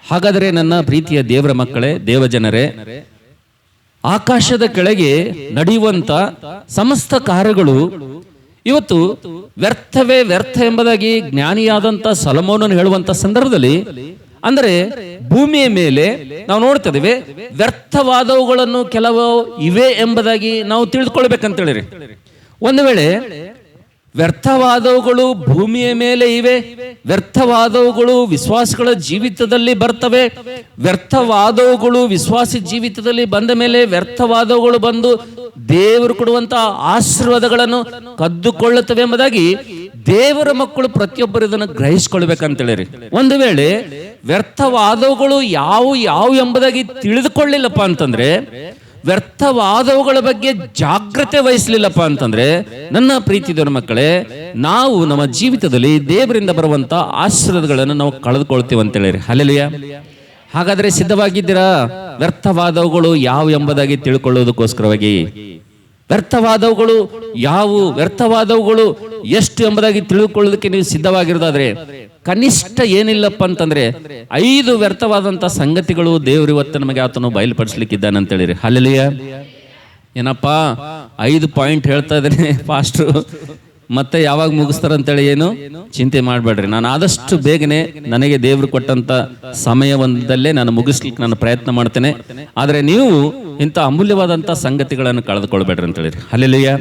ಹಾಗಾದರೆ ನನ್ನ ಪ್ರೀತಿಯ ದೇವರ ಮಕ್ಕಳೇ, ದೇವಜನರೇ, ಆಕಾಶದ ಕೆಳಗೆ ನಡೆಯುವಂತ ಸಮಸ್ತ ಕಾರ್ಯಗಳು ಇವತ್ತು ವ್ಯರ್ಥವೇ ವ್ಯರ್ಥ ಎಂಬುದಾಗಿ ಜ್ಞಾನಿಯಾದಂತ ಸೊಲೊಮೋನನು ಹೇಳುವಂತ ಸಂದರ್ಭದಲ್ಲಿ, ಅಂದರೆ ಭೂಮಿಯ ಮೇಲೆ ನಾವು ನೋಡ್ತಾ ಇದ್ದೇವೆ ವ್ಯರ್ಥವಾದವುಗಳನ್ನು ಕೆಲವು ಇವೆ ಎಂಬುದಾಗಿ ನಾವು ತಿಳಿದುಕೊಳ್ಬೇಕಂತ ಹೇಳಿರಿ. ಒಂದು ವೇಳೆ ವ್ಯರ್ಥವಾದವುಗಳು ಭೂಮಿಯ ಮೇಲೆ ಇವೆ, ವ್ಯರ್ಥವಾದವುಗಳು ವಿಶ್ವಾಸಿಗಳ ಜೀವಿತದಲ್ಲಿ ಬರ್ತವೆ, ವ್ಯರ್ಥವಾದವುಗಳು ವಿಶ್ವಾಸಿ ಜೀವಿತದಲ್ಲಿ ಬಂದ ಮೇಲೆ ವ್ಯರ್ಥವಾದವುಗಳು ಬಂದು ದೇವರು ಕೊಡುವಂತ ಆಶೀರ್ವಾದಗಳನ್ನು ಕದ್ದುಕೊಳ್ಳುತ್ತವೆ ಎಂಬುದಾಗಿ ದೇವರ ಮಕ್ಕಳು ಪ್ರತಿಯೊಬ್ಬರು ಇದನ್ನು ಗ್ರಹಿಸಿಕೊಳ್ಬೇಕಂತೇಳಿರಿ. ಒಂದು ವೇಳೆ ವ್ಯರ್ಥವಾದವುಗಳು ಯಾವ ಎಂಬುದಾಗಿ ತಿಳಿದುಕೊಳ್ಳಿಲ್ಲಪ್ಪ ಅಂತಂದ್ರೆ, ವ್ಯರ್ಥವಾದವುಗಳ ಬಗ್ಗೆ ಜಾಗ್ರತೆ ವಹಿಸಲಿಲ್ಲಪ್ಪ ಅಂತಂದ್ರೆ, ನನ್ನ ಪ್ರೀತಿ ದೇವರ ಮಕ್ಕಳೇ, ನಾವು ನಮ್ಮ ಜೀವಿತದಲ್ಲಿ ದೇವರಿಂದ ಬರುವಂತ ಆಶೀರ್ವಾದಗಳನ್ನು ನಾವು ಕಳೆದುಕೊಳ್ತೀವಿ ಅಂತ ಹೇಳಿರಿ. ಹಲ್ಲೆಲೂಯಾ. ಹಾಗಾದ್ರೆ ಸಿದ್ಧವಾಗಿದ್ದೀರಾ ವ್ಯರ್ಥವಾದವುಗಳು ಯಾವ ಎಂಬುದಾಗಿ ತಿಳ್ಕೊಳ್ಳೋದಕ್ಕೋಸ್ಕರವಾಗಿ? ವ್ಯರ್ಥವಾದವುಗಳು ಯಾವುವು, ವ್ಯರ್ಥವಾದವುಗಳು ಎಷ್ಟು ಎಂಬುದಾಗಿ ತಿಳ್ಕೊಳ್ಳೋದಕ್ಕೆ ನೀವು ಸಿದ್ಧವಾಗಿರೋದಾದ್ರೆ ಕನಿಷ್ಠ ಏನಿಲ್ಲಪ್ಪ ಅಂತಂದ್ರೆ 5 ವ್ಯರ್ಥವಾದಂತ ಸಂಗತಿಗಳು ದೇವರು ಇವತ್ತು ನಮಗೆ ಆತನು ಬಯಲುಪಡಿಸ್ಲಿಕ್ಕಿದ್ದಾನೆ ಅಂತ ಹೇಳಿರಿ. ಹಲ್ಲೆಲೂಯಾ. ಏನಪ್ಪಾ 5 ಪಾಯಿಂಟ್ ಹೇಳ್ತಾ ಇದ್ದೇನೆ ಫಾಸ್ಟ್ರು, ಮತ್ತೆ ಯಾವಾಗ ಮುಗಿಸ್ತಾರಂತೇಳಿ ಏನು ಚಿಂತೆ ಮಾಡಬೇಡ್ರಿ. ನಾನು ಆದಷ್ಟು ಬೇಗನೆ ನನಗೆ ದೇವರು ಕೊಟ್ಟಂತ ಸಮಯವೊಂದಲ್ಲೇ ನಾನು ಮುಗಿಸ್ಲಿಕ್ಕೆ ನಾನು ಪ್ರಯತ್ನ ಮಾಡ್ತೇನೆ. ಆದ್ರೆ ನೀವು ಇಂಥ ಅಮೂಲ್ಯವಾದಂತ ಸಂಗತಿಗಳನ್ನು ಕಳೆದುಕೊಳ್ಬೇಡ್ರಿ ಅಂತ ಹೇಳಿರಿ. ಹಲ್ಲೆಲೂಯಾ.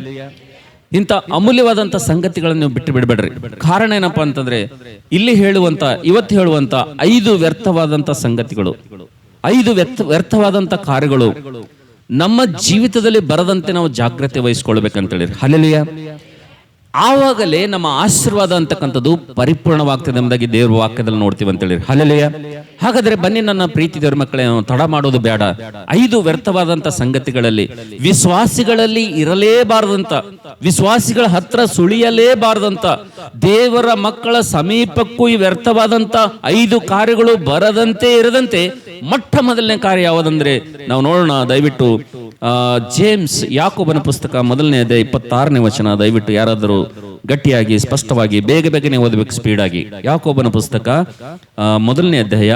ಇಂಥ ಅಮೂಲ್ಯವಾದಂತ ಸಂಗತಿಗಳನ್ನು ನೀವು ಬಿಟ್ಟು ಬಿಡಬೇಡ್ರಿ. ಕಾರಣ ಏನಪ್ಪಾ ಅಂತಂದ್ರೆ, ಇಲ್ಲಿ ಇವತ್ತು ಹೇಳುವಂತ 5 ವ್ಯರ್ಥವಾದಂತ ಸಂಗತಿಗಳು, 5 ವ್ಯರ್ಥವಾದಂತ ಕಾರ್ಯಗಳು ನಮ್ಮ ಜೀವಿತದಲ್ಲಿ ಬರದಂತೆ ನಾವು ಜಾಗ್ರತೆ ವಹಿಸ್ಕೊಳ್ಬೇಕಂತ ಹೇಳಿರಿ. ಹಲ್ಲೆಲೂಯಾ. ಆವಾಗಲೇ ನಮ್ಮ ಆಶೀರ್ವಾದ ಅಂತಕ್ಕಂಥದ್ದು ಪರಿಪೂರ್ಣವಾಗ್ತದೆ ಎಂಬುದಾಗಿ ದೇವರ ವಾಕ್ಯದಲ್ಲಿ ನೋಡ್ತೀವಿ ಅಂತ ಹೇಳಿ. ಹಲ್ಲೆಲೂಯಾ. ಹಾಗಾದ್ರೆ ಬನ್ನಿ ನನ್ನ ಪ್ರೀತಿ ದೇವರ ಮಕ್ಕಳೇ, ತಡ ಮಾಡೋದು ಬೇಡ. 5 ವ್ಯರ್ಥವಾದಂತ ಸಂಗತಿಗಳಲ್ಲಿ ವಿಶ್ವಾಸಿಗಳಲ್ಲಿ ಇರಲೇಬಾರದಂತ, ವಿಶ್ವಾಸಿಗಳ ಹತ್ರ ಸುಳಿಯಲೇಬಾರದಂತ, ದೇವರ ಮಕ್ಕಳ ಸಮೀಪಕ್ಕೂ ಈ ವ್ಯರ್ಥವಾದಂತ 5 ಕಾರ್ಯಗಳು ಬರದಂತೆ ಇರದಂತೆ ಮೊಟ್ಟ ಮೊದಲನೇ ಕಾರ್ಯ ಯಾವುದಂದ್ರೆ ನಾವು ನೋಡೋಣ. ದಯವಿಟ್ಟು ಜೇಮ್ಸ್ ಯಾಕೋಬನ ಪುಸ್ತಕ 1ನೇ ಅಧ್ಯಾಯ 26ನೇ ವಚನ. ದಯವಿಟ್ಟು ಯಾರಾದರೂ ಗಟ್ಟಿಯಾಗಿ ಸ್ಪಷ್ಟವಾಗಿ ಬೇಗನೆ ಓದಬೇಕು, ಸ್ಪೀಡ್ ಆಗಿ. ಯಾಕೋಬನ ಪುಸ್ತಕ 1ನೇ ಅಧ್ಯಾಯ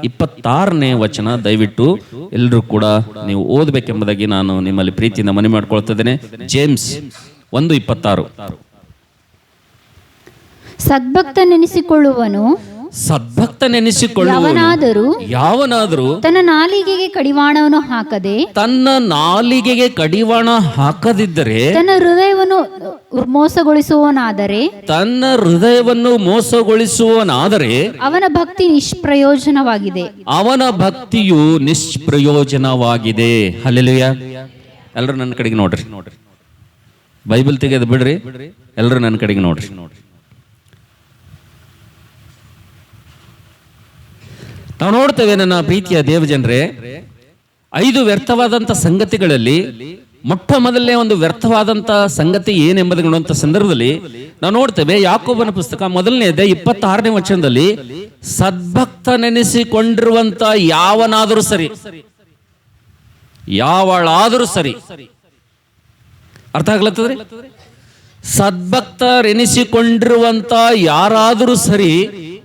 26ನೇ ವಚನ. ದಯವಿಟ್ಟು ಎಲ್ಲರೂ ಕೂಡ ನೀವು ಓದಬೇಕೆಂಬುದಾಗಿ ನಾನು ನಿಮ್ಮಲ್ಲಿ ಪ್ರೀತಿಯಿಂದ ಮನವಿ ಮಾಡ್ಕೊಳ್ತಿದ್ದೇನೆ. ಜೇಮ್ಸ್ 1:26. ಸದ್ಭಕ್ತನೆನಿಸಿಕೊಳ್ಳುವನು ಯಾವನಾದರೂ ತನ್ನ ನಾಲಿಗೆಗೆ ಕಡಿವಾಣವನ್ನು ಹಾಕದಿದ್ದರೆ, ತನ್ನ ಹೃದಯವನ್ನು ಮೋಸಗೊಳಿಸುವವನಾದರೆ ಅವನ ಭಕ್ತಿ ನಿಷ್ಪ್ರಯೋಜನವಾಗಿದೆ. ಅವನ ಭಕ್ತಿಯು ನಿಷ್ಪ್ರಯೋಜನವಾಗಿದೆ. ಹಲ್ಲೆಲೂಯಾ. ಎಲ್ಲರೂ ನನ್ನ ಕಡೆಗೆ ನೋಡ್ರಿ, ಬೈಬಲ್ ತೆಗೆದು ಬಿಡ್ರಿ, ಎಲ್ಲರೂ ನನ್ನ ಕಡೆಗೆ ನೋಡ್ರಿ. ನಾವು ನೋಡ್ತೇವೆ ನನ್ನ ಪ್ರೀತಿಯ ದೇವಜನರೇ, 5 ವ್ಯರ್ಥವಾದಂತ ಸಂಗತಿಗಳಲ್ಲಿ ಮೊಟ್ಟ ಮೊದಲನೇ ಒಂದು ವ್ಯರ್ಥವಾದಂತ ಸಂಗತಿ ಏನೆಂಬುದನ್ನು ಸಂದರ್ಭದಲ್ಲಿ ನಾವು ನೋಡ್ತೇವೆ. ಯಾಕೋಬನ ಪುಸ್ತಕ 1ನೇ ಅಧ್ಯಾಯ 26ನೇ ವಚನದಲ್ಲಿ, ಸದ್ಭಕ್ತನೆನಿಸಿಕೊಂಡಿರುವಂತ ಯಾವನಾದರೂ ಸರಿ, ಯಾವಳಾದರೂ ಸರಿ. ಅರ್ಥ ಆಗ್ಲತ್ತದ್ರಿ? ಸದ್ಭಕ್ತರೆನಿಸಿಕೊಂಡಿರುವಂತ ಯಾರಾದರೂ ಸರಿ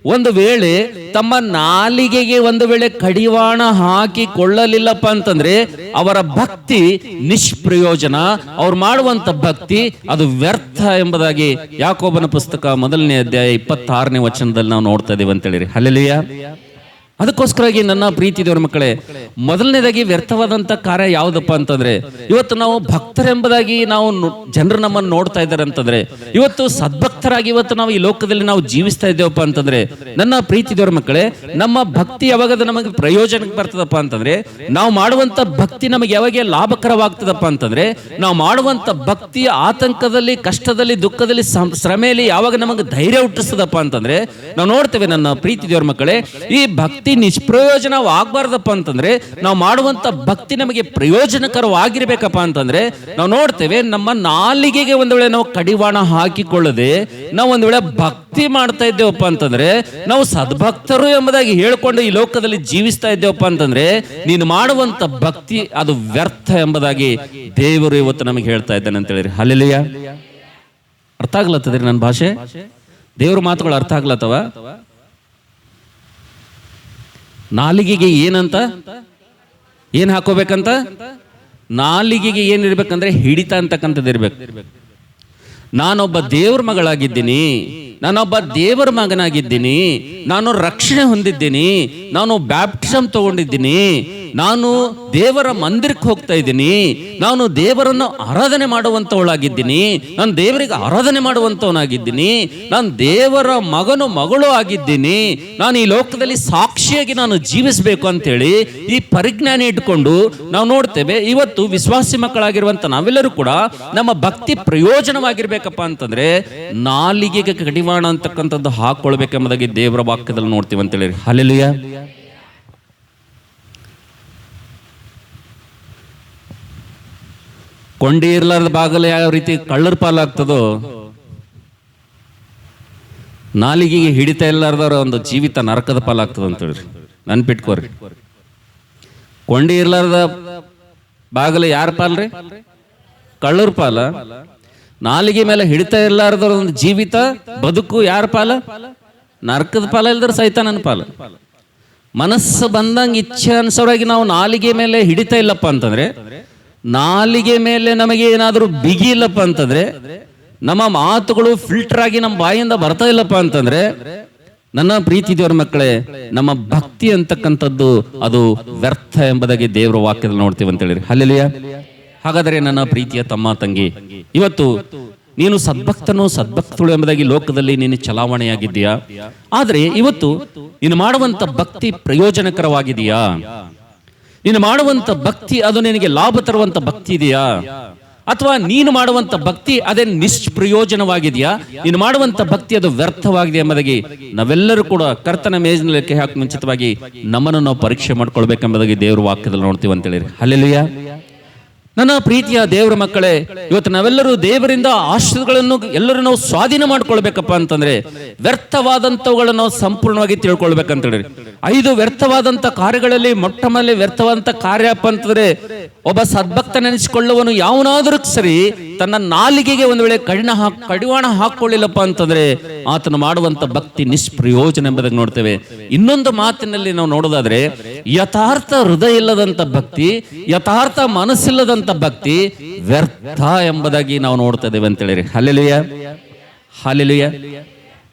ಒಂದು ವೇಳೆ ತಮ್ಮ ನಾಲಿಗೆಗೆ ಒಂದು ವೇಳೆ ಕಡಿವಾಣ ಹಾಕಿಕೊಳ್ಳಲಿಲ್ಲಪ್ಪ ಅಂತಂದ್ರೆ ಅವರ ಭಕ್ತಿ ನಿಷ್ಪ್ರಯೋಜನ, ಅವ್ರು ಮಾಡುವಂತ ಭಕ್ತಿ ಅದು ವ್ಯರ್ಥ ಎಂಬುದಾಗಿ ಯಾಕೋಬನ ಪುಸ್ತಕ 1ನೇ ಅಧ್ಯಾಯ 26ನೇ ವಚನದಲ್ಲಿ ನಾವು ನೋಡ್ತಾ ಇದ್ದೇವೆ ಅಂತ ಹೇಳಿರಿ. ಹಲ್ಲೆಲೂಯಾ. ಅದಕ್ಕೋಸ್ಕರವಾಗಿ ನನ್ನ ಪ್ರೀತಿ ದೇವರ ಮಕ್ಕಳೇ, ಮೊದಲನೇದಾಗಿ ವ್ಯರ್ಥವಾದಂತ ಕಾರ್ಯ ಯಾವುದಪ್ಪ ಅಂತಂದ್ರೆ, ಇವತ್ತು ನಾವು ಭಕ್ತರೆಂಬುದಾಗಿ ನಾವು ಜನರು ನಮ್ಮನ್ನು ನೋಡ್ತಾ ಇದ್ದಾರೆ ಅಂತಂದ್ರೆ, ಇವತ್ತು ಸದ್ಭಕ್ತರಾಗಿ ಇವತ್ತು ನಾವು ಈ ಲೋಕದಲ್ಲಿ ನಾವು ಜೀವಿಸ್ತಾ ಇದ್ದೇವಪ್ಪ ಅಂತಂದ್ರೆ, ನನ್ನ ಪ್ರೀತಿ ದೇವರ ಮಕ್ಕಳೇ, ನಮ್ಮ ಭಕ್ತಿ ಯಾವಾಗ ನಮಗೆ ಪ್ರಯೋಜನಕ್ಕೆ ಬರ್ತದಪ್ಪ ಅಂತಂದ್ರೆ, ನಾವು ಮಾಡುವಂತ ಭಕ್ತಿ ನಮಗೆ ಯಾವಾಗ ಲಾಭಕರವಾಗ್ತದಪ್ಪ ಅಂತಂದ್ರೆ, ನಾವು ಮಾಡುವಂತ ಭಕ್ತಿ ಆತಂಕದಲ್ಲಿ, ಕಷ್ಟದಲ್ಲಿ, ದುಃಖದಲ್ಲಿ, ಶ್ರಮೆಯಲ್ಲಿ ಯಾವಾಗ ನಮಗೆ ಧೈರ್ಯ ಹುಟ್ಟಿಸ್ತದಪ್ಪ ಅಂತಂದ್ರೆ, ನಾವು ನೋಡ್ತೇವೆ ನನ್ನ ಪ್ರೀತಿ ದೇವರ ಮಕ್ಕಳೇ, ಈ ಭಕ್ತಿ ನಿಷ್ಪ್ರಯೋಜನವಾಗಬಾರ್ದಪ್ಪ ಅಂತಂದ್ರೆ, ನಾವು ಮಾಡುವಂತ ಭಕ್ತಿ ನಮಗೆ ಪ್ರಯೋಜನಕರವಾಗಿರ್ಬೇಕಪ್ಪ ಅಂತಂದ್ರೆ, ನಾವು ನೋಡ್ತೇವೆ ನಮ್ಮ ನಾಲಿಗೆಗೆ ಒಂದು ವೇಳೆ ನಾವು ಕಡಿವಾಣ ಹಾಕಿಕೊಳ್ಳದೆ ನಾವು ಒಂದು ವೇಳೆ ಭಕ್ತಿ ಮಾಡ್ತಾ ಇದ್ದೇವಪ್ಪ ಅಂತಂದ್ರೆ, ನಾವು ಸದ್ಭಕ್ತರು ಎಂಬುದಾಗಿ ಹೇಳ್ಕೊಂಡು ಈ ಲೋಕದಲ್ಲಿ ಜೀವಿಸ್ತಾ ಇದ್ದೇವಪ್ಪ ಅಂತಂದ್ರೆ, ನೀನು ಮಾಡುವಂತ ಭಕ್ತಿ ಅದು ವ್ಯರ್ಥ ಎಂಬುದಾಗಿ ದೇವರು ಇವತ್ತು ನಮಗೆ ಹೇಳ್ತಾ ಇದ್ದಾನೆ ಅಂತ ಹೇಳಿರಿ. ಹಲ್ಲೆಲೂಯಾ. ಅರ್ಥ ಆಗ್ಲತ್ತದ್ರಿ ನನ್ನ ಭಾಷೆ? ದೇವ್ರ ಮಾತುಗಳು ಅರ್ಥ ಆಗ್ಲತ್ತವ? ನಾಲಿಗೆಗೆ ಏನಂತ ಏನ್ ಹಾಕೋಬೇಕಂತ? ನಾಲಿಗೆಗೆ ಏನಿರ್ಬೇಕಂದ್ರೆ ಹಿಡಿತ ಅಂತಕ್ಕಂಥದ್ದು ಇರ್ಬೇಕು. ನಾನೊಬ್ಬ ದೇವ್ರ ಮಗಳಾಗಿದ್ದೀನಿ, ನಾನೊಬ್ಬ ದೇವರ ಮಗನಾಗಿದ್ದೀನಿ, ನಾನು ರಕ್ಷಣೆ ಹೊಂದಿದ್ದೀನಿ, ನಾನು ಬ್ಯಾಪ್ಟಿಸಮ್ ತಗೊಂಡಿದ್ದೀನಿ, ನಾನು ದೇವರ ಮಂದಿರಕ್ಕೆ ಹೋಗ್ತಾ ಇದ್ದೀನಿ, ನಾನು ದೇವರನ್ನು ಆರಾಧನೆ ಮಾಡುವಂಥವಳಾಗಿದ್ದೀನಿ, ನಾನು ದೇವರಿಗೆ ಆರಾಧನೆ ಮಾಡುವಂಥವನಾಗಿದ್ದೀನಿ, ನಾನು ದೇವರ ಮಗಳು ಆಗಿದ್ದೀನಿ, ನಾನು ಈ ಲೋಕದಲ್ಲಿ ಸಾಕ್ಷಿಯಾಗಿ ನಾನು ಜೀವಿಸಬೇಕು ಅಂತೇಳಿ ಈ ಪರಿಜ್ಞಾನ ಇಟ್ಕೊಂಡು ನಾವು ನೋಡ್ತೇವೆ. ಇವತ್ತು ವಿಶ್ವಾಸಿ ಮಕ್ಕಳಾಗಿರುವಂತ ನಾವೆಲ್ಲರೂ ಕೂಡ ನಮ್ಮ ಭಕ್ತಿ ಪ್ರಯೋಜನವಾಗಿರ್ಬೇಕಪ್ಪ ಅಂತಂದ್ರೆ ನಾಲಿಗೆಗೆ ಕಡಿವಾಣ ಅಂತಕ್ಕಂಥದ್ದು ಹಾಕೊಳ್ಬೇಕೆಂಬುದಾಗಿ ದೇವರ ವಾಕ್ಯದಲ್ಲಿ ನೋಡ್ತೀವಿ ಅಂತೇಳಿ. ಹಲ್ಲೆಲೂಯಾ. ಕೊಂಡಿ ಇರ್ಲಾರ್ದ ಬಾಗಲು ಯಾವ ರೀತಿ ಕಳ್ಳರ ಪಾಲಾಗ್ತದೋ, ನಾಲಿಗೆಗೆ ಹಿಡಿತಾ ಇರ್ಲಾರ್ದವ್ರ ಒಂದು ಜೀವಿತ ನರಕದ ಪಾಲಾಗ್ತದ ಅಂತ ಹೇಳ್ರಿ. ನೆನ್ಪಿಟ್ಕೋರಿ. ಕೊಂಡಿ ಇರ್ಲಾರ್ದ ಬಾಗಲು ಯಾರ ಪಾಲ್ರಿ? ಕಳ್ಳರ ಪಾಲ. ನಾಲಿಗೆ ಮೇಲೆ ಹಿಡಿತಾ ಇರ್ಲಾರ್ದವ್ರ ಒಂದು ಜೀವಿತ ಬದುಕು ಯಾರ ಪಾಲ? ನರಕದ ಪಾಲ, ಇಲ್ದ್ರ ಸೈತಾನನ ಪಾಲ. ಮನಸ್ಸು ಬಂದಂಗೆ ಇಚ್ಛೆ ಅನುಸಾರವಾಗಿ ನಾವು ನಾಲಿಗೆ ಮೇಲೆ ಹಿಡಿತಾ ಇಲ್ಲಪ್ಪ ಅಂತಂದ್ರೆ, ನಾಲಿಗೆ ಮೇಲೆ ನಮಗೆ ಏನಾದರೂ ಬಿಗಿ ಇಲ್ಲಪ್ಪ ಅಂತಂದ್ರೆ, ನಮ್ಮ ಮಾತುಗಳು ಫಿಲ್ಟರ್ ಆಗಿ ನಮ್ಮ ಬಾಯಿಂದ ಬರ್ತಾ ಇಲ್ಲಪ್ಪ ಅಂತಂದ್ರೆ, ನನ್ನ ಪ್ರೀತಿ ದೇವರ ಮಕ್ಕಳೇ, ನಮ್ಮ ಭಕ್ತಿ ಅಂತಕ್ಕಂಥದ್ದು ಅದು ವ್ಯರ್ಥ ಎಂಬುದಾಗಿ ದೇವರ ವಾಕ್ಯದಲ್ಲಿ ನೋಡ್ತೀವಿ ಅಂತ ಹೇಳಿರಿ. ಹಲ್ಲೆಲೂಯಾ. ಹಾಗಾದರೆ ನನ್ನ ಪ್ರೀತಿಯ ತಮ್ಮ ತಂಗಿ, ಇವತ್ತು ನೀನು ಸದ್ಭಕ್ತಳು ಎಂಬುದಾಗಿ ಲೋಕದಲ್ಲಿ ನೀನು ಚಲಾವಣೆಯಾಗಿದ್ದೀಯಾ? ಆದರೆ ಇವತ್ತು ನೀನು ಮಾಡುವಂತ ಭಕ್ತಿ ಪ್ರಯೋಜನಕರವಾಗಿದೆಯಾ? ನೀನು ಮಾಡುವಂತ ಭಕ್ತಿ ಅದು ನಿನಗೆ ಲಾಭ ತರುವಂತ ಭಕ್ತಿ ಇದೆಯಾ? ಅಥವಾ ನೀನು ಮಾಡುವಂತ ಭಕ್ತಿ ಅದೇ ನಿಷ್ಪ್ರಯೋಜನವಾಗಿದೆಯಾ? ನೀನು ಮಾಡುವಂತ ಭಕ್ತಿ ಅದು ವ್ಯರ್ಥವಾಗಿದೆ ಎಂಬುದಾಗಿ ನಾವೆಲ್ಲರೂ ಕೂಡ ಕರ್ತನ ಮೇಜಿನಕ್ಕೆ ಹಾಕಿ ಮುಂಚಿತವಾಗಿ ನಮ್ಮನ್ನು ನಾವು ಪರೀಕ್ಷೆ ಮಾಡ್ಕೊಳ್ಬೇಕೆಂಬುದಾಗಿ ದೇವರ ವಾಕ್ಯದಲ್ಲಿ ನೋಡ್ತೀವಿ ಅಂತ ಹೇಳಿರಿ. ಹಲ್ಲೆಲೂಯಾ. ನನ್ನ ಪ್ರೀತಿಯ ದೇವರ ಮಕ್ಕಳೇ, ಇವತ್ತು ನಾವೆಲ್ಲರೂ ದೇವರಿಂದ ಆಶೀರ್ವಾದಗಳನ್ನು ಎಲ್ಲರೂ ನಾವು ಸ್ವಾಧೀನ ಮಾಡ್ಕೊಳ್ಬೇಕಪ್ಪ ಅಂತಂದ್ರೆ ವ್ಯರ್ಥವಾದಂಥವುಗಳನ್ನು ನಾವು ಸಂಪೂರ್ಣವಾಗಿ ತಿಳ್ಕೊಳ್ಬೇಕಂತ ಹೇಳಿರಿ. 5 ವ್ಯರ್ಥವಾದಂಥ ಕಾರ್ಯಗಳಲ್ಲಿ ಮೊಟ್ಟ ಮೊದಲೇ ವ್ಯರ್ಥವಾದಂಥ ಕಾರ್ಯಪ್ಪ ಅಂತಂದ್ರೆ, ಒಬ್ಬ ಸದ್ಭಕ್ತ ನೆನೆಸಿಕೊಳ್ಳುವನು ಯಾವನಾದರೂ ಸರಿ ತನ್ನ ನಾಲಿಗೆಗೆ ಒಂದು ವೇಳೆ ಕಡಿವಾಣ ಹಾಕೊಳ್ಳಿಲ್ಲಪ್ಪ ಅಂತಂದ್ರೆ ಆತನು ಮಾಡುವಂತ ಭಕ್ತಿ ನಿಷ್ಪ್ರಯೋಜನ ಎಂಬುದಾಗಿ ನೋಡ್ತೇವೆ. ಇನ್ನೊಂದು ಮಾತಿನಲ್ಲಿ ನಾವು ನೋಡೋದಾದ್ರೆ, ಯಥಾರ್ಥ ಹೃದಯ ಇಲ್ಲದಂತ ಭಕ್ತಿ, ಯಥಾರ್ಥ ಮನಸ್ಸಿಲ್ಲದಂತ ಭಕ್ತಿ ವ್ಯರ್ಥ ಎಂಬುದಾಗಿ ನಾವು ನೋಡ್ತಾ ಇದ್ದೇವೆ ಅಂತ ಹೇಳಿರಿ. ಹಲ್ಲೆಲೂಯಾ. ಹಲ್ಲೆಲೂಯಾ.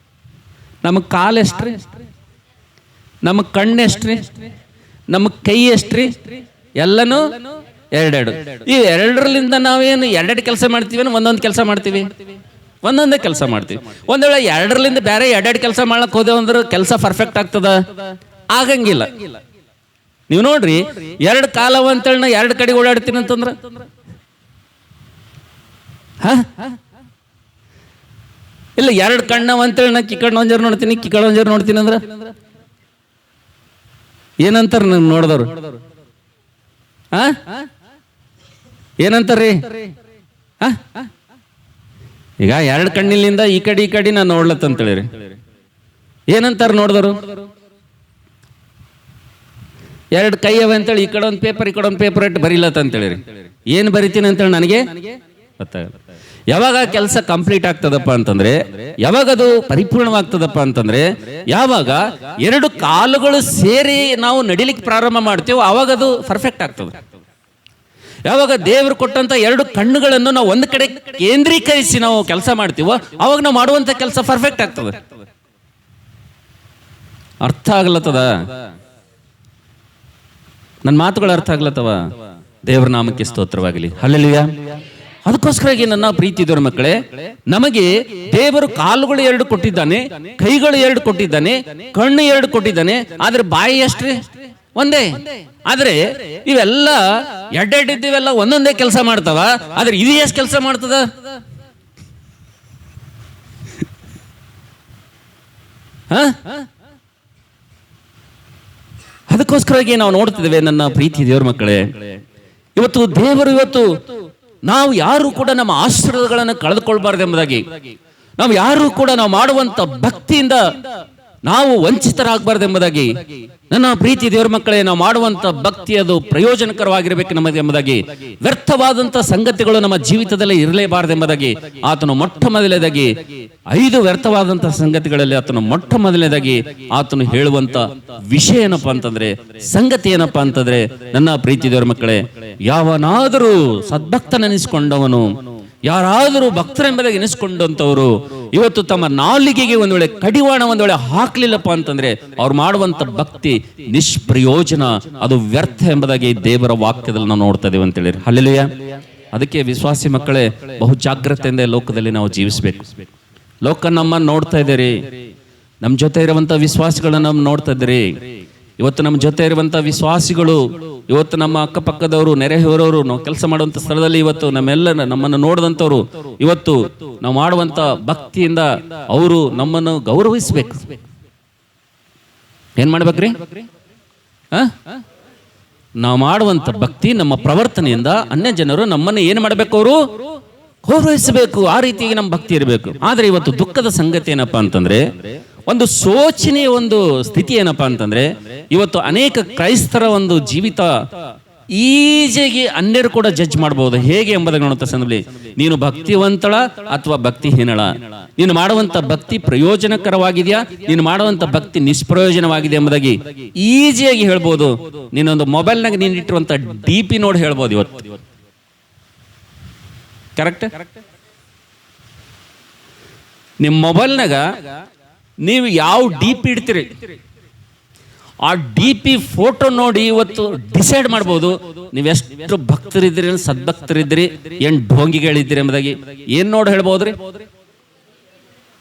ನಮ್ಮ ಕಾಲು ಎಷ್ಟ್ರಿ? ನಮ್ಮ ಕಣ್ಣು ಎಷ್ಟ್ರಿ? ನಮ್ಮ ಕೈ ಎಷ್ಟ್ರಿ? ಎಲ್ಲನೂ ಎರಡೆರಡು. ಈ ಎರಡರಲ್ಲಿಂದ ನಾವೇನು ಎರಡೆರಡು ಕೆಲಸ ಮಾಡ್ತೀವಿ? ಒಂದೊಂದು ಕೆಲಸ ಮಾಡ್ತೀವಿ? ಒಂದೊಂದೇ ಕೆಲಸ ಮಾಡ್ತೀವಿ. ಒಂದ್ ವೇಳೆ ಎರಡರಲ್ಲಿಂದ ಬೇರೆ ಎರಡೆರಡು ಕೆಲಸ ಮಾಡಕ್ ಹೋದೇವು ಅಂದ್ರೆ ಕೆಲಸ ಪರ್ಫೆಕ್ಟ್ ಆಗ್ತದ? ಆಗಂಗಿಲ್ಲ. ನೀವು ನೋಡ್ರಿ, 2 ಕಾಲವ ಅಂತೇಳಿ ನಾ 2 ಕಡೆ ಓಡಾಡ್ತೀನಿ ಅಂತಂದ್ರ ಇಲ್ಲ, 2 ಕಣ್ಣವ ಅಂತೇಳಿ ನಾ ಕಿಕಡ್ ಒಂಜರ್ ನೋಡ್ತೀನಿ, ಕಿಕಡ್ ಒಂಜರ್ ನೋಡ್ತೀನಿ ಅಂದ್ರ ಏನಂತಾರ ನನ್ ನೋಡಿದವ್ರು? ಏನಂತಾರ್ರಿ? ಈಗ 2 ಕಣ್ಣಿಲಿಂದ ಈ ಕಡೆ ನಾನು ನೋಡ್ಲತ್ತಂತೇಳಿರಿ. ಏನಂತಾರ ನೋಡಿದವರು? 2 ಕೈ ಅವ ಅಂತೇಳಿ ಈ ಕಡೆ ಒಂದು ಪೇಪರ್, ಈ ಕಡೆ ಒಂದು ಪೇಪರ್ ಇಟ್ಟು ಬರೀಲತ್ತ ಅಂತೇಳಿರಿ. ಏನು ಬರಿತೀನಿ ಅಂತೇಳಿ ನನಗೆ ಗೊತ್ತಾಗಲ್ಲ. ಯಾವಾಗ ಕೆಲಸ ಕಂಪ್ಲೀಟ್ ಆಗ್ತದಪ್ಪ ಅಂತಂದ್ರೆ, ಯಾವಾಗ ಅದು ಪರಿಪೂರ್ಣವಾಗ್ತದಪ್ಪ ಅಂತಂದ್ರೆ, ಯಾವಾಗ 2 ಕಾಲುಗಳು ಸೇರಿ ನಾವು ನಡಿಲಿಕ್ಕೆ ಪ್ರಾರಂಭ ಮಾಡ್ತೀವೋ ಅವಾಗ ಅದು ಪರ್ಫೆಕ್ಟ್ ಆಗ್ತದೆ. ಯಾವಾಗ ದೇವರು ಕೊಟ್ಟಂತ 2 ಕಣ್ಣುಗಳನ್ನು ನಾವು ಒಂದು ಕಡೆ ಕೇಂದ್ರೀಕರಿಸಿ ನಾವು ಕೆಲಸ ಮಾಡ್ತೀವೋ ಅವಾಗ ನಾವು ಮಾಡುವಂತ ಕೆಲಸ ಪರ್ಫೆಕ್ಟ್ ಆಗ್ತದೆ. ಅರ್ಥ ಆಗ್ಲತ್ತದ? ನನ್ನ ಮಾತುಗಳು ಅರ್ಥ ಆಗ್ಲತ್ತವ? ದೇವರ ನಾಮಕ್ಕೆ ಸ್ತೋತ್ರವಾಗಲಿ. ಹಲ್ಲೆಲೂಯಾ. ಅದಕ್ಕೋಸ್ಕರ ನನ್ನ ಪ್ರೀತಿ ದೇವರ ಮಕ್ಕಳೇ, ನಮಗೆ ದೇವರು ಕಾಲುಗಳು 2 ಕೊಟ್ಟಿದ್ದಾನೆ, ಕೈಗಳು 2 ಕೊಟ್ಟಿದ್ದಾನೆ, ಕಣ್ಣು 2 ಕೊಟ್ಟಿದ್ದಾನೆ. ಆದ್ರೆ ಬಾಯಿ ಎಷ್ಟ್ರಿ? ಒಂದೇ. ಆದ್ರೆ ಇವೆಲ್ಲ ಎಡ್ಡೆಡ್ಡಿದ್ದೀವೆಲ್ಲ ಒಂದೊಂದೇ ಕೆಲಸ ಮಾಡ್ತಾವ. ಆದ್ರೆ ಇದು ಎಷ್ಟು ಕೆಲಸ ಮಾಡ್ತದ? ಅದಕ್ಕೋಸ್ಕರವಾಗಿ ನಾವು ನೋಡ್ತಿದ್ದೇವೆ ನನ್ನ ಪ್ರೀತಿ ದೇವರ ಮಕ್ಕಳೇ, ಇವತ್ತು ನಾವು ಯಾರು ಕೂಡ ನಮ್ಮ ಆಶೀರ್ವಾದಗಳನ್ನು ಕಳೆದುಕೊಳ್ಬಾರ್ದು ಎಂಬುದಾಗಿ, ನಾವು ಯಾರು ಕೂಡ ನಾವು ಮಾಡುವಂತ ಭಕ್ತಿಯಿಂದ ನಾವು ವಂಚಿತರಾಗಬಾರ್ದೆಂಬುದಾಗಿ, ನನ್ನ ಪ್ರೀತಿ ದೇವರ ಮಕ್ಕಳೇ, ನಾವು ಮಾಡುವಂತ ಭಕ್ತಿ ಅದು ಪ್ರಯೋಜನಕರವಾಗಿರಬೇಕು ನಮಗೆ ಎಂಬುದಾಗಿ, ವ್ಯರ್ಥವಾದಂತ ಸಂಗತಿಗಳು ನಮ್ಮ ಜೀವಿತದಲ್ಲಿ ಇರಲೇಬಾರದೆಂಬುದಾಗಿ ಆತನು ಮೊಟ್ಟ ಮೊದಲನೇದಾಗಿ 5 ವ್ಯರ್ಥವಾದಂತಹ ಸಂಗತಿಗಳಲ್ಲಿ ಆತನು ಮೊಟ್ಟ ಮೊದಲನೇದಾಗಿ ಆತನು ಹೇಳುವಂತ ವಿಷಯ ಏನಪ್ಪಾ ಅಂತಂದ್ರೆ, ಸಂಗತಿ ಏನಪ್ಪಾ ಅಂತಂದ್ರೆ, ನನ್ನ ಪ್ರೀತಿ ದೇವರ ಮಕ್ಕಳೇ, ಯಾವನಾದರೂ ಸದ್ಭಕ್ತನೆನಿಸಿಕೊಂಡವನು, ಯಾರಾದರೂ ಭಕ್ತರೆಂಬುದಾಗಿ ಎನಿಸ್ಕೊಂಡಂತವರು ಇವತ್ತು ತಮ್ಮ ನಾಲಿಗೆಗೆ ಒಂದು ವೇಳೆ ಕಡಿವಾಣ ಒಂದು ವೇಳೆ ಹಾಕ್ಲಿಲ್ಲಪ್ಪ ಅಂತಂದ್ರೆ ಅವ್ರು ಮಾಡುವಂತ ಭಕ್ತಿ ನಿಷ್ಪ್ರಯೋಜನ, ಅದು ವ್ಯರ್ಥ ಎಂಬುದಾಗಿ ದೇವರ ವಾಕ್ಯದಲ್ಲಿ ನಾವು ನೋಡ್ತಾ ಇದೀವಿ ಅಂತ ಹೇಳಿ. ಹಲ್ಲೆಲೂಯಾ. ಅದಕ್ಕೆ ವಿಶ್ವಾಸಿ ಮಕ್ಕಳೇ, ಬಹು ಜಾಗ್ರತೆಯಿಂದ ಲೋಕದಲ್ಲಿ ನಾವು ಜೀವಿಸಬೇಕು. ಲೋಕ ನಮ್ಮನ್ನು ನೋಡ್ತಾ ಇದ್ದೀರಿ, ನಮ್ಮ ಜೊತೆ ಇರುವಂತ ವಿಶ್ವಾಸಿಗಳನ್ನ ನಾವು ನೋಡ್ತಾ ಇದ್ದೀರಿ. ಇವತ್ತು ನಮ್ಮ ಜೊತೆ ಇರುವಂತ ವಿಶ್ವಾಸಿಗಳು, ಇವತ್ತು ನಮ್ಮ ಅಕ್ಕಪಕ್ಕದವರು, ನೆರೆಹೊರೆಯವರು, ನಾವು ಕೆಲಸ ಮಾಡುವಂತ ಸ್ಥಳದಲ್ಲಿ ಇವತ್ತು ನಮ್ಮನ್ನು ನೋಡಿದಂಥವ್ರು ಇವತ್ತು ನಾವು ಮಾಡುವಂತ ಭಕ್ತಿಯಿಂದ ಅವರು ನಮ್ಮನ್ನು ಗೌರವಿಸ್ಬೇಕು. ಏನ್ ಮಾಡ್ಬೇಕ್ರಿ? ನಾವು ಮಾಡುವಂತ ಭಕ್ತಿ, ನಮ್ಮ ಪ್ರವರ್ತನೆಯಿಂದ ಅನ್ಯ ಜನರು ನಮ್ಮನ್ನು ಏನ್ ಮಾಡ್ಬೇಕು? ಅವರು ಗೌರವಿಸಬೇಕು. ಆ ರೀತಿಯಾಗಿ ನಮ್ಮ ಭಕ್ತಿ ಇರಬೇಕು. ಆದ್ರೆ ಇವತ್ತು ದುಃಖದ ಸಂಗತಿ ಏನಪ್ಪಾ ಅಂತಂದ್ರೆ, ಒಂದು ಶೋಚನೀಯ ಒಂದು ಸ್ಥಿತಿ ಏನಪ್ಪಾ ಅಂತಂದ್ರೆ, ಇವತ್ತು ಅನೇಕ ಕ್ರೈಸ್ತರ ಒಂದು ಜೀವಿತ ಈಜಿಯಾಗಿ ಅನ್ಯರು ಕೂಡ ಜಡ್ಜ್ ಮಾಡಬಹುದು. ಹೇಗೆ ಎಂಬುದನ್ನು ನೋಡುವಂತ ಸಂದರ್ಭದಲ್ಲಿ, ನೀನು ಭಕ್ತಿವಂತಳ ಅಥವಾ ಭಕ್ತಿಹೀನಳ, ನೀನು ಮಾಡುವಂತ ಭಕ್ತಿ ಪ್ರಯೋಜನಕರವಾಗಿದೆಯಾ, ನೀನು ಮಾಡುವಂತ ಭಕ್ತಿ ನಿಷ್ಪ್ರಯೋಜನವಾಗಿದೆ ಎಂಬುದಾಗಿ ಈಜಿಯಾಗಿ ಹೇಳ್ಬೋದು. ನೀನೊಂದು ಮೊಬೈಲ್ನಾಗ ನೀನು ಇಟ್ಟಿರುವಂತ DP ನೋಡಿ ಹೇಳ್ಬೋದು ಇವತ್ತು. ಕರೆಕ್ಟ್? ನಿಮ್ಮ ಮೊಬೈಲ್ನಾಗ ನೀವು ಯಾವ DP ಇಡ್ತೀರಿ, ಆ DP ಫೋಟೋ ನೋಡಿ ಇವತ್ತು ಡಿಸೈಡ್ ಮಾಡ್ಬೋದು ನೀವೆಷ್ಟು ಭಕ್ತರಿದ್ದೀರಿ, ಸದ್ಭಕ್ತರಿದ್ದೀರಿ, ಏನ್ ಢೋಂಗಿಗಳಿದ್ದೀರಿ ಎಂಬುದಾಗಿ. ಏನ್ ನೋಡಿ ಹೇಳ್ಬೋದ್ರಿ?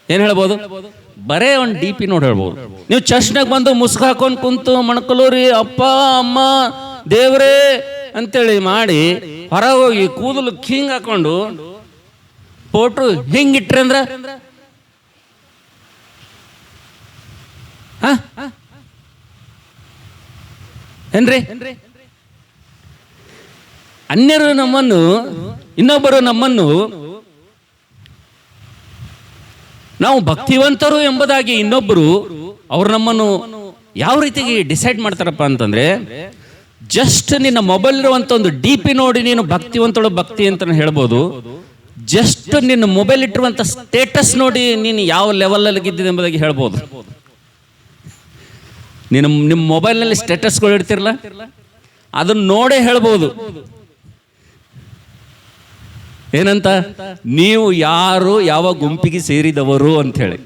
ಏನ್ ಹೇಳ್ಬೋದು? ಬರೇ ಒಂದು DP ನೋಡಿ ಹೇಳ್ಬೋದು. ನೀವು ಚರ್ಚ್ನಾಗ ಬಂದು ಮುಸ್ಕ ಹಾಕೊಂಡು ಕುಂತು ಮಣ್ಕಲೂರಿ ಅಪ್ಪ ಅಮ್ಮ ದೇವ್ರೇ ಅಂತೇಳಿ ಮಾಡಿ ಹೊರಗೆ ಹೋಗಿ ಕೂದಲು ಹಿಂಗ್ ಹಾಕೊಂಡು ಫೋಟೋ ಹಿಂಗಿಟ್ರಿ ಅಂದ್ರ ಏನ್ರಿ? ಅನ್ಯರು ನಮ್ಮನ್ನು, ಇನ್ನೊಬ್ಬರು ನಮ್ಮನ್ನು ನಾವು ಭಕ್ತಿವಂತರು ಎಂಬುದಾಗಿ ಇನ್ನೊಬ್ಬರು ಅವ್ರು ನಮ್ಮನ್ನು ಯಾವ ರೀತಿಗೆ ಡಿಸೈಡ್ ಮಾಡ್ತಾರಪ್ಪ ಅಂತಂದ್ರೆ, ಜಸ್ಟ್ ನಿನ್ನ ಮೊಬೈಲ್ ಇರುವಂತ ಒಂದು DP ನೋಡಿ ನೀನು ಭಕ್ತಿವಂತಳು ಭಕ್ತಿ ಅಂತ ಹೇಳ್ಬೋದು. ಜಸ್ಟ್ ನಿನ್ನ ಮೊಬೈಲ್ ಇಟ್ಟಿರುವಂತ ಸ್ಟೇಟಸ್ ನೋಡಿ ನೀನು ಯಾವ ಲೆವೆಲ್ ಅಲ್ಲಿ ಗಿದ್ದಿದೆ ಎಂಬುದಾಗಿ ಹೇಳ್ಬೋದು. ನೀನು ನಿಮ್ಮ ಮೊಬೈಲ್ನಲ್ಲಿ ಸ್ಟೇಟಸ್ಗಳು ಇಡ್ತಿರಲ್ಲ, ಅದನ್ನ ನೋಡೇ ಹೇಳ್ಬೋದು ಏನಂತ, ನೀವು ಯಾರು, ಯಾವ ಗುಂಪಿಗೆ ಸೇರಿದವರು ಅಂತ ಹೇಳಿ.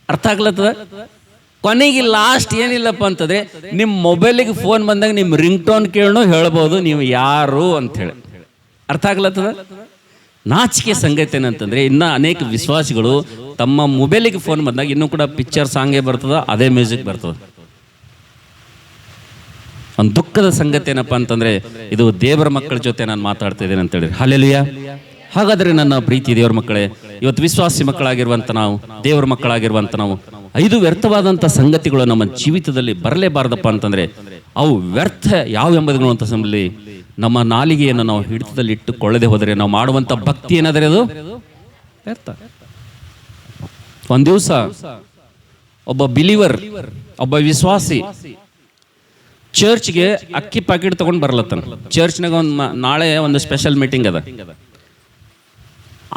ಅರ್ಥ ಆಗ್ಲತ್ತದ? ಕೊನೆಗೆ ಲಾಸ್ಟ್ ಏನಿಲ್ಲಪ್ಪ ಅಂತಂದ್ರೆ, ನಿಮ್ಮ ಮೊಬೈಲಿಗೆ ಫೋನ್ ಬಂದಾಗ ನಿಮ್ಮ ರಿಂಗ್ ಟೋನ್ ಕೇಳೋ ಹೇಳ್ಬೋದು ನೀವು ಯಾರು ಅಂತ ಹೇಳಿ. ಅರ್ಥ ಆಗ್ಲತ್ತದ? ನಾಚಿಕೆ ಸಂಗತಿ ಏನಂತಂದ್ರೆ, ಇನ್ನ ಅನೇಕ ವಿಶ್ವಾಸಿಗಳು ತಮ್ಮ ಮೊಬೈಲಿಗೆ ಫೋನ್ ಬಂದಾಗ ಇನ್ನೂ ಕೂಡ ಪಿಕ್ಚರ್ ಸಾಂಗೇ ಬರ್ತದ, ಅದೇ ಮ್ಯೂಸಿಕ್ ಬರ್ತದ. ಒಂದು ದುಃಖದ ಸಂಗತಿ ಏನಪ್ಪಾ ಅಂತಂದ್ರೆ, ಇದು ದೇವರ ಮಕ್ಕಳ ಜೊತೆ ನಾನು ಮಾತಾಡ್ತಾ ಇದ್ದೇನೆ ಅಂತ ಹೇಳಿ. ಹಲ್ಲೆಲೂಯಾ. ಹಾಗಾದ್ರೆ ನನ್ನ ಪ್ರೀತಿ ದೇವರ ಮಕ್ಕಳೇ, ಇವತ್ತು ವಿಶ್ವಾಸಿ ಮಕ್ಕಳಾಗಿರುವಂತ ನಾವು, ದೇವರ ಮಕ್ಕಳಾಗಿರುವಂತ ನಾವು, 5 ವ್ಯರ್ಥವಾದಂಥ ಸಂಗತಿಗಳು ನಮ್ಮ ಜೀವಿತದಲ್ಲಿ ಬರಲೇಬಾರದಪ್ಪ ಅಂತಂದ್ರೆ, ಅವು ವ್ಯರ್ಥ ಯಾವ ಎಂಬುದನ್ನು ಅಂತ ಸಮಯದಲ್ಲಿ ನಮ್ಮ ನಾಲಿಗೆಯನ್ನು ನಾವು ಹಿಡಿತದಲ್ಲಿ ಇಟ್ಟುಕೊಳ್ಳದೆ ಹೋದರೆ ನಾವು ಮಾಡುವಂತ ಭಕ್ತಿ ಏನಾದರೆ ಅದು ವ್ಯರ್ಥ. ಒಂದ್ ದಿವಸ ಒಬ್ಬ ಬಿಲೀವರ್, ಒಬ್ಬ ವಿಶ್ವಾಸಿ ಚರ್ಚ್ಗೆ ಅಕ್ಕಿ ಪ್ಯಾಕೆಟ್ ತಗೊಂಡು ಬರ್ಲತ್ತಾನ. ಚರ್ಚ್ನಾಗ ನಾಳೆ ಒಂದು ಸ್ಪೆಷಲ್ ಮೀಟಿಂಗ್ ಅದ.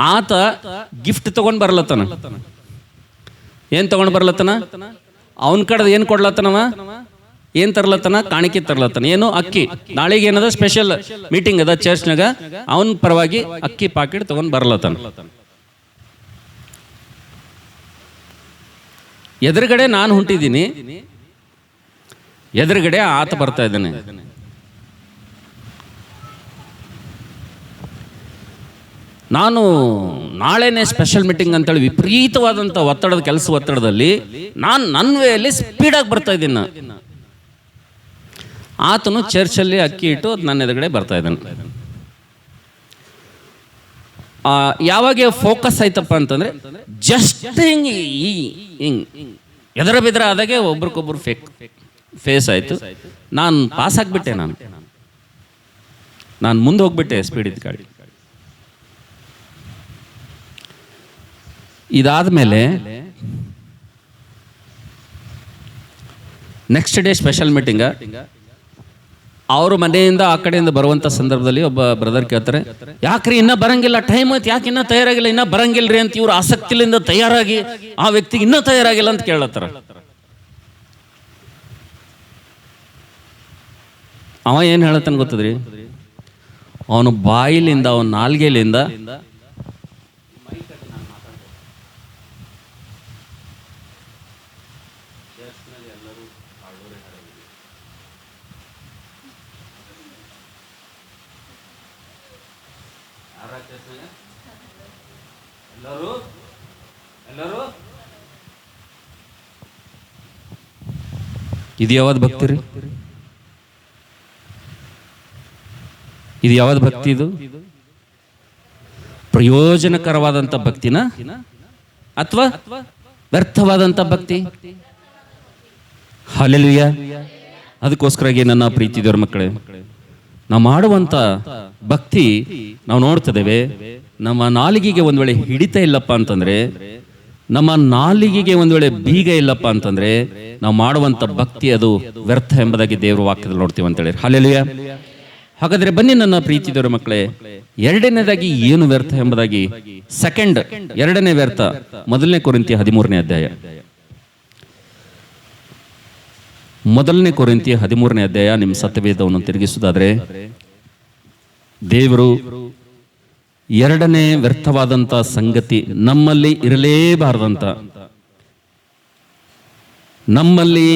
ಆತ ಗಿಫ್ಟ್ ತಗೊಂಡ್ ಬರ್ಲತ್ತಾನ. ಏನ್ ತಗೊಂಡ್ ಬರ್ಲತ್ತಾನ? ಅವನ್ ಕಡೆ ಏನ್ ಕೊಡ್ಲತ್ತನವ? ಏನ್ ತರ್ಲತ್ತಾನ? ಕಾಣಿಕೆ ತರ್ಲತ್ತಾನ. ಏನು? ಅಕ್ಕಿ. ನಾಳೆಗೆ ಏನದ ಸ್ಪೆಷಲ್ ಮೀಟಿಂಗ್ ಅದ ಚರ್ಚ್ನಾಗ, ಅವನ್ ಪರವಾಗಿ ಅಕ್ಕಿ ಪ್ಯಾಕೆಟ್ ತಗೊಂಡ್ ಬರ್ಲತ್ತಾನ. ಎದುರುಗಡೆ ನಾನು ಹೊಂಟಿದ್ದೀನಿ, ಎದುರುಗಡೆ ಆತ ಬರ್ತಾ ಇದ್ದಾನೆ. ನಾನು ನಾಳೆನೇ ಸ್ಪೆಷಲ್ ಮೀಟಿಂಗ್ ಅಂತೇಳಿ ವಿಪರೀತವಾದಂಥ ಒತ್ತಡದ ಕೆಲಸ ಒತ್ತಡದಲ್ಲಿ ನಾನು ನನ್ನ ವೇಯಲ್ಲಿ ಸ್ಪೀಡಾಗಿ ಬರ್ತಾ ಇದ್ದೀನಿ. ಆತನು ಚರ್ಚಲ್ಲಿ ಅಕ್ಕಿ ಇಟ್ಟು ನನ್ನ ಎದುರುಗಡೆ ಬರ್ತಾ ಇದ್ದಾನೆ. ಯಾವಾಗ ಫೋಕಸ್ ಆಯ್ತಪ್ಪ ಅಂತಂದ್ರೆ, ಜಸ್ಟ್ ಹಿಂಗೆ ಎದರ ಬೆದರ ಆದಾಗೆ ಒಬ್ರಿಗೊಬ್ರು ಫೇಸ್ ಆಯ್ತು. ನಾನು ಪಾಸ್ ಆಗಿಬಿಟ್ಟೆ. ನಾನು ಮುಂದೆ ಹೋಗ್ಬಿಟ್ಟೆ ಸ್ಪೀಡ್ ಇದ್ದ ಗಾಡಿ. ಇದಾದ್ಮೇಲೆ ನೆಕ್ಸ್ಟ್ ಡೇ ಸ್ಪೆಷಲ್ ಮೀಟಿಂಗ್. ಅವರು ಮನೆಯಿಂದ ಆ ಕಡೆಯಿಂದ ಬರುವಂಥ ಸಂದರ್ಭದಲ್ಲಿ ಒಬ್ಬ ಬ್ರದರ್ ಕೇಳ್ತಾರೆ, ಯಾಕ್ರಿ ಇನ್ನೂ ಬರಂಗಿಲ್ಲ, ಟೈಮ್ ಆಯ್ತು, ಯಾಕೆ ಇನ್ನೂ ತಯಾರಾಗಿಲ್ಲ, ಇನ್ನೂ ಬರಂಗಿಲ್ರಿ ಅಂತ ಇವ್ರು ಆಸಕ್ತಿಲಿಂದ ತಯಾರಾಗಿ ಆ ವ್ಯಕ್ತಿಗೆ ಇನ್ನೂ ತಯಾರಾಗಿಲ್ಲ ಅಂತ ಕೇಳತ್ತಾರ. ಅವ ಏನು ಹೇಳತ್ತಾನ ಗೊತ್ತದ್ರಿ, ಅವನು ಬಾಯಿಲಿಂದ ಅವನ ನಾಲ್ಗೆಲಿಂದ ಇದು ಯಾವ್ದು ಭಕ್ತಿ ರೀ? ಇದು ಯಾವ್ದು ಭಕ್ತಿ? ಇದು ಪ್ರಯೋಜನಕರವಾದಂಥ ಭಕ್ತಿನ ಅಥವಾ ವ್ಯರ್ಥವಾದಂಥ ಭಕ್ತಿ? ಹಲ್ಲೆಲೂಯಾ. ಅದಕ್ಕೋಸ್ಕರಾಗಿ ನನ್ನ ಪ್ರೀತಿ ದೇವರ ಮಕ್ಕಳೇ, ನಾವು ಮಾಡುವಂಥ ಭಕ್ತಿ ನಾವು ನೋಡ್ತಿದ್ದೇವೆ. ನಮ್ಮ ನಾಲಿಗೆಗೆ ಒಂದು ವೇಳೆ ಹಿಡಿತ ಇಲ್ಲಪ್ಪ ಅಂತಂದ್ರೆ, ನಮ್ಮ ನಾಲಿಗೆಗೆ ಒಂದು ವೇಳೆ ಬೀಗ ಇಲ್ಲಪ್ಪ ಅಂತಂದ್ರೆ, ನಾವು ಮಾಡುವಂಥ ಭಕ್ತಿ ಅದು ವ್ಯರ್ಥ ಎಂಬುದಾಗಿ ದೇವರ ವಾಕ್ಯದಲ್ಲಿ ನೋಡ್ತೀವಿ ಅಂತೇಳಿ. ಹಲ್ಲೆಲೂಯಾ. ಹಾಗಾದ್ರೆ ಬನ್ನಿ ನನ್ನ ಪ್ರೀತಿ ದೇವರ ಮಕ್ಕಳೇ, ಎರಡನೇದಾಗಿ ಏನು ವ್ಯರ್ಥ ಎಂಬುದಾಗಿ, ಎರಡನೇ ವ್ಯರ್ಥ, 1 ಕೊರಿಂಥಿ 13ನೇ ಅಧ್ಯಾಯ. 1 ಕೊರಿಂಥಿ 13ನೇ ಅಧ್ಯಾಯ. ನಿಮ್ಮ ಸತ್ಯವೇದವನ್ನು ತಿರುಗಿಸುವುದಾದ್ರೆ, ದೇವರು ಎರಡನೇ ವ್ಯರ್ಥವಾದಂಥ ಸಂಗತಿ ನಮ್ಮಲ್ಲಿ ಇರಲೇಬಾರದಂತ, ನಮ್ಮಲ್ಲಿ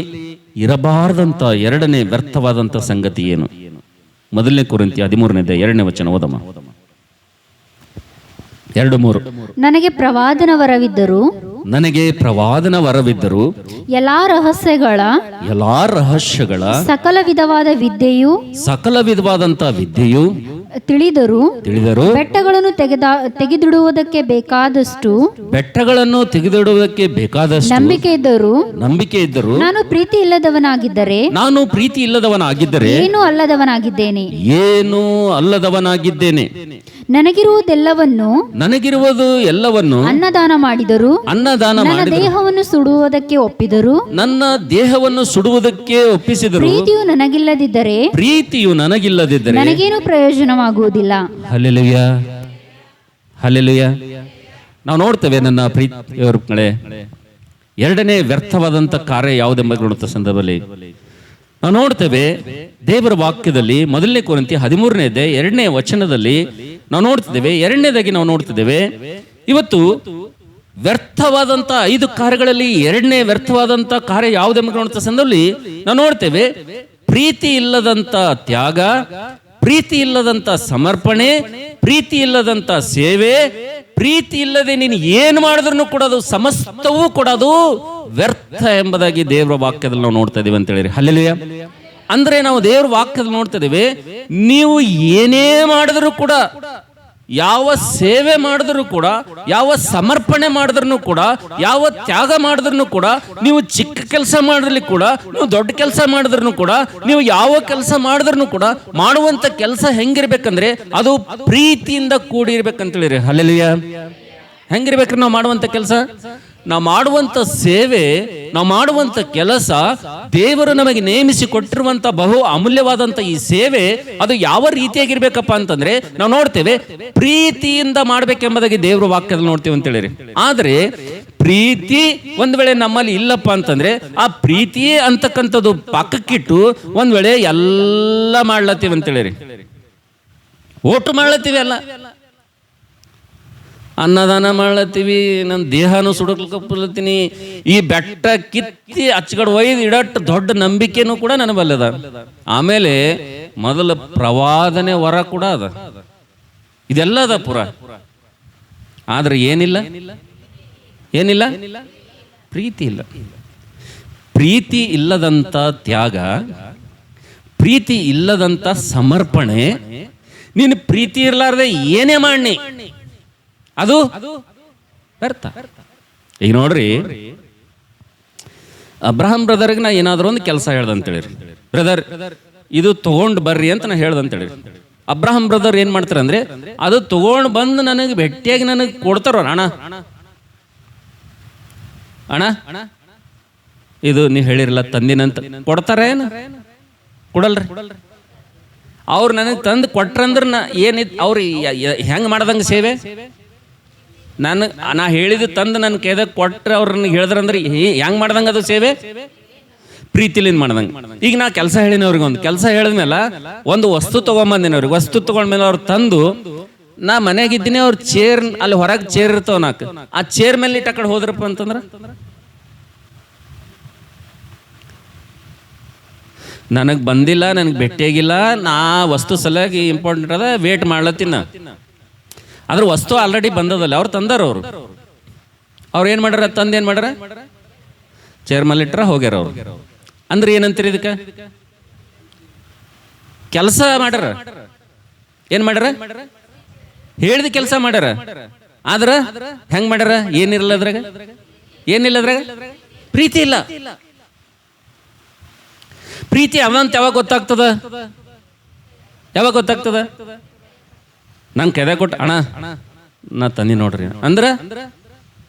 ಇರಬಾರದಂತ ಎರಡನೇ ವ್ಯರ್ಥವಾದಂಥ ಸಂಗತಿ ಏನು? 1 ಕೊರಿಂಥಿ 13ನೇ ಅಧ್ಯಾಯ 2ನೇ ವಚನ ಓದಮ್ಮ. 2-3. ನನಗೆ ಪ್ರವಾದನ ವರವಿದ್ದರೂ ಎಲ್ಲಾ ರಹಸ್ಯಗಳ ಸಕಲ ವಿಧವಾದ ವಿದ್ಯೆಯು ತಿಳಿದರು ಬೆಟ್ಟಗಳನ್ನು ತೆಗೆದಿಡುವುದಕ್ಕೆ ಬೇಕಾದಷ್ಟು ನಂಬಿಕೆ ಇದ್ದರೂ ನಾನು ಪ್ರೀತಿ ಇಲ್ಲದವನಾಗಿದ್ದರೆ ಏನೂ ಅಲ್ಲದವನಾಗಿದ್ದೇನೆ. ನನಗಿರುವುದು ಎಲ್ಲವನ್ನು ಅನ್ನದಾನ ಮಾಡಿದರು, ನನ್ನ ದೇಹವನ್ನು ಸುಡುವುದಕ್ಕೆ ಒಪ್ಪಿಸಿದರು. ಪ್ರೀತಿಯು ನನಗಿಲ್ಲದಿದ್ದರೆ ನನಗೇನು ಪ್ರಯೋಜನವಾಗುವುದಿಲ್ಲ. Hallelujah, hallelujah. ನಾವು ನೋಡ್ತೇವೆ ನನ್ನ ಪ್ರೀತಿಯವರ ಮಕ್ಕಳೇ, ಎರಡನೇ ವ್ಯರ್ಥವಾದಂಥ ಕಾರ್ಯ ಯಾವುದೆಂಬ ನೋಡುತ್ತ ಸಂದರ್ಭದಲ್ಲಿ ನಾವು ನೋಡ್ತೇವೆ ದೇವರ ವಾಕ್ಯದಲ್ಲಿ 1 ಕೊರಿಂಥಿ 13ನೇ ಅಧ್ಯಾಯ 2ನೇ ವಚನದಲ್ಲಿ ನಾವು ನೋಡ್ತಿದ್ದೇವೆ. ಎರಡನೇದಾಗಿ ನಾವು ನೋಡ್ತಿದ್ದೇವೆ, ಇವತ್ತು ವ್ಯರ್ಥವಾದಂಥ 5 ಕಾರ್ಯಗಳಲ್ಲಿ ಎರಡನೇ ವ್ಯರ್ಥವಾದಂಥ ಕಾರ್ಯ ಯಾವುದೆಂಬ ನೋಡುತ್ತ ಸಂದರ್ಭದಲ್ಲಿ ನಾವು ನೋಡ್ತೇವೆ, ಪ್ರೀತಿ ಇಲ್ಲದಂಥ ತ್ಯಾಗ, ಪ್ರೀತಿ ಇಲ್ಲದಂಥ ಸಮರ್ಪಣೆ, ಪ್ರೀತಿ ಇಲ್ಲದಂಥ ಸೇವೆ, ಪ್ರೀತಿ ಇಲ್ಲದೆ ನೀನು ಏನು ಮಾಡಿದ್ರು ಕೂಡ ಅದು ಸಮಸ್ತವೂ ಕೂಡ ಅದು ವ್ಯರ್ಥ ಎಂಬುದಾಗಿ ದೇವರ ವಾಕ್ಯದಲ್ಲಿ ನಾವು ನೋಡ್ತಾ ಇದೀವಿ ಅಂತ ಹೇಳಿರಿ. ಹಲ್ಲೆಲೂಯಾ. ಅಂದ್ರೆ ನಾವು ದೇವರ ವಾಕ್ಯದಲ್ಲಿ ನೋಡ್ತಾ ಇದೀವಿ, ನೀವು ಏನೇ ಮಾಡಿದ್ರು ಕೂಡ, ಯಾವ ಸೇವೆ ಮಾಡಿದ್ರು ಕೂಡ, ಯಾವ ಸಮರ್ಪಣೆ ಮಾಡಿದ್ರು ಕೂಡ, ಯಾವ ತ್ಯಾಗ ಮಾಡಿದ್ರು ಕೂಡ, ನೀವು ಚಿಕ್ಕ ಕೆಲಸ ಮಾಡಿರ್ಲಿ ಕೂಡ, ನೀವು ದೊಡ್ಡ ಕೆಲಸ ಮಾಡಿದ್ರು ಕೂಡ, ನೀವು ಯಾವ ಕೆಲಸ ಮಾಡಿದ್ರು ಕೂಡ, ಮಾಡುವಂತ ಕೆಲಸ ಹೆಂಗಿರ್ಬೇಕಂದ್ರೆ ಅದು ಪ್ರೀತಿಯಿಂದ ಕೂಡಿರ್ಬೇಕಂತೇಳಿರಿ. ಹಲ್ಲೆಲೂಯಾ. ಹೆಂಗಿರ್ಬೇಕ್ರಿ ನಾವು ಮಾಡುವಂತ ಕೆಲಸ? ನಾವು ಮಾಡುವಂತ ಸೇವೆ, ನಾವು ಮಾಡುವಂತ ಕೆಲಸ, ದೇವರು ನಮಗೆ ನೇಮಿಸಿ ಕೊಟ್ಟಿರುವಂತ ಬಹು ಅಮೂಲ್ಯವಾದಂತ ಈ ಸೇವೆ ಅದು ಯಾವ ರೀತಿಯಾಗಿರ್ಬೇಕಪ್ಪ ಅಂತಂದ್ರೆ ನಾವು ನೋಡ್ತೇವೆ ಪ್ರೀತಿಯಿಂದ ಮಾಡ್ಬೇಕೆಂಬುದಾಗಿ ದೇವರ ವಾಕ್ಯದಲ್ಲಿ ನೋಡ್ತೇವೆ ಅಂತ ಹೇಳಿರಿ. ಆದ್ರೆ ಪ್ರೀತಿ ಒಂದ್ ವೇಳೆ ನಮ್ಮಲ್ಲಿ ಇಲ್ಲಪ್ಪ ಅಂತಂದ್ರೆ ಆ ಪ್ರೀತಿಯೇ ಅಂತಕ್ಕಂಥದ್ದು ಪಕ್ಕಕ್ಕಿಟ್ಟು ಒಂದ್ ವೇಳೆ ಎಲ್ಲ ಮಾಡ್ಲತ್ತೀವಿ ಅಂತ ಹೇಳಿರಿ, ಓಟು ಮಾಡ್ಲತ್ತೀವಿ, ಅಲ್ಲ ಅನ್ನದಾನ ಮಾಡ್ಲತ್ತೀವಿ, ನನ್ನ ದೇಹನೂ ಸುಡಕ್ಲತ್ತೀನಿ, ಈ ಬೆಟ್ಟ ಕಿತ್ತಿ ಅಚ್ಚಗಡೆ ಒಯ್ದು ಇಡಟ್ಟು ದೊಡ್ಡ ನಂಬಿಕೆನೂ ಕೂಡ ನನ್ನ ಬಲ್ಲದ. ಆಮೇಲೆ ಮೊದಲ ಪ್ರವಾದನೆ ವರ ಕೂಡ ಅದ, ಇದೆಲ್ಲ ಅದ ಪುರ. ಆದ್ರೆ ಏನಿಲ್ಲ, ಪ್ರೀತಿ ಇಲ್ಲ. ಪ್ರೀತಿ ಇಲ್ಲದಂತ ತ್ಯಾಗ, ಪ್ರೀತಿ ಇಲ್ಲದಂತ ಸಮರ್ಪಣೆ, ನೀನು ಪ್ರೀತಿ ಇರ್ಲಾರ್ದೆ ಏನೇ ಮಾಡಿ ಅದು ವ್ಯರ್ಥ. ಈಗ ನೋಡ್ರಿ, ಅಬ್ರಹಾಂ ಬ್ರದರ್ಗೆ ನಾ ಏನಾದ್ರು ಒಂದು ಕೆಲಸ ಹೇಳ್ದಂತೇಳಿ, ಬ್ರದರ್ ಇದು ತಗೊಂಡು ಬರ್ರಿ ಅಂತ ನಾ ಹೇಳ್ದಂತೇಳಿ, ಅಬ್ರಹಾಂ ಬ್ರದರ್ ಏನ್ ಮಾಡ್ತಾರೆ ಅಂದ್ರೆ ಅದು ತಗೊಂಡು ಬಂದು ನನಗೆ ಭೇಟಿಯಾಗಿ ನನಗೆ ಕೊಡ್ತಾರ, ಅಣ್ಣ ಇದು ನೀವು ಹೇಳಿರಲ್ಲ ತಂದಿನಂತ ಕೊಡ್ತಾರ ಏನು? ಕೊಡಲ್ರಿ. ಅವ್ರು ನನಗೆ ತಂದು ಕೊಟ್ರಂದ್ರೆ ಏನಿತ್ತು ಅವ್ರು ಹೆಂಗೆ ಮಾಡ್ದಂಗೆ ಸೇವೆ? ನಾ ಹೇಳಿದ್ದು ತಂದು ನನ್ನ ಕೈದಾಗ ಕೊಟ್ರೆ ಅವ್ರನ್ನ ಹೇಳಿದ್ರಂದ್ರೆ ಹೆಂಗೆ ಮಾಡ್ದಂಗೆ ಅದು ಸೇವೆ? ಪ್ರೀತಿಲಿಂದ ಮಾಡ್ದಂಗೆ. ಈಗ ನಾ ಕೆಲಸ ಹೇಳಿನ ಅವ್ರಿಗೆ, ಒಂದು ಕೆಲಸ ಹೇಳಿದ್ಮೇಲೆ ಒಂದು ವಸ್ತು ತೊಗೊಂಬಂದಿನಿ ಅವ್ರಿಗೆ. ವಸ್ತು ತೊಗೊಂಡ್ಮೇಲೆ ಅವ್ರು ತಂದು ನಾ ಮನೆಯಾಗಿದ್ದೀನಿ, ಅವ್ರ ಚೇರ್ ಅಲ್ಲಿ ಹೊರಗೆ ಚೇರ್ ಇರ್ತಾವ ನಾಲ್ಕು, ಆ ಚೇರ್ ಮೇಲೆ ಇಟ್ಟು ಆ ಕಡೆ ಹೋದ್ರಪ್ಪ ಅಂತಂದ್ರೆ ನನಗೆ ಬಂದಿಲ್ಲ, ನನಗೆ ಭೇಟಿಯಾಗಿಲ್ಲ, ನಾ ವಸ್ತು ಸಲುವಾಗಿ ಇಂಪಾರ್ಟೆಂಟ್ ಅದ ವೇಟ್ ಮಾಡ್ಲತ್ತಿನ. ಅದ್ರ ವಸ್ತು ಆಲ್ರೆಡಿ ಬಂದದಲ್ಲ, ಅವ್ರು ತಂದಾರ. ಅವ್ರು ಏನು ಮಾಡ್ಯಾರ? ತಂದು ಏನು ಮಾಡ್ಯಾರ? ಚೇರ್ ಮೇಲೆ ಇಟ್ರ ಹೋಗ್ಯಾರ ಅವ್ರು. ಅಂದ್ರೆ ಏನಂತೀರಿ ಇದಕ್ಕೆ? ಕೆಲಸ ಮಾಡ್ಯಾರ. ಏನು ಮಾಡ್ಯಾರ? ಹೇಳಿದ ಕೆಲಸ ಮಾಡ್ಯಾರ. ಆದ್ರ ಹೆಂಗ್ ಮಾಡ್ಯಾರ? ಏನಿರಲ್ಲ ಅದ್ರಾಗ, ಏನಿಲ್ಲ ಅದ್ರಾಗ ಪ್ರೀತಿ ಇಲ್ಲ. ಪ್ರೀತಿ ಅವಂತ ಯಾವಾಗ ಗೊತ್ತಾಗ್ತದ? ಯಾವಾಗ ಗೊತ್ತಾಗ್ತದ? ನಂಗೆ ಕೆದ ಕೊಟ್ಟು ಅಣ್ಣ ನಾ ತಂದಿ ನೋಡ್ರಿ ಅಂದ್ರೆ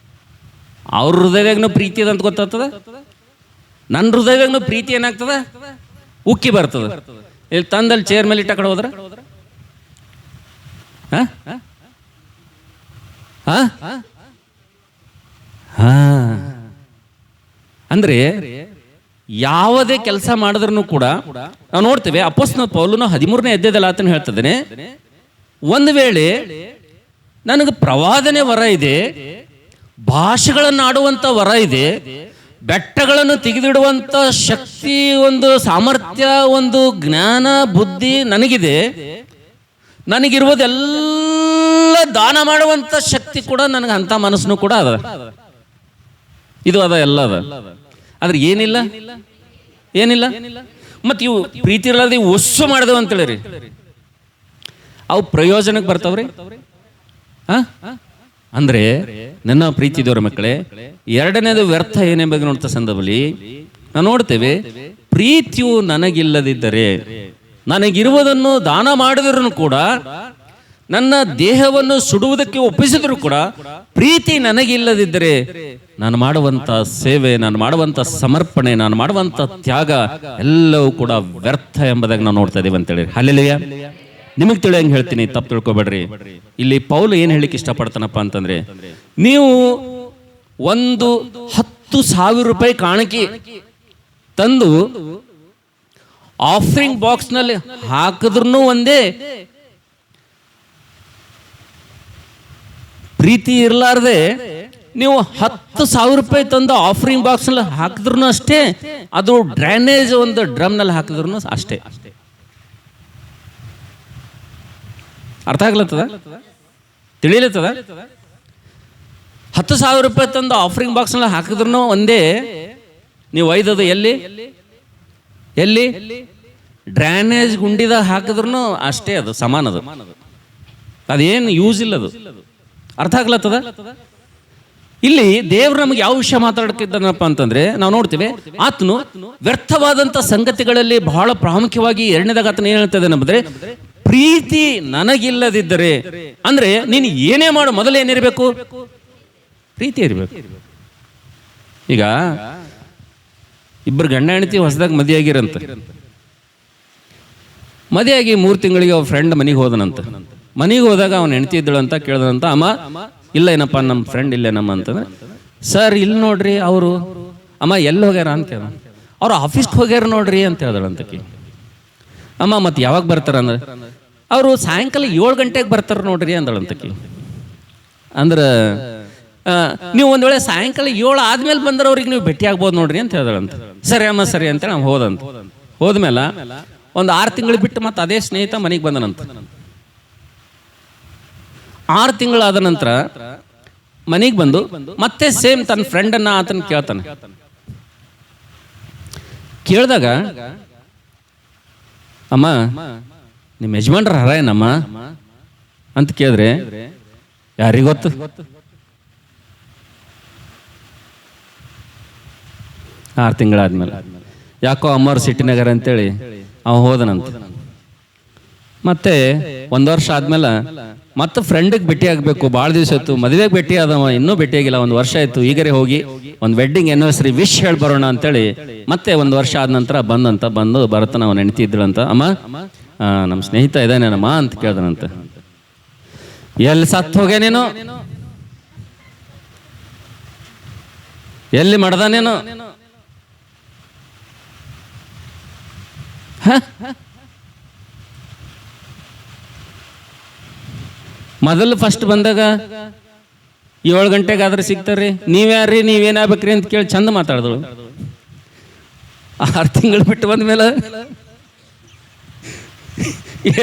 ಅವ್ರ ಹೃದಯದಾಗನು ಪ್ರೀತಿ ಅದಂತ ಗೊತ್ತಾಗ್ತದ. ನನ್ನ ಹೃದಯದಾಗನು ಪ್ರೀತಿ ಏನಾಗ್ತದ? ಉಕ್ಕಿ ಬರ್ತದ. ಇಲ್ಲಿ ತಂದಲ್ಲಿ ಚೇರ್ ಮೇಲೆ ಇಟ್ಟ ಕಡೆ ಹೋದ್ರ ಅಂದ್ರೆ ಯಾವುದೇ ಕೆಲಸ ಮಾಡಿದ್ರೂ ಕೂಡ ನಾವು ನೋಡ್ತೇವೆ. ಅಪೊಸ್ತಲ ಪೌಲನು 13ನೇ ಅಧ್ಯಾಯದಲ್ಲಿ ಆತನು ಹೇಳ್ತಿದ್ದಾನೆ, ಒಂದು ವೇಳೆ ನನಗೆ ಪ್ರವಾದನೆ ವರ ಇದೆ, ಭಾಷೆಗಳನ್ನು ಆಡುವಂತ ವರ ಇದೆ, ಬೆಟ್ಟಗಳನ್ನು ತೆಗೆದಿಡುವಂತ ಶಕ್ತಿ, ಒಂದು ಸಾಮರ್ಥ್ಯ, ಒಂದು ಜ್ಞಾನ, ಬುದ್ಧಿ ನನಗಿದೆ, ನನಗಿರುವುದೆಲ್ಲ ದಾನ ಮಾಡುವಂತ ಶಕ್ತಿ ಕೂಡ ನನಗೆ ಅಂತ ಮನಸ್ಸನ್ನು ಕೂಡ ಅದ, ಇದು ಅದ, ಎಲ್ಲ ಅದ. ಆದ್ರೆ ಏನಿಲ್ಲ, ಏನಿಲ್ಲ. ಮತ್ತೆ ಇವು ಪ್ರೀತಿ ಇರಲಾರ್ದ ಇವು ಒಸ್ಸು ಮಾಡಿದೆವು ಅಂತೇಳಿರಿ, ಅವು ಪ್ರಯೋಜನಕ್ಕೆ ಬರ್ತಾವ್ರಿ. ಅಂದ್ರೆ ನನ್ನ ಪ್ರೀತಿ ಇದ್ದವ್ರ ಮಕ್ಕಳೇ, ಎರಡನೇದು ವ್ಯರ್ಥ ಏನೆಂಬುದು ನೋಡ್ತಾ ಸಂದರ್ಭದಲ್ಲಿ ನಾವು ನೋಡ್ತೇವೆ, ಪ್ರೀತಿಯು ನನಗಿಲ್ಲದಿದ್ದರೆ, ನನಗಿರುವುದನ್ನು ದಾನ ಮಾಡಿದ್ರು ಕೂಡ, ನನ್ನ ದೇಹವನ್ನು ಸುಡುವುದಕ್ಕೆ ಒಪ್ಪಿಸಿದ್ರು ಕೂಡ ಪ್ರೀತಿ ನನಗಿಲ್ಲದಿದ್ದರೆ ನಾನು ಮಾಡುವಂತ ಸೇವೆ, ನಾನು ಮಾಡುವಂತ ಸಮರ್ಪಣೆ, ನಾನು ಮಾಡುವಂತ ತ್ಯಾಗ ಎಲ್ಲವೂ ಕೂಡ ವ್ಯರ್ಥ ಎಂಬುದಾಗಿ ನಾವು ನೋಡ್ತಾ ಇದೀವಿ ಅಂತೇಳಿ. ಹಲ್ಲೆಲೂಯಾ. ನಿಮಗೆ ತಿಳಿಯಂಗೆ ಹೇಳ್ತೀನಿ, ತಪ್ಪು ತಿಳ್ಕೊಬೇಡ್ರಿ. ಇಲ್ಲಿ ಪೌಲ್ ಏನು ಹೇಳಿಕ್ಕೆ ಇಷ್ಟಪಡ್ತಾನಪ್ಪ ಅಂತಂದ್ರೆ, ನೀವು ಒಂದು 10,000 ರೂಪಾಯಿ ಕಾಣಿಕೆ ತಂದು ಆಫರಿಂಗ್ ಬಾಕ್ಸ್ ನಲ್ಲಿ ಹಾಕಿದ್ರು ಒಂದೇ, ಪ್ರೀತಿ ಇರಲಾರ್ದೆ ನೀವು 10,000 ರೂಪಾಯಿ ತಂದು ಆಫರಿಂಗ್ ಬಾಕ್ಸ್ ನಲ್ಲಿ ಹಾಕಿದ್ರು ಅಷ್ಟೇ, ಅದು ಡ್ರೈನೇಜ್ ಒಂದು ಡ್ರಮ್ ನಲ್ಲಿ ಹಾಕಿದ್ರು ಅಷ್ಟೇ. ಅರ್ಥ ಆಗ್ಲತ್ತದ? ತಿಳಿಲತ್ತದ? 10,000 ರೂಪಾಯಿ ತಂದು ಆಫರಿಂಗ್ ಬಾಕ್ಸ್ ನಲ್ಲಿ ಹಾಕಿದ್ರು ಒಂದೇ, ನೀವು ಒಯ್ದದು ಎಲ್ಲಿ ಎಲ್ಲಿ ಡ್ರೈನೇಜ್ ಗುಂಡಿದಾಗ ಹಾಕಿದ್ರು ಅಷ್ಟೇ, ಅದು ಸಮಾನ, ಅದು ಅದೇನು ಯೂಸ್ ಇಲ್ಲ, ಅದು. ಅರ್ಥ ಆಗ್ಲತ್ತದ? ಇಲ್ಲಿ ದೇವ್ರು ನಮಗೆ ಯಾವ ವಿಷಯ ಮಾತಾಡ್ತಿದ್ದಾನಪ್ಪ ಅಂತಂದ್ರೆ, ನಾವು ನೋಡ್ತೀವಿ ಆತನು ವ್ಯರ್ಥವಾದಂತ ಸಂಗತಿಗಳಲ್ಲಿ ಬಹಳ ಪ್ರಾಮುಖ್ಯವಾಗಿ ಎರಡನೇದಾಗ ಆತನ ಏನ್ ಹೇಳ್ತಾ ಇದ್ದಾನೆ, ಪ್ರೀತಿ ನನಗಿಲ್ಲದಿದ್ದರೆ, ಅಂದ್ರೆ ನೀನು ಏನೇ ಮಾಡು ಮೊದಲು ಏನಿರಬೇಕು? ಪ್ರೀತಿ ಇರಬೇಕು. ಈಗ ಇಬ್ಬರು ಗಂಡ ಹೆಂಡತಿ ಹೊಸದಾಗ ಮದುವೆ ಆಗಿರಂತ, ಮದುವೆಯಾಗಿ 3 ತಿಂಗಳಿಗೆ ಅವ್ರ ಫ್ರೆಂಡ್ ಮನೆಗೆ ಹೋದನಂತ. ಮನೆಗೆ ಹೋದಾಗ ಅವನ ಹೆಂಡತಿ ಇದ್ದಳು ಅಂತ ಕೇಳಿದಂತ, ಅಮ್ಮ ಇಲ್ಲ ಏನಪ್ಪ ನಮ್ಮ ಫ್ರೆಂಡ್ ಇಲ್ಲೇ ನಮ್ಮ ಅಂತಂದ್ರೆ, ಸರ್ ಇಲ್ಲಿ ನೋಡ್ರಿ ಅವರು. ಅಮ್ಮ ಎಲ್ಲಿ ಹೋಗ್ಯಾರ ಅಂತ ಕೇಳ, ಅವ್ರು ಆಫೀಸ್ಗೆ ಹೋಗ್ಯಾರ ನೋಡ್ರಿ ಅಂತ ಹೇಳ್ದಳಂತಕಿ. ಅಮ್ಮ ಮತ್ತೆ ಯಾವಾಗ ಬರ್ತಾರ ಅಂದ್ರೆ, ಅವರು ಸಾಯಂಕಾಲ 7 ಗಂಟೆಗೆ ಬರ್ತಾರ ನೋಡ್ರಿ ಅಂದಳಂತಕಿ. ಅಂದ್ರೆ ನೀವು ಒಂದ್ ವೇಳೆ ಸಾಯಂಕಾಲ 7 ಆದ್ಮೇಲೆ ಬಂದ್ರೆ ಅವ್ರಿಗೆ ನೀವು ಭೇಟಿ ಆಗ್ಬೋದು ನೋಡ್ರಿ ಅಂತ ಹೇಳ್ದಳಂತ. ಸರಿ ಅಮ್ಮ ಸರಿ ಅಂತೇಳಿ ನಾವು ಹೋದಂತ. ಹೋದ್ಮೇಲೆ ಒಂದು 6 ತಿಂಗಳು ಬಿಟ್ಟು ಮತ್ತೆ ಅದೇ ಸ್ನೇಹಿತ ಮನೆಗೆ ಬಂದನಂತ. 6 ತಿಂಗಳಾದ ನಂತರ ಮನೆಗೆ ಬಂದು ಮತ್ತೆ ಸೇಮ್ ತನ್ನ ಫ್ರೆಂಡನ್ನ ಆತನ ಕೇಳ್ತಾನೆ. ಕೇಳಿದಾಗ, ಅಮ್ಮ ನಿಮ್ಮ ಯಜಮಾನ್ರ ಹರ ಏನಮ್ಮ ಅಂತ ಕೇಳಿದ್ರೆ, ಯಾರಿಗೊತ್ತು? 6 ತಿಂಗಳಾದ್ಮೇಲೆ ಯಾಕೋ ಅಮ್ಮವ್ರು ಸಿಟ್ಟಿನಗರ ಅಂತೇಳಿ ಅವ ಹೋದನಂತ. ಮತ್ತೆ ಒಂದು ವರ್ಷ ಆದ್ಮೇಲೆ ಮತ್ತೆ ಫ್ರೆಂಡಿಗೆ ಭೇಟಿ ಆಗಬೇಕು. ಭಾಳ ದಿವಸ ಆಯ್ತು, ಮದುವೆಗೆ ಭೇಟಿ ಆದವ ಇನ್ನೂ ಭೇಟಿಯಾಗಿಲ್ಲ, ಒಂದು ವರ್ಷ ಆಯ್ತು, ಈಗರೇ ಹೋಗಿ ಒಂದು ವೆಡ್ಡಿಂಗ್ ಆ್ಯನಿವರ್ಸರಿ ವಿಶ್ ಹೇಳಿ ಬರೋಣ ಅಂತೇಳಿ ಮತ್ತೆ ಒಂದು ವರ್ಷ ಆದ ನಂತರ ಬಂದು ಬರತ್ತ ನಾವು ನೆನತಿ ಇದ್ದಳಂತ. ಅಮ್ಮ ನಮ್ಮ ಸ್ನೇಹಿತ ಇದ್ದಾನೇನಮ್ಮ ಅಂತ ಕೇಳ್ದನಂತ. ಎಲ್ಲಿ ಸತ್ತು ಹೋಗ್ಯಾನೇನು, ಎಲ್ಲಿ ಮಾಡ್ದಾನೇನು, ಮೊದಲು ಫಸ್ಟ್ ಬಂದಾಗ 7 ಗಂಟೆಗಾದ್ರೆ ಸಿಗ್ತಾರ್ರಿ, ನೀವ್ಯಾರ್ರಿ ನೀವೇನಾಗ್ಬೇಕ್ರಿ ಅಂತ ಕೇಳಿ ಚಂದ ಮಾತಾಡಿದಳು. 6 ತಿಂಗಳು ಬಿಟ್ಟು ಬಂದ್ಮೇಲೆ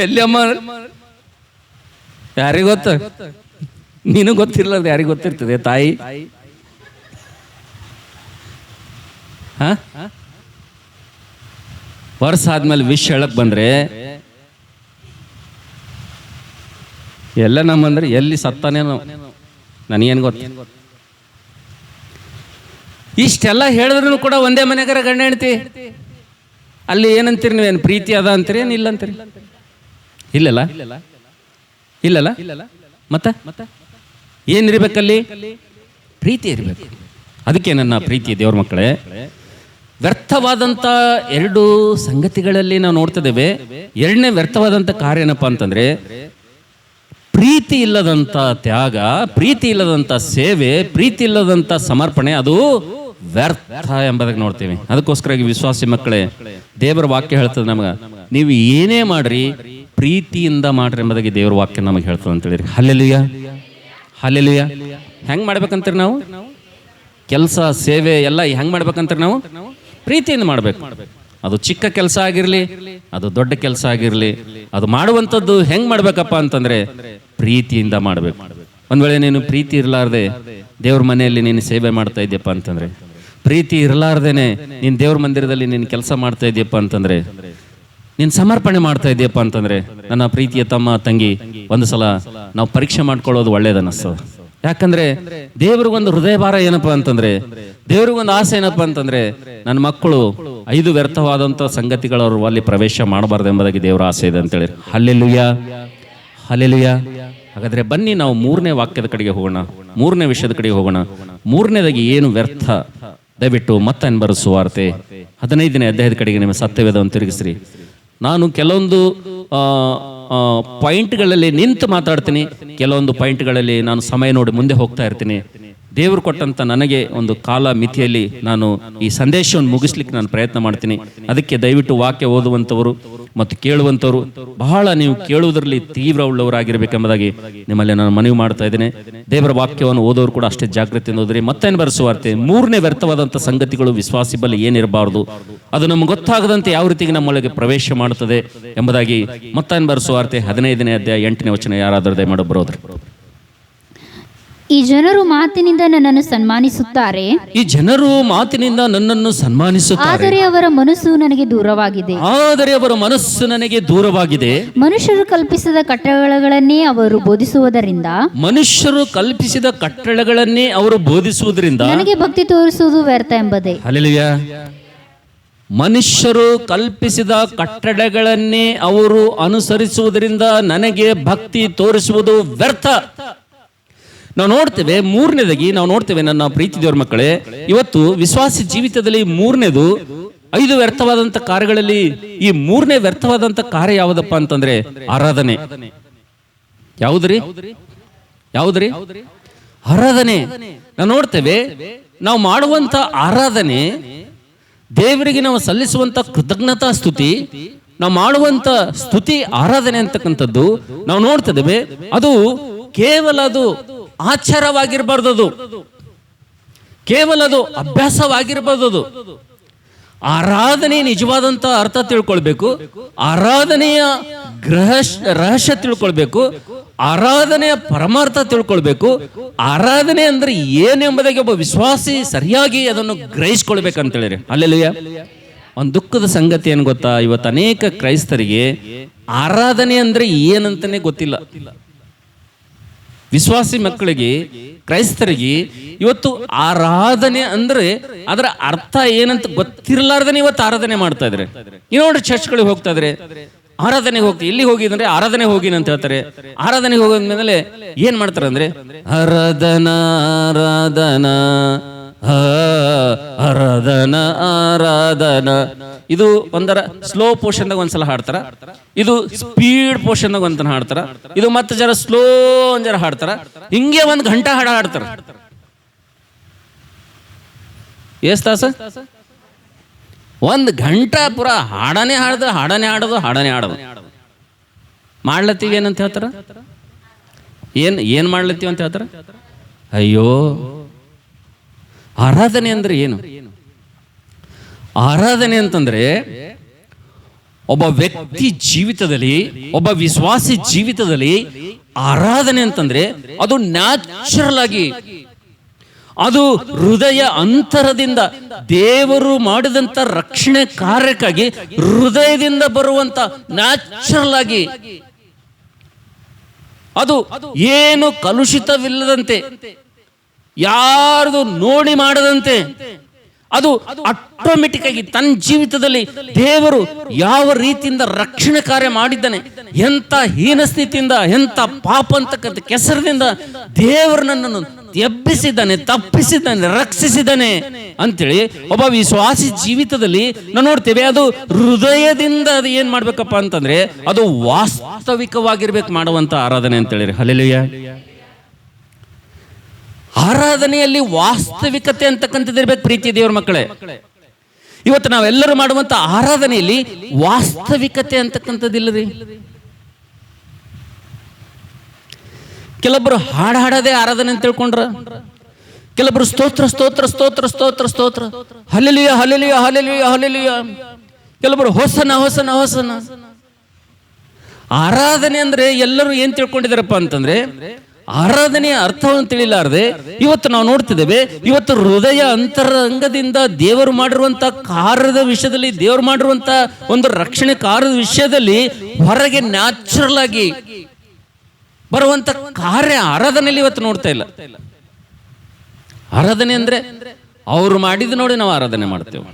ಎಲ್ಲಿ ಅಮ್ಮ ಯಾರಿಗೆ ಗೊತ್ತ, ನೀನು ಗೊತ್ತಿರಲ್ಲ, ಯಾರಿಗೆ ಗೊತ್ತಿರ್ತದೆ ತಾಯಿ. ವರ್ಷ ಆದ್ಮೇಲೆ ವಿಷ್ ಹೇಳಕ್ ಬಂದ್ರೆ ಎಲ್ಲ ನಮ್ಮಂದ್ರೆ ಎಲ್ಲಿ ಸತ್ತಾನೇನೋ ನನಗೇನು ಗೊತ್ತ. ಇಷ್ಟೆಲ್ಲ ಹೇಳಿದ್ರು ಕೂಡ ಒಂದೇ ಮನೆಗಾರ ಗಂಡ ಹೆಂಡ್ತಿ, ಅಲ್ಲಿ ಏನಂತೀರಿ ನೀವೇನು ಪ್ರೀತಿ ಅದ ಅಂತೀರಿ, ಏನು ಇಲ್ಲ ಅಂತೀರಿ? ಇಲ್ಲಲ್ಲ ಇಲ್ಲಲ್ಲ ಮತ್ತೆ ಏನಿರ್ಬೇಕಲ್ಲಿ? ಪ್ರೀತಿ ಇರಬೇಕು. ಅದಕ್ಕೆ ನನ್ನ ಪ್ರೀತಿ ದೇವ್ರ ಮಕ್ಕಳೇ, ವ್ಯರ್ಥವಾದಂಥ 2 ಸಂಗತಿಗಳಲ್ಲಿ ನಾವು ನೋಡ್ತಿದ್ದೇವೆ. ಎರಡನೇ ವ್ಯರ್ಥವಾದಂಥ ಕಾರ್ಯ ಏನಪ್ಪ ಅಂತಂದ್ರೆ ಪ್ರೀತಿ ಇಲ್ಲದಂಥ ತ್ಯಾಗ, ಪ್ರೀತಿ ಇಲ್ಲದಂಥ ಸೇವೆ, ಪ್ರೀತಿ ಇಲ್ಲದಂಥ ಸಮರ್ಪಣೆ, ಅದು ವ್ಯರ್ಥ ಎಂಬುದಾಗಿ ನೋಡ್ತೀವಿ. ಅದಕ್ಕೋಸ್ಕರ ವಿಶ್ವಾಸಿ ಮಕ್ಕಳೇ, ದೇವರ ವಾಕ್ಯ ಹೇಳ್ತದೆ ನಮಗೆ, ನೀವು ಏನೇ ಮಾಡ್ರಿ ಪ್ರೀತಿಯಿಂದ ಮಾಡ್ರಿ ಎಂಬುದಾಗಿ ದೇವರ ವಾಕ್ಯ ನಮಗೆ ಹೇಳ್ತದೆ ಅಂತ ಹೇಳಿರಿ. Hallelujah, hallelujah. ಹೆಂಗೆ ಮಾಡ್ಬೇಕಂತೀರಿ ನಾವು? ಕೆಲಸ ಸೇವೆ ಎಲ್ಲ ಹೆಂಗೆ ಮಾಡ್ಬೇಕಂತೀರಿ ನಾವು? ಪ್ರೀತಿಯಿಂದ ಮಾಡ್ಬೇಕು. ಅದು ಚಿಕ್ಕ ಕೆಲಸ ಆಗಿರಲಿ, ಅದು ದೊಡ್ಡ ಕೆಲಸ ಆಗಿರಲಿ, ಅದು ಮಾಡುವಂಥದ್ದು ಹೆಂಗೆ ಮಾಡ್ಬೇಕಪ್ಪ ಅಂತಂದ್ರೆ ಪ್ರೀತಿಯಿಂದ ಮಾಡ್ಬೇಕು. ಒಂದ್ ವೇಳೆ ನೀನು ಪ್ರೀತಿ ಇರಲಾರ್ದೆ ದೇವ್ರ ಮನೆಯಲ್ಲಿ ನೀನು ಸೇವೆ ಮಾಡ್ತಾ ಇದ್ದೀಯಪ್ಪ ಅಂತಂದ್ರೆ, ಪ್ರೀತಿ ಇರಲಾರ್ದೇನೆ ನೀನು ದೇವ್ರ ಮಂದಿರದಲ್ಲಿ ನೀನು ಕೆಲಸ ಮಾಡ್ತಾ ಇದ್ದೀಯಪ್ಪ ಅಂತಂದ್ರೆ, ನೀನು ಸಮರ್ಪಣೆ ಮಾಡ್ತಾ ಇದ್ದೀಯಪ್ಪ ಅಂತಂದ್ರೆ, ನನ್ನ ಪ್ರೀತಿಯ ತಮ್ಮ ತಂಗಿ, ಒಂದು ಸಲ ನಾವು ಪರೀಕ್ಷೆ ಮಾಡ್ಕೊಳ್ಳೋದು ಒಳ್ಳೇದನ್ನಿಸ್ತದೆ. ಯಾಕಂದ್ರೆ ದೇವ್ರಿಗೊಂದು ಹೃದಯ ಭಾರ ಏನಪ್ಪಾ ಅಂತಂದ್ರೆ, ದೇವ್ರಿಗೊಂದು ಆಸೆ ಏನಪ್ಪಾ ಅಂತಂದ್ರೆ, ನನ್ನ ಮಕ್ಕಳು 5 ವ್ಯರ್ಥವಾದಂಥ ಸಂಗತಿಗಳವರು ಅಲ್ಲಿ ಪ್ರವೇಶ ಮಾಡಬಾರ್ದು ಎಂಬುದಾಗಿ ದೇವರ ಆಸೆ ಇದೆ ಅಂತೇಳಿ. Hallelujah, hallelujah. ಹಾಗಾದ್ರೆ ಬನ್ನಿ ನಾವು 3ನೇ ವಾಕ್ಯದ ಕಡೆಗೆ ಹೋಗೋಣ, 3ನೇ ವಿಷಯದ ಕಡೆಗೆ ಹೋಗೋಣ. 3ನೇದಾಗಿ ಏನು ವ್ಯರ್ಥ, ದಯವಿಟ್ಟು ಮತ್ತೇನು ಬರೋ ಸುವಾರ್ತೆ 15ನೇ ಅಧ್ಯಾಯದ ಕಡೆಗೆ ನಿಮ್ಮ ಸತ್ಯವೇದವನ್ನು ತಿರುಗಿಸ್ರಿ. ನಾನು ಕೆಲವೊಂದು ಪಾಯಿಂಟ್ಗಳಲ್ಲಿ ನಿಂತು ಮಾತಾಡ್ತೀನಿ, ಕೆಲವೊಂದು ಪಾಯಿಂಟ್ಗಳಲ್ಲಿ ನಾನು ಸಮಯ ನೋಡಿ ಮುಂದೆ ಹೋಗ್ತಾ ಇರ್ತೀನಿ. ದೇವರು ಕೊಟ್ಟಂತ ನನಗೆ ಒಂದು ಕಾಲ ಮಿತಿಯಲ್ಲಿ ನಾನು ಈ ಸಂದೇಶವನ್ನು ಮುಗಿಸ್ಲಿಕ್ಕೆ ನಾನು ಪ್ರಯತ್ನ ಮಾಡ್ತೀನಿ. ಅದಕ್ಕೆ ದಯವಿಟ್ಟು ವಾಕ್ಯ ಓದುವಂಥವರು ಮತ್ತು ಕೇಳುವಂಥವ್ರು ಬಹಳ ನೀವು ಕೇಳುವುದರಲ್ಲಿ ತೀವ್ರ ಉಳ್ಳವರಾಗಿರ್ಬೇಕೆಂಬುದಾಗಿ ನಿಮ್ಮಲ್ಲಿ ನಾನು ಮನವಿ ಮಾಡ್ತಾ ಇದ್ದೇನೆ. ದೇವರ ವಾಕ್ಯವನ್ನು ಓದೋರು ಕೂಡ ಅಷ್ಟೇ ಜಾಗೃತಿಯಿಂದ ಓದ್ರಿ. ಮತ್ತೇನು ಬರೆಸುವಾರ್ತೆ, 3ನೇ ವ್ಯರ್ಥವಾದಂಥ ಸಂಗತಿಗಳು ವಿಶ್ವಾಸಿ ಬಳಿ ಏನಿರಬಾರ್ದು, ಅದು ನಮ್ಗೆ ಗೊತ್ತಾಗದಂತೆ ಯಾವ ರೀತಿಗೆ ನಮ್ಮೊಳಗೆ ಪ್ರವೇಶ ಮಾಡುತ್ತದೆ ಎಂಬುದಾಗಿ ಮತ್ತೇನು ಬರೆಸುವಾರ್ತೆ 15ನೇ ಅಧ್ಯಾಯ 8ನೇ ವಚನ ಯಾರಾದರೂ ದಯಮಾಡಿ ಬರೋದ್ರಿ. ಈ ಜನರು ಮಾತಿನಿಂದ ನನ್ನನ್ನು ಸನ್ಮಾನಿಸುತ್ತಾರೆ, ಈ ಜನರು ಮಾತಿನಿಂದ ನನ್ನನ್ನು ಸನ್ಮಾನಿಸುತ್ತಾರೆ, ಆದರೆ ಅವರ ಮನಸ್ಸು ನನಗೆ ದೂರವಾಗಿದೆ. ಆದರೆ ಅವರ ಮನಸ್ಸು ನನಗೆ ದೂರವಾಗಿದೆ. ಮನುಷ್ಯರು ಕಲ್ಪಿಸಿದ ಕಟ್ಟಳೆಗಳನ್ನೇ ಅವರು ಬೋಧಿಸುವುದರಿಂದ, ಮನುಷ್ಯರು ಕಲ್ಪಿಸಿದ ಕಟ್ಟಳೆಗಳನ್ನೇ ಅವರು ಬೋಧಿಸುವುದರಿಂದ ನನಗೆ ಭಕ್ತಿ ತೋರಿಸುವುದು ವ್ಯರ್ಥ ಎಂಬುದೇ. ಹಲ್ಲೆಲೂಯಾ. ಮನುಷ್ಯರು ಕಲ್ಪಿಸಿದ ಕಟ್ಟಳೆಗಳನ್ನೇ ಅವರು ಅನುಸರಿಸುವುದರಿಂದ ನನಗೆ ಭಕ್ತಿ ತೋರಿಸುವುದು ವ್ಯರ್ಥ. ನಾವು ನೋಡ್ತೇವೆ 3ನೇದಾಗಿ ನಾವು ನೋಡ್ತೇವೆ ನನ್ನ ಪ್ರೀತಿ ದೇವರ ಮಕ್ಕಳೇ, ಇವತ್ತು ವಿಶ್ವಾಸಿ ಜೀವಿತದಲ್ಲಿ 3ನೇದು 5 ವ್ಯರ್ಥವಾದಂಥ ಕಾರ್ಯಗಳಲ್ಲಿ ಈ 3ನೇ ವ್ಯರ್ಥವಾದಂಥ ಕಾರ್ಯ ಯಾವುದಪ್ಪ ಅಂತಂದ್ರೆ ಆರಾಧನೆ. ಯಾವುದ್ರಿ? ಯಾವುದ್ರಿ? ಆರಾಧನೆ. ನಾವು ನೋಡ್ತೇವೆ, ನಾವು ಮಾಡುವಂತ ಆರಾಧನೆ, ದೇವರಿಗೆ ನಾವು ಸಲ್ಲಿಸುವಂತ ಕೃತಜ್ಞತಾ ಸ್ತುತಿ, ನಾವು ಮಾಡುವಂತ ಸ್ತುತಿ ಆರಾಧನೆ ಅಂತಕ್ಕಂಥದ್ದು ನಾವು ನೋಡ್ತಿದ್ದೇವೆ. ಅದು ಕೇವಲ ಅದು ಆಚಾರವಾಗಿರಬಾರ್ದು, ಅದು ಕೇವಲ ಅದು ಅಭ್ಯಾಸವಾಗಿರಬಾರ್ದು. ಅದು ಆರಾಧನೆ ನಿಜವಾದಂತ ಅರ್ಥ ತಿಳ್ಕೊಳ್ಬೇಕು, ಆರಾಧನೆಯ ರಹಸ್ಯ ತಿಳ್ಕೊಳ್ಬೇಕು, ಆರಾಧನೆಯ ಪರಮಾರ್ಥ ತಿಳ್ಕೊಳ್ಬೇಕು. ಆರಾಧನೆ ಅಂದ್ರೆ ಏನು ಎಂಬುದಾಗಿ ಒಬ್ಬ ವಿಶ್ವಾಸಿ ಸರಿಯಾಗಿ ಅದನ್ನು ಗ್ರಹಿಸ್ಕೊಳ್ಬೇಕಂತ ಹೇಳಿರಿ. ಹಲ್ಲೆಲೂಯಾ. ಒಂದು ದುಃಖದ ಸಂಗತಿ ಏನು ಗೊತ್ತಾ, ಇವತ್ತು ಅನೇಕ ಕ್ರೈಸ್ತರಿಗೆ ಆರಾಧನೆ ಅಂದ್ರೆ ಏನಂತಾನೆ ಗೊತ್ತಿಲ್ಲ. ವಿಶ್ವಾಸಿ ಮಕ್ಕಳಿಗೆ, ಕ್ರೈಸ್ತರಿಗೆ ಇವತ್ತು ಆರಾಧನೆ ಅಂದ್ರೆ ಅದರ ಅರ್ಥ ಏನಂತ ಗೊತ್ತಿರಲಾರ್ದನೆ ಇವತ್ತು ಆರಾಧನೆ ಮಾಡ್ತಾ ಇದ್ರೆ. ನೋಡ್ರಿ, ಚರ್ಚ್ಗಳಿಗೆ ಹೋಗ್ತಾ ಇದ್ರೆ ಆರಾಧನೆಗೆ ಹೋಗ್ತೀವಿ, ಇಲ್ಲಿ ಹೋಗಿ ಅಂದ್ರೆ ಆರಾಧನೆ ಹೋಗಿನ ಅಂತ ಹೇಳ್ತಾರೆ. ಆರಾಧನೆಗೆ ಹೋಗೋದ್ಮೇಲೆ ಏನ್ ಮಾಡ್ತಾರೆ ಅಂದ್ರೆ ಆರಾಧನಾ ಆರಾಧನಾ ಆರಾಧನಾ ಆರಾಧನಾ. ಇದು ಒಂದರ ಸ್ಲೋ ಪೋರ್ಷನ್ದಾಗ ಒಂದ್ಸಲ ಹಾಡ್ತಾರ, ಇದು ಸ್ಪೀಡ್ ಪೋರ್ಷನ್ದಾಗ ಒಂದ್ಸಲ ಹಾಡ್ತಾರ, ಇದು ಮತ್ತೆ ಜರ ಸ್ಲೋ ಜರ ಹಾಡ್ತಾರ. ಹಿಂಗೆ ಒಂದ್ ಗಂಟೆ ಹಾಡ್ತಾರ. ಎಷ್ಟ್ ತಾಸ? ಒಂದ್ ಗಂಟೆ ಪೂರ ಹಾಡನೆ ಹಾಡ್ದು ಹಾಡನೆ ಆಡೋದು. ಮಾಡ್ಲತ್ತೀವಿ ಏನಂತ ಹೇಳ್ತಾರ? ಏನ್ ಮಾಡ್ಲತ್ತೀವಿ ಅಂತ ಹೇಳ್ತಾರ? ಅಯ್ಯೋ, ಆರಾಧನೆ ಅಂದ್ರೆ ಏನು? ಆರಾಧನೆ ಅಂತಂದ್ರೆ ಒಬ್ಬ ವ್ಯಕ್ತಿ ಜೀವಿತದಲ್ಲಿ, ಒಬ್ಬ ವಿಶ್ವಾಸಿ ಜೀವಿತದಲ್ಲಿ ಆರಾಧನೆ ಅಂತಂದ್ರೆ ಅದು ನ್ಯಾಚುರಲ್ ಆಗಿ, ಅದು ಹೃದಯ ಅಂತರದಿಂದ ದೇವರು ಮಾಡಿದಂತ ರಕ್ಷಣೆ ಕಾರ್ಯಕ್ಕಾಗಿ ಹೃದಯದಿಂದ ಬರುವಂತ ನ್ಯಾಚುರಲ್ ಆಗಿ, ಅದು ಏನು ಕಲುಷಿತವಿಲ್ಲದಂತೆ, ಯಾರ್ದು ನೋಡಿ ಮಾಡದಂತೆ, ಅದು ಆಟೋಮೆಟಿಕ್ ಆಗಿ ತನ್ನ ಜೀವಿತದಲ್ಲಿ ದೇವರು ಯಾವ ರೀತಿಯಿಂದ ರಕ್ಷಣೆ ಕಾರ್ಯ ಮಾಡಿದ್ದಾನೆ, ಎಂತ ಹೀನ ಸ್ಥಿತಿಯಿಂದ, ಎಂತ ಪಾಪ ಅಂತಕ್ಕಂಥ ಕೆಸರಿನಿಂದ ದೇವರು ನನ್ನನ್ನು ಎಬ್ಬಿಸಿದ್ದಾನೆ, ತಪ್ಪಿಸಿದ್ದಾನೆ, ರಕ್ಷಿಸಿದ್ದಾನೆ ಅಂತೇಳಿ ಒಬ್ಬ ವಿಶ್ವಾಸಿ ಜೀವಿತದಲ್ಲಿ ನಾವು ನೋಡ್ತೇವೆ. ಅದು ಹೃದಯದಿಂದ ಅದು ಏನ್ ಮಾಡ್ಬೇಕಪ್ಪ ಅಂತಂದ್ರೆ ಅದು ವಾಸ್ತವಿಕವಾಗಿರ್ಬೇಕು ಮಾಡುವಂತ ಆರಾಧನೆ ಅಂತೇಳಿ. ಹಲ್ಲೆಲೂಯಾ. ಆರಾಧನೆಯಲ್ಲಿ ವಾಸ್ತವಿಕತೆ ಅಂತಕ್ಕಂಥದ್ದು ಇರ್ಬೇಕು ಪ್ರೀತಿ ದೇವರ ಮಕ್ಕಳೇ. ಇವತ್ತು ನಾವೆಲ್ಲರೂ ಮಾಡುವಂತ ಆರಾಧನೆಯಲ್ಲಿ ವಾಸ್ತವಿಕತೆ ಅಂತಕ್ಕಂಥದ್ದಿಲ್ಲರಿ. ಕೆಲವೊಬ್ರು ಹಾಡದೇ ಆರಾಧನೆ ಅಂತ ತಿಳ್ಕೊಂಡ್ರ, ಕೆಲವೊಬ್ರು ಸ್ತೋತ್ರ ಸ್ತೋತ್ರ ಸ್ತೋತ್ರ ಸ್ತೋತ್ರ ಸ್ತೋತ್ರ ಹಲ್ಲೆಲೂಯಾ ಹಲ್ಲೆಲೂಯಾ ಹಲ್ಲೆಲೂಯಾ ಹಲ್ಲೆಲೂಯಾ, ಕೆಲವೊಬ್ರು ಹೊಸನ ಹೊಸನ ಹೊಸನ. ಆರಾಧನೆ ಅಂದ್ರೆ ಎಲ್ಲರೂ ಏನ್ ತಿಳ್ಕೊಂಡಿದಾರಪ್ಪ ಅಂತಂದ್ರೆ ಆರಾಧನೆಯ ಅರ್ಥವನ್ನು ತಿಳಿಲಾರದೆ ಇವತ್ತು ನಾವು ನೋಡ್ತಿದ್ದೇವೆ. ಇವತ್ತು ಹೃದಯ ಅಂತರಂಗದಿಂದ ದೇವರು ಮಾಡಿರುವಂತ ಕಾರ್ಯದ ವಿಷಯದಲ್ಲಿ, ದೇವರು ಮಾಡಿರುವಂತ ಒಂದು ರಕ್ಷಣೆ ಕಾರ್ಯದ ವಿಷಯದಲ್ಲಿ ಹೊರಗೆ ನ್ಯಾಚುರಲ್ ಆಗಿ ಬರುವಂತ ಕಾರ್ಯ ಆರಾಧನೆಯಲ್ಲಿ ಇವತ್ತು ನೋಡ್ತಾ ಇಲ್ಲ. ಆರಾಧನೆ ಅಂದ್ರೆ ಅವ್ರು ಮಾಡಿದ ನೋಡಿ ನಾವು ಆರಾಧನೆ ಮಾಡ್ತೇವೆ.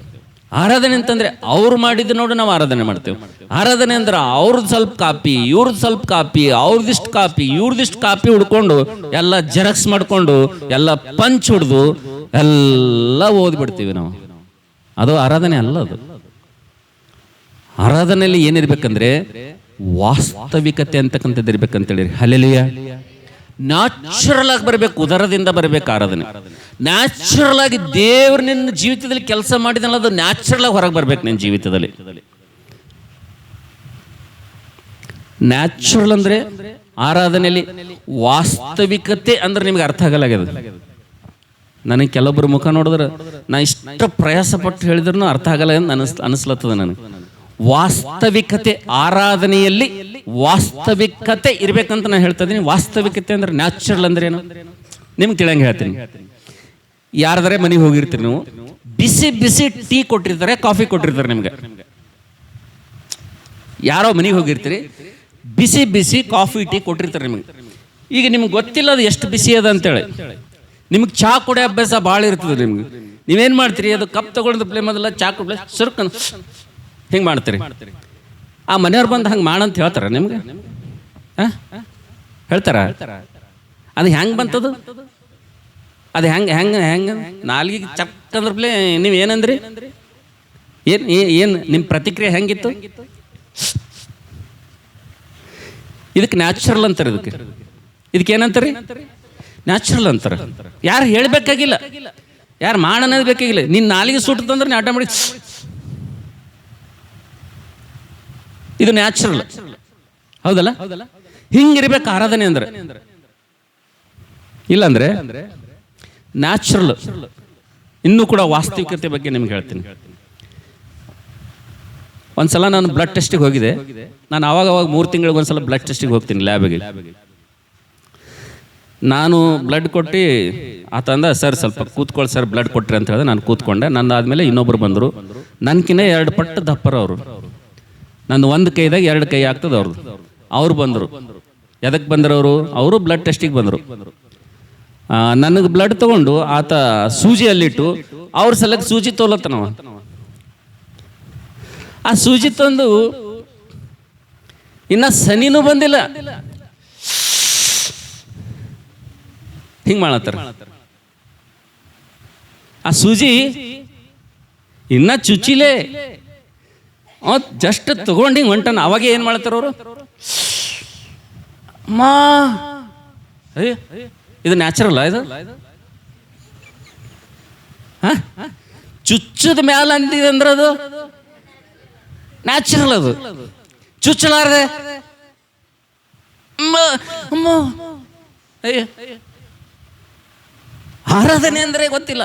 ಆರಾಧನೆ ಅಂತಂದ್ರೆ ಅವ್ರು ಮಾಡಿದ ನೋಡಿ ನಾವು ಆರಾಧನೆ ಮಾಡ್ತೇವೆ. ಆರಾಧನೆ ಅಂದ್ರೆ ಅವ್ರದ್ದು ಸ್ವಲ್ಪ ಕಾಪಿ, ಇವ್ರದ್ದು ಸ್ವಲ್ಪ ಕಾಪಿ, ಅವ್ರದಿಷ್ಟು ಕಾಪಿ, ಇವ್ರದಿಷ್ಟು ಕಾಪಿ ಹುಡ್ಕೊಂಡು ಎಲ್ಲ ಜೆರಾಕ್ಸ್ ಮಾಡ್ಕೊಂಡು ಎಲ್ಲ ಪಂಚ್ ಹಿಡ್ದು ಎಲ್ಲ ಓದ್ಬಿಡ್ತೀವಿ ನಾವು. ಅದು ಆರಾಧನೆ ಅಲ್ಲ. ಅದು ಆರಾಧನೆಯಲ್ಲಿ ಏನಿರ್ಬೇಕಂದ್ರೆ ವಾಸ್ತವಿಕತೆ ಅಂತಕ್ಕಂಥದ್ದು ಇರ್ಬೇಕಂತೇಳಿ. ಹಲ್ಲೆಲೂಯಾ. ನ್ಯಾಚುರಲ್ ಆಗಿ ಬರಬೇಕು, ಉದರದಿಂದ ಬರಬೇಕು ಆರಾಧನೆ. ನ್ಯಾಚುರಲ್ ಆಗಿ ದೇವ್ರು ನಿನ್ನ ಜೀವಿತದಲ್ಲಿ ಕೆಲಸ ಮಾಡಿದಲ್ಲ, ಅದು ನ್ಯಾಚುರಲ್ ಆಗಿ ಹೊರಗೆ ಬರ್ಬೇಕು ನಿನ್ನ ಜೀವಿತದಲ್ಲಿ. ನ್ಯಾಚುರಲ್ ಅಂದ್ರೆ ಆರಾಧನೆಯಲ್ಲಿ ವಾಸ್ತವಿಕತೆ ಅಂದ್ರೆ ನಿಮ್ಗೆ ಅರ್ಥ ಆಗಲಾಗ್ಯದ. ನನಗೆ ಕೆಲವೊಬ್ಬರು ಮುಖ ನೋಡಿದ್ರೆ ನಾ ಇಷ್ಟ ಪ್ರಯಾಸ ಪಟ್ಟು ಹೇಳಿದ್ರು ಅರ್ಥ ಆಗಲ್ಲ ಅನಿಸ್ಲತ್ತದ ನನಗೆ. ವಾಸ್ತವಿಕತೆ, ಆರಾಧನೆಯಲ್ಲಿ ವಾಸ್ತವಿಕತೆ ಇರ್ಬೇಕಂತ ನಾನು ಹೇಳ್ತಾ ಇದ್ದೀನಿ. ವಾಸ್ತವಿಕತೆ ಅಂದ್ರೆ ನ್ಯಾಚುರಲ್ ಅಂದ್ರೆ ಏನು ನಿಮ್ಗೆ ತಿಳಿಯಂಗೆ ಹೇಳ್ತೀನಿ. ಯಾರದರೆ ಮನೆಗೆ ಹೋಗಿರ್ತೀರಿ ನೀವು, ಬಿಸಿ ಬಿಸಿ ಟೀ ಕೊಟ್ಟಿರ್ತಾರೆ, ಕಾಫಿ ಕೊಟ್ಟಿರ್ತಾರೆ ನಿಮ್ಗೆ. ಯಾರೋ ಮನೆಗೆ ಹೋಗಿರ್ತೀರಿ, ಬಿಸಿ ಬಿಸಿ ಕಾಫಿ ಟೀ ಕೊಟ್ಟಿರ್ತಾರೆ ನಿಮಗೆ. ಈಗ ನಿಮ್ಗೆ ಗೊತ್ತಿಲ್ಲ ಅದು ಎಷ್ಟು ಬಿಸಿ ಅದ ಅಂತೇಳಿ. ನಿಮ್ಗೆ ಚಹಾ ಕೊಡೋ ಅಭ್ಯಾಸ ಭಾಳ ಇರ್ತದೆ ನಿಮ್ಗೆ. ನೀವೇನು ಮಾಡ್ತೀರಿ, ಅದು ಕಪ್ ತಗೊಂಡು ಪ್ಲೇ ಮೊದಲ ಚಹಾ ಕೊಡ್ಲೆ ಸುರ್ಕ ಹಿಂಗೆ ಮಾಡ್ತೀರಿ. ಆ ಮನೆಯವ್ರು ಬಂದು ಹಂಗೆ ಮಾಡಂತ ಹೇಳ್ತಾರ ನಿಮ್ಗೆ? ಹೇಳ್ತಾರ? ಅದು ಹೆಂಗೆ ಬಂತದು? ಅದು ಹೆಂಗೆ ಹೆಂಗೆ ಹೆಂಗೆ ನಾಲ್ಗಿಗೆ ಚಕ್ಕಂದ್ರ ಪ್ಲೇ ನೀವು ಏನಂದ್ರಿ? ಏನು ನಿಮ್ಮ ಪ್ರತಿಕ್ರಿಯೆ ಹೆಂಗಿತ್ತು? ಇದಕ್ಕೆ ನ್ಯಾಚುರಲ್ ಅಂತಾರೆ. ಇದಕ್ಕೆ ಏನಂತಾರೆ? ನ್ಯಾಚುರಲ್ ಅಂತಾರೆ. ಯಾರು ಹೇಳ್ಬೇಕಾಗಿಲ್ಲ, ಯಾರು ಮಾಡೋದು ಬೇಕಾಗಿಲ್ಲ. ನಿನ್ನ ನಾಲಿಗೆ ಸುಟ್ಟಂದ್ರೆ ನೀ ಆಟೋಮೆಟಿಕ್ ಇದು ನ್ಯಾಚುರಲ್. ಹೌದಲ್ಲ? ಹಿಂಗಿರ್ಬೇಕು ಆರಾಧನೆ ಅಂದ್ರೆ. ಇಲ್ಲಾಂದ್ರೆ ನ್ಯಾಚುರಲ್. ಇನ್ನೂ ಕೂಡ ವಾಸ್ತವಿಕತೆ ಬಗ್ಗೆ ನಿಮ್ಗೆ ಹೇಳ್ತೀನಿ. ಒಂದ್ಸಲ ನಾನು ಬ್ಲಡ್ ಟೆಸ್ಟಿಗೆ ಹೋಗಿದೆ. ನಾನು ಅವಾಗ 3 ತಿಂಗಳಿಗೆ ಒಂದ್ಸಲ ಬ್ಲಡ್ ಟೆಸ್ಟಿಗೆ ಹೋಗ್ತೀನಿ ಲ್ಯಾಬಿಗೆ. ನಾನು ಬ್ಲಡ್ ಕೊಟ್ಟು ಆತಂದ, ಸರ್ ಸ್ವಲ್ಪ ಕೂತ್ಕೊಳ್ಳಿ ಸರ್ ಬ್ಲಡ್ ಕೊಟ್ರಿ ಅಂತ ಹೇಳಿದೆ. ನಾನು ಕೂತ್ಕೊಂಡೆ. ನಂದಾದ್ಮೇಲೆ ಇನ್ನೊಬ್ರು ಬಂದರು. ನನ್ಕಿನ್ನ 2 ಪಟ್ಟು ದಪ್ಪರ ಅವರು. ನಂದು 1 ಕೈದಾಗ 2 ಕೈ ಆಗ್ತದೆ ಅವ್ರದ್ದು. ಅವ್ರು ಬಂದರು. ಎದಕ್ಕೆ ಬಂದರು ಅವರು? ಅವರು ಬ್ಲಡ್ ಟೆಸ್ಟಿಗೆ ಬಂದರು. ನನಗೆ ಬ್ಲಡ್ ತಗೊಂಡು ಆತ ಸೂಜಿಯಲ್ಲಿಟ್ಟು ಅವ್ರ ಸಲಕ್ಕೆ ಸೂಜಿ ತೋಲತ್ತ ನಾವು. ಆ ಸೂಜಿ ತಂದು ಇನ್ನ ಸನಿನೂ ಬಂದಿಲ್ಲ, ಹಿಂಗೆ ಮಾಡತ್ತಾರ. ಆ ಸೂಜಿ ಇನ್ನ ಚುಚ್ಚಿಲೆ ಜಸ್ಟ್ ತಗೊಂಡು ಹಿಂಗೆ ಹೊಂಟನ. ಅವಾಗ ಏನು ಮಾಡ್ತಾರ ಅವರು? ಮಾ ಇದು ನ್ಯಾಚುರಲ್ ಇದು. ಚುಚ್ಚದ ಮ್ಯಾಲ ಅಂದಿದೆ ಅಂದ್ರೆ ಅದು ನ್ಯಾಚುರಲ್. ಅದು ಚುಚ್ಚಲಾರದೆ ಆರಾಧನೆ ಅಂದ್ರೆ ಗೊತ್ತಿಲ್ಲ.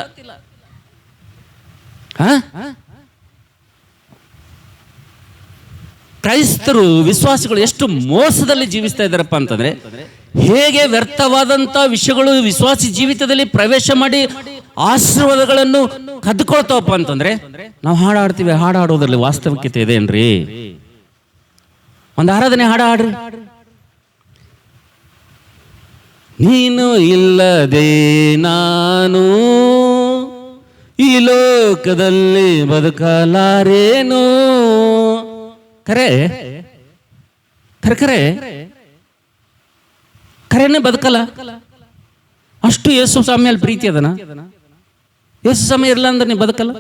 ಕ್ರೈಸ್ತರು, ವಿಶ್ವಾಸಿಗಳು ಎಷ್ಟು ಮೋಸದಲ್ಲಿ ಜೀವಿಸ್ತಾ ಇದ್ದಾರಪ್ಪ ಅಂತಂದ್ರೆ, ಹೇಗೆ ವ್ಯರ್ಥವಾದಂಥ ವಿಷಯಗಳು ವಿಶ್ವಾಸಿ ಜೀವಿತದಲ್ಲಿ ಪ್ರವೇಶ ಮಾಡಿ ಆಶೀರ್ವಾದಗಳನ್ನು ಕದ್ಕೊಳ್ತಾವಪ್ಪ ಅಂತಂದ್ರೆ, ನಾವು ಹಾಡಾಡ್ತೀವಿ. ಹಾಡಾಡೋದ್ರಲ್ಲಿ ವಾಸ್ತವಿಕತೆ ಇದೆ ಏನ್ರಿ? ಒಂದು ಆರಾಧನೆ ಹಾಡ್ರಿ. ನೀನು ಇಲ್ಲದೆ ನಾನು ಈ ಲೋಕದಲ್ಲಿ ಬದುಕಲಾರೇನು. ಖರೆ ಖರೆ ಖರೆ ಖರೇನೆ ಬದುಕಲ್ಲ. ಅಷ್ಟು ಯೇಸು ಸ್ವಾಮಿ ಅಲ್ಲಿ ಪ್ರೀತಿ ಅದನ. ಯೇಸು ಸ್ವಾಮಿ ಇರಲ್ಲ ಅಂದ್ರೆ ನೀ ಬದುಕಲ್ಲ.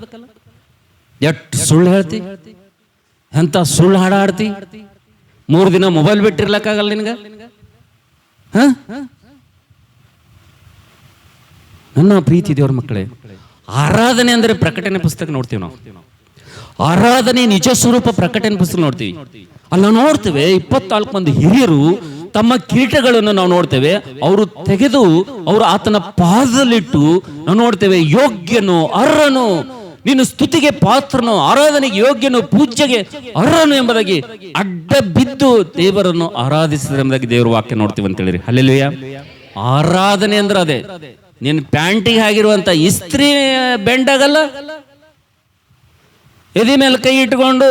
ಎಷ್ಟು ಸುಳ್ಳು ಹೇಳ್ತಿ, ಎಂತ ಸುಳ್ಳು ಹಾಡಾಡ್ತಿ. 3 ದಿನ ಮೊಬೈಲ್ ಬಿಟ್ಟಿರ್ಲಕ್ಕಾಗಲ್ಲ ನಿನಗ. ನನ್ನ ಪ್ರೀತಿ ದೇವ್ರ ಮಕ್ಕಳೇ, ಆರಾಧನೆ ಅಂದರೆ ಪ್ರಕಟಣೆ ಪುಸ್ತಕ ನೋಡ್ತೀವಿ ನಾವು. ಆರಾಧನೆ ನಿಜ ಸ್ವರೂಪ ಪ್ರಕಟಣೆ ಪುಸ್ತಕ ನೋಡ್ತೀವಿ. ಅಲ್ಲಿ ನಾವು ನೋಡ್ತೇವೆ 24 ಮಂದಿ ಹಿರಿಯರು ತಮ್ಮ ಕಿರೀಟಗಳನ್ನು ನಾವು ನೋಡ್ತೇವೆ. ಅವರು ತೆಗೆದು ಅವರು ಆತನ ಪಾದದಲ್ಲಿಟ್ಟು ನಾವು ನೋಡ್ತೇವೆ, ಯೋಗ್ಯನು ಅರ್ಹನು, ನೀನು ಸ್ತುತಿಗೆ ಪಾತ್ರನು, ಆರಾಧನೆಗೆ ಯೋಗ್ಯನು, ಪೂಜೆಗೆ ಅರ್ಹನು ಎಂಬುದಾಗಿ ಅಡ್ಡ ಬಿದ್ದು ದೇವರನ್ನು ಆರಾಧಿಸಿದ್ರೆ ಎಂಬುದಾಗಿ ದೇವರ ವಾಕ್ಯ ನೋಡ್ತೀವಿ ಅಂತ ಹೇಳಿರಿ. ಹಲ್ಲೆಲೂಯಾ. ಆರಾಧನೆ ಅಂದ್ರೆ ಅದೇ. ನೀನು ಪ್ಯಾಂಟಿಗೆ ಆಗಿರುವಂತ ಇಸ್ತ್ರಿ ಬೆಂಡಾಗಲ್ಲ. ಎದಿ ಮೇಲೆ ಕೈ ಇಟ್ಕೊಂಡು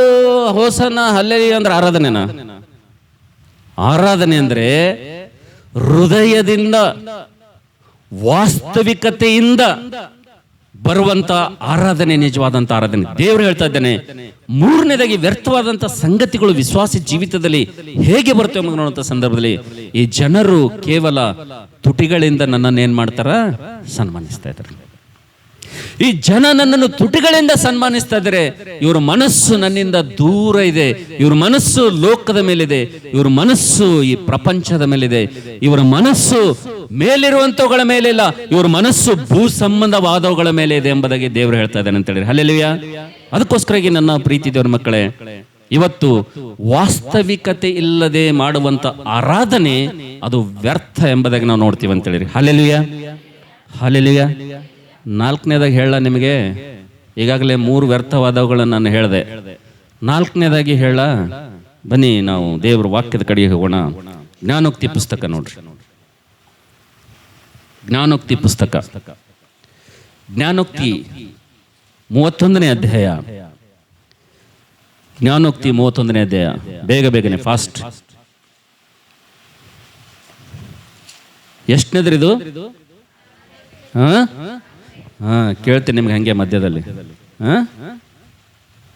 ಹೋಸನ ಹಲ್ಲೆಲೂಯಾ ಅಂದ್ರೆ ಆರಾಧನೆನ? ಆರಾಧನೆ ಅಂದ್ರೆ ಹೃದಯದಿಂದ ವಾಸ್ತವಿಕತೆಯಿಂದ ಬರುವಂತ ಆರಾಧನೆ ನಿಜವಾದಂತ ಆರಾಧನೆ. ದೇವರು ಹೇಳ್ತಾ ಇದ್ದಾನೆ, 3ನೇದಾಗಿ ವ್ಯರ್ಥವಾದಂತ ಸಂಗತಿಗಳು ವಿಶ್ವಾಸಿ ಜೀವಿತದಲ್ಲಿ ಹೇಗೆ ಬರ್ತವೆ ಎಂಬುದನ್ನು ನೋಡುವಂತ ಸಂದರ್ಭದಲ್ಲಿ ಈ ಜನರು ಕೇವಲ ತುಟಿಗಳಿಂದ ನನ್ನನ್ನು ಏನ್ ಮಾಡ್ತಾರ? ಸನ್ಮಾನಿಸ್ತಾ ಇದ್ದಾರೆ. ಈ ಜನ ನನ್ನನ್ನು ತುಟಿಗಳಿಂದ ಸನ್ಮಾನಿಸ್ತಾ ಇದ್ದಾರೆ. ಇವ್ರ ಮನಸ್ಸು ನನ್ನಿಂದ ದೂರ ಇದೆ. ಇವ್ರ ಮನಸ್ಸು ಲೋಕದ ಮೇಲಿದೆ. ಇವ್ರ ಮನಸ್ಸು ಈ ಪ್ರಪಂಚದ ಮೇಲಿದೆ. ಇವರ ಮನಸ್ಸು ಮೇಲಿರುವಂತವುಗಳ ಮೇಲೆ ಇಲ್ಲ. ಇವ್ರ ಮನಸ್ಸು ಭೂ ಸಂಬಂಧವಾದವುಗಳ ಮೇಲೆ ಇದೆ ಎಂಬುದಾಗಿ ದೇವರು ಹೇಳ್ತಾ ಇದ್ದಾನೆ ಅಂತ ಹೇಳಿ. ಹಲ್ಲೆಲೂಯಾ. ಅದಕ್ಕೋಸ್ಕರವಾಗಿ ನನ್ನ ಪ್ರೀತಿ ದೇವರ ಮಕ್ಕಳೇ, ಇವತ್ತು ವಾಸ್ತವಿಕತೆ ಇಲ್ಲದೆ ಮಾಡುವಂತ ಆರಾಧನೆ ಅದು ವ್ಯರ್ಥ ಎಂಬುದಾಗಿ ನಾವು ನೋಡ್ತೀವಿ ಅಂತ ಹೇಳಿರಿ. ಹಲ್ಲೆಲೂಯಾ. ಹಲ್ಲೆಲೂಯಾ. 4ನೇದಾಗಿ ಹೇಳ ನಿಮಗೆ, ಈಗಾಗಲೇ 3 ವ್ಯರ್ಥವಾದವುಗಳನ್ನು ನಾನು ಹೇಳಿದೆ. 4ನೇದಾಗಿ ಹೇಳ, ಬನ್ನಿ ನಾವು ದೇವರ ವಾಕ್ಯದ ಕಡೆಗೆ ಹೋಗೋಣ. ಜ್ಞಾನೋಕ್ತಿ ಪುಸ್ತಕ ನೋಡ್ರಿ. ಜ್ಞಾನೋಕ್ತಿ ಪುಸ್ತಕ, ಜ್ಞಾನೋಕ್ತಿ 31ನೇ ಅಧ್ಯಾಯ. ಜ್ಞಾನೋಕ್ತಿ 31ನೇ ಅಧ್ಯಾಯ. ಬೇಗನೆ ಫಾಸ್ಟ್. ಎಷ್ಟನೇದ್ರಿದು? ಕೇಳ್ತೀನಿ ನಿಮ್ಗೆ ಹಂಗೆ ಮಧ್ಯದಲ್ಲಿ.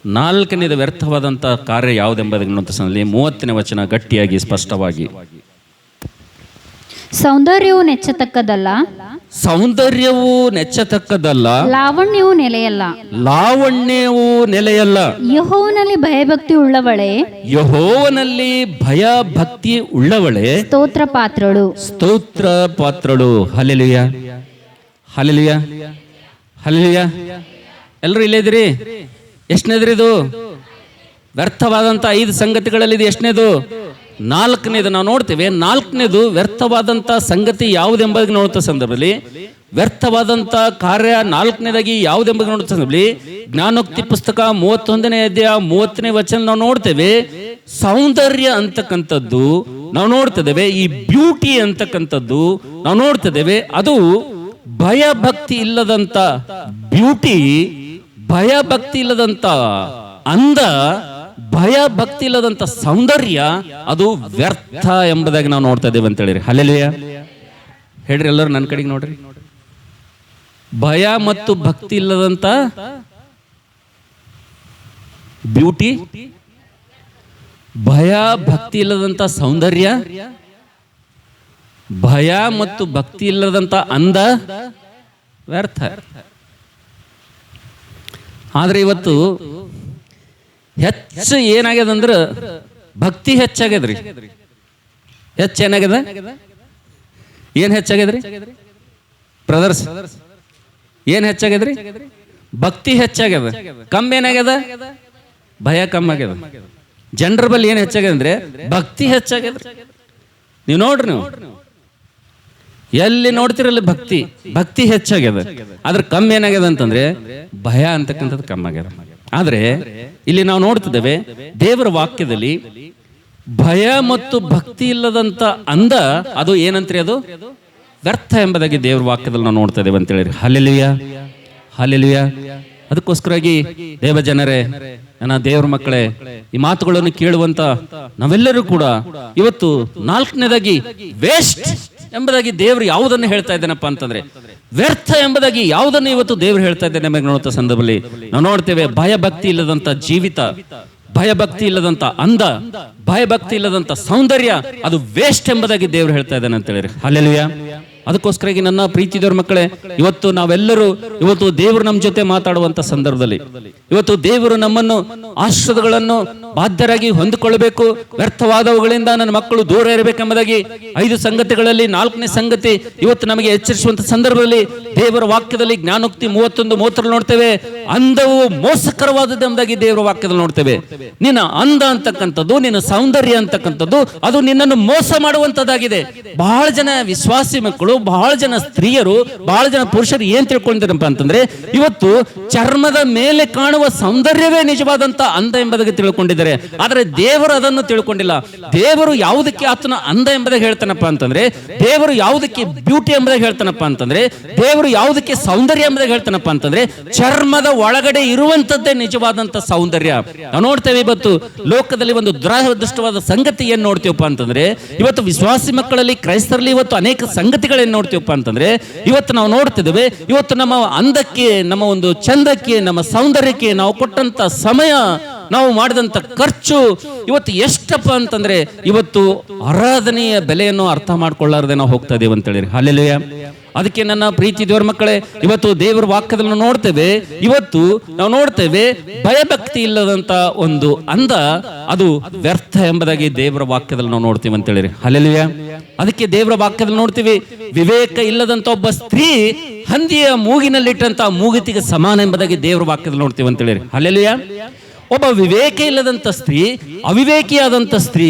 4ನೇದು ವ್ಯರ್ಥವಾದಂಥ ಕಾರ್ಯ ಯಾವುದೆಂಬುದನ್ನು 30ನೇ ವಚನ ಗಟ್ಟಿಯಾಗಿ ಸ್ಪಷ್ಟವಾಗಿ. ಸೌಂದರ್ಯವು ನೆಚ್ಚತಕ್ಕದಲ್ಲ, ಸೌಂದರ್ಯವು ನೆಚ್ಚತಕ್ಕದಲ್ಲ, ಲಾವಣ್ಯವು ನೆಲೆಯಲ್ಲ, ಲಾವಣ್ಯವು ನೆಲೆಯಲ್ಲ. ಯೆಹೋವನಲ್ಲಿ ಭಯಭಕ್ತಿ ಉಳ್ಳವಳೇ, ಯೆಹೋವನಲ್ಲಿ ಭಯ ಭಕ್ತಿ ಉಳ್ಳವಳೇ ಸ್ತೋತ್ರ ಪಾತ್ರಳು, ಸ್ತೋತ್ರ ಪಾತ್ರಳು. ಹಲ್ಲೆಲೂಯಾ. ಹಲ್ಲೆಲೂಯಾ. ಹಲ್ಲೆಲೂಯಾ. ಎಲ್ಲರೂ ಇಲ್ಲೇ ಇದ್ರಿ? ಎಷ್ಟನೇದ್ರಿ ಇದು? ವ್ಯರ್ಥವಾದಂಥ 5 ಸಂಗತಿಗಳಲ್ಲಿ ಇದು ಎಷ್ಟನೇದು? 4ನೇದು ನಾವು ನೋಡ್ತೇವೆ. 4ನೇದು ವ್ಯರ್ಥವಾದಂಥ ಸಂಗತಿ ಯಾವುದೆಂಬುದಕ್ಕೆ ನೋಡುತ್ತ ಸಂದರ್ಭದಲ್ಲಿ, ವ್ಯರ್ಥವಾದಂಥ ಕಾರ್ಯ 4ನೇದಾಗಿ ಯಾವುದೆಂಬುದಕ್ಕೆ ನೋಡುತ್ತ ಸಂದರ್ಭದಲ್ಲಿ, ಜ್ಞಾನೋಕ್ತಿ ಪುಸ್ತಕ 31ನೇ ಅಧ್ಯಾಯ 30ನೇ ವಚನ ನಾವು ನೋಡ್ತೇವೆ. ಸೌಂದರ್ಯ ಅಂತಕ್ಕಂಥದ್ದು ನಾವು ನೋಡ್ತಿದ್ದೇವೆ. ಈ ಬ್ಯೂಟಿ ಅಂತಕ್ಕಂಥದ್ದು ನಾವು ನೋಡ್ತಿದ್ದೇವೆ. ಅದು ಭಯಭಕ್ತಿ ಇಲ್ಲದಂತ ಬ್ಯೂಟಿ, ಭಯಭಕ್ತಿ ಇಲ್ಲದಂತ ಅಂದ, ಭಯಭಕ್ತಿ ಇಲ್ಲದಂತ ಸೌಂದರ್ಯ ಅದು ವ್ಯರ್ಥ ಎಂಬುದಾಗಿ ನಾವು ನೋಡ್ತಾ ಇದ್ದೇವೆ ಅಂತ ಹೇಳಿರಿ. ಹಲ್ಲೆಲೂಯಾ. ಹೇಳ್ರಿ ಎಲ್ಲರೂ ನನ್ನ ಕಡೆಗೆ ನೋಡ್ರಿ. ಭಯ ಮತ್ತು ಭಕ್ತಿ ಇಲ್ಲದಂತ ಬ್ಯೂಟಿ, ಭಯ ಭಕ್ತಿ ಇಲ್ಲದಂಥ ಸೌಂದರ್ಯ, ಭಯ ಮತ್ತು ಭಕ್ತಿ ಇಲ್ಲದಂಥ ಅಂದ ವ್ಯರ್ಥ. ಆದ್ರೆ ಇವತ್ತು ಹೆಚ್ಚು ಏನಾಗ್ಯದಂದ್ರೆ ಭಕ್ತಿ ಹೆಚ್ಚಾಗ್ಯದ್ರಿ. ಹೆಚ್ಚೇನಾಗ್ಯದ? ಏನ್ ಹೆಚ್ಚಾಗ್ಯದ್ರಿ ಬ್ರದರ್ಸ್? ಏನ್ ಹೆಚ್ಚಾಗ್ಯದ್ರಿ? ಭಕ್ತಿ ಹೆಚ್ಚಾಗ್ಯದ. ಕಮ್ಮಿ ಏನಾಗ್ಯದ? ಭಯ ಕಮ್ಮಿ ಆಗ್ಯದ. ಜನರ ಬಲ್ಲಿ ಏನ್ ಹೆಚ್ಚಾಗ್ಯದ ಅಂದ್ರೆ ಭಕ್ತಿ ಹೆಚ್ಚಾಗ್ಯದ. ನೀವು ನೋಡ್ರಿ, ನೀವು ಎಲ್ಲಿ ನೋಡ್ತಿರಲ್ಲ ಭಕ್ತಿ ಭಕ್ತಿ ಹೆಚ್ಚಾಗ್ಯದ. ಆದ್ರೆ ಕಮ್ಮಿ ಏನಾಗ್ಯದ ಅಂತಂದ್ರೆ ಭಯ ಅಂತಕ್ಕಂಥದ್ದು ಕಮ್ಮಿ ಆಗ್ಯದ. ಆದ್ರೆ ಇಲ್ಲಿ ನಾವು ನೋಡ್ತಿದ್ದೇವೆ ದೇವರ ವಾಕ್ಯದಲ್ಲಿ ಭಯ ಮತ್ತು ಭಕ್ತಿ ಇಲ್ಲದಂತ ಅಂದ ಅದು ಏನಂತ್ರಿ? ಅದು ವ್ಯರ್ಥ ಎಂಬುದಾಗಿ ದೇವರ ವಾಕ್ಯದಲ್ಲಿ ನಾವು ನೋಡ್ತಾ ಇದ್ದೇವೆ ಅಂತ ಹೇಳಿ. Hallelujah, hallelujah. ಅದಕ್ಕೋಸ್ಕರವಾಗಿ ದೇವ ಜನರೇ, ನನ್ನ ದೇವರ ಮಕ್ಕಳೇ, ಈ ಮಾತುಗಳನ್ನು ಕೇಳುವಂತ ನಾವೆಲ್ಲರೂ ಕೂಡ ಇವತ್ತು ನಾಲ್ಕನೇದಾಗಿ ವೇಸ್ಟ್ ಎಂಬುದಾಗಿ ದೇವರು ಯಾವುದನ್ನು ಹೇಳ್ತಾ ಇದ್ದೇನಪ್ಪ ಅಂತಂದ್ರೆ ವ್ಯರ್ಥ ಎಂಬುದಾಗಿ ಯಾವುದನ್ನು ಇವತ್ತು ದೇವರು ಹೇಳ್ತಾ ಇದ್ದೇನೆ ನಮಗೆ ನೋಡುವಂತ ಸಂದರ್ಭದಲ್ಲಿ ನಾವು ನೋಡ್ತೇವೆ ಭಯಭಕ್ತಿ ಇಲ್ಲದಂತ ಜೀವಿತ, ಭಯಭಕ್ತಿ ಇಲ್ಲದಂತ ಅಂದ, ಭಯಭಕ್ತಿ ಇಲ್ಲದಂತ ಸೌಂದರ್ಯ ಅದು ವೇಸ್ಟ್ ಎಂಬುದಾಗಿ ದೇವರು ಹೇಳ್ತಾ ಇದ್ದಾನೆ ಅಂತ ಹೇಳಿರಿ. ಹಲ್ಲೆಲೂಯಾ. ಅದಕ್ಕೋಸ್ಕರವಾಗಿ ನನ್ನ ಪ್ರೀತಿ ದೇವರ ಮಕ್ಕಳೇ, ಇವತ್ತು ನಾವೆಲ್ಲರೂ ಇವತ್ತು ದೇವರು ನಮ್ಮ ಜೊತೆ ಮಾತಾಡುವಂತ ಸಂದರ್ಭದಲ್ಲಿ ಇವತ್ತು ದೇವರು ನಮ್ಮನ್ನು ಆಶ್ರದಗಳನ್ನು ಬಾಧ್ಯರಾಗಿ ಹೊಂದಿಕೊಳ್ಳಬೇಕು, ವ್ಯರ್ಥವಾದವುಗಳಿಂದ ನನ್ನ ಮಕ್ಕಳು ದೂರ ಇರಬೇಕೆಂಬುದಾಗಿ 5 ಸಂಗತಿಗಳಲ್ಲಿ 4ನೇ ಸಂಗತಿ ಇವತ್ತು ನಮಗೆ ಎಚ್ಚರಿಸುವಂತ ಸಂದರ್ಭದಲ್ಲಿ ದೇವರ ವಾಕ್ಯದಲ್ಲಿ ಜ್ಞಾನೋಕ್ತಿ 31:30 ನೋಡ್ತೇವೆ. ಅಂದವು ಮೋಸಕರವಾದದ್ದು ಎಂಬುದಾಗಿ ದೇವರ ವಾಕ್ಯದಲ್ಲಿ ನೋಡ್ತೇವೆ. ನಿನ್ನ ಅಂದ ಅಂತಕ್ಕಂಥದ್ದು, ನಿನ್ನ ಸೌಂದರ್ಯ ಅಂತಕ್ಕಂಥದ್ದು ಅದು ನಿನ್ನನ್ನು ಮೋಸ ಮಾಡುವಂತದ್ದಾಗಿದೆ. ಬಹಳ ಜನ ವಿಶ್ವಾಸಿ ಮಕ್ಕಳು, ಬಹಳ ಜನ ಸ್ತ್ರೀಯರು, ಬಹಳ ಜನ ಪುರುಷರು ಏನ್ ತಿಳ್ಕೊಂಡಿದ್ದಾರಪ್ಪ ಅಂತಂದ್ರೆ ಇವತ್ತು ಚರ್ಮದ ಮೇಲೆ ಕಾಣುವ ಸೌಂದರ್ಯವೇ ನಿಜವಾದಂತ ಅಂದ ಎಂಬುದಾಗಿ ತಿಳ್ಕೊಂಡಿದ್ದಾರೆ. ಆದ್ರೆ ದೇವರು ಅದನ್ನು ತಿಳ್ಕೊಂಡಿಲ್ಲ. ದೇವರು ಯಾವುದಕ್ಕೆ ಆತನ ಅಂದ ಎಂಬುದಾಗಿ ಹೇಳ್ತಾನಪ್ಪ ಅಂತಂದ್ರೆ, ದೇವರು ಯಾವುದಕ್ಕೆ ಬ್ಯೂಟಿ ಎಂಬುದಾಗಿ ಹೇಳ್ತಾನಪ್ಪ ಅಂತಂದ್ರೆ, ದೇವರು ಯಾವುದಕ್ಕೆ ಸೌಂದರ್ಯ ಎಂಬುದಾಗಿ ಹೇಳ್ತಾನಪ್ಪ ಅಂತಂದ್ರೆ ಚರ್ಮದ ಒಳಗಡೆ ಇರುವಂತದ್ದೇ ನಿಜವಾದಂತ ಸೌಂದರ್ಯ. ನಾವು ನೋಡ್ತೇವೆ ಇವತ್ತು ಲೋಕದಲ್ಲಿ ಒಂದು ದುರದೃಷ್ಟವಾದ ಸಂಗತಿ ಏನ್ ನೋಡ್ತೀವಪ್ಪ ಅಂತಂದ್ರೆ, ಇವತ್ತು ವಿಶ್ವಾಸಿ ಮಕ್ಕಳಲ್ಲಿ, ಕ್ರೈಸ್ತರಲ್ಲಿ ಇವತ್ತು ಅನೇಕ ಸಂಗತಿಗಳೇನ್ ನೋಡ್ತೀವಪ್ಪ ಅಂತಂದ್ರೆ ಇವತ್ತು ನಾವು ನೋಡ್ತಿದ್ದೇವೆ. ಇವತ್ತು ನಮ್ಮ ಅಂದಕ್ಕೆ, ನಮ್ಮ ಒಂದು ಚಂದಕ್ಕೆ, ನಮ್ಮ ಸೌಂದರ್ಯಕ್ಕೆ ನಾವು ಕೊಟ್ಟಂತ ಸಮಯ, ನಾವು ಮಾಡಿದಂತ ಖರ್ಚು ಇವತ್ತು ಎಷ್ಟಪ್ಪ ಅಂತಂದ್ರೆ ಇವತ್ತು ಆರಾಧನೆಯ ಬೆಲೆಯನ್ನು ಅರ್ಥ ಮಾಡ್ಕೊಳ್ಳಾರದೆ ನಾವು ಹೋಗ್ತಾ ಇದ್ದೇವೆ ಅಂತ ಹೇಳಿ. ಹಲ್ಲೆಲೂಯಾ. ಅದಕ್ಕೆ ನನ್ನ ಪ್ರೀತಿ ದೇವರ ಮಕ್ಕಳೇ, ಇವತ್ತು ದೇವರ ವಾಕ್ಯದಲ್ಲಿ ನಾವು ನೋಡ್ತೇವೆ, ಇವತ್ತು ನಾವು ನೋಡ್ತೇವೆ ಭಯಭಕ್ತಿ ಇಲ್ಲದಂತ ಒಂದು ಅಂದ ಅದು ವ್ಯರ್ಥ ಎಂಬುದಾಗಿ ದೇವರ ವಾಕ್ಯದಲ್ಲಿ ನಾವು ನೋಡ್ತೀವಿ ಅಂತ ಹೇಳಿರಿ. ಹಲ್ಲೆಲೂಯಾ. ಅದಕ್ಕೆ ದೇವರ ವಾಕ್ಯದಲ್ಲಿ ನೋಡ್ತೀವಿ, ವಿವೇಕ ಇಲ್ಲದಂತ ಒಬ್ಬ ಸ್ತ್ರೀ ಹಂದಿಯ ಮೂಗಿನಲ್ಲಿಟ್ಟಂತ ಮೂಗುತಿಗೆ ಸಮಾನ ಎಂಬುದಾಗಿ ದೇವರ ವಾಕ್ಯದಲ್ಲಿ ನೋಡ್ತೀವಿ ಅಂತ ಹೇಳಿರಿ. ಹಲ್ಲೆಲೂಯಾ. ಒಬ್ಬ ವಿವೇಕ ಇಲ್ಲದಂತ ಸ್ತ್ರೀ, ಅವಿವೇಕಿಯಾದಂಥ ಸ್ತ್ರೀ,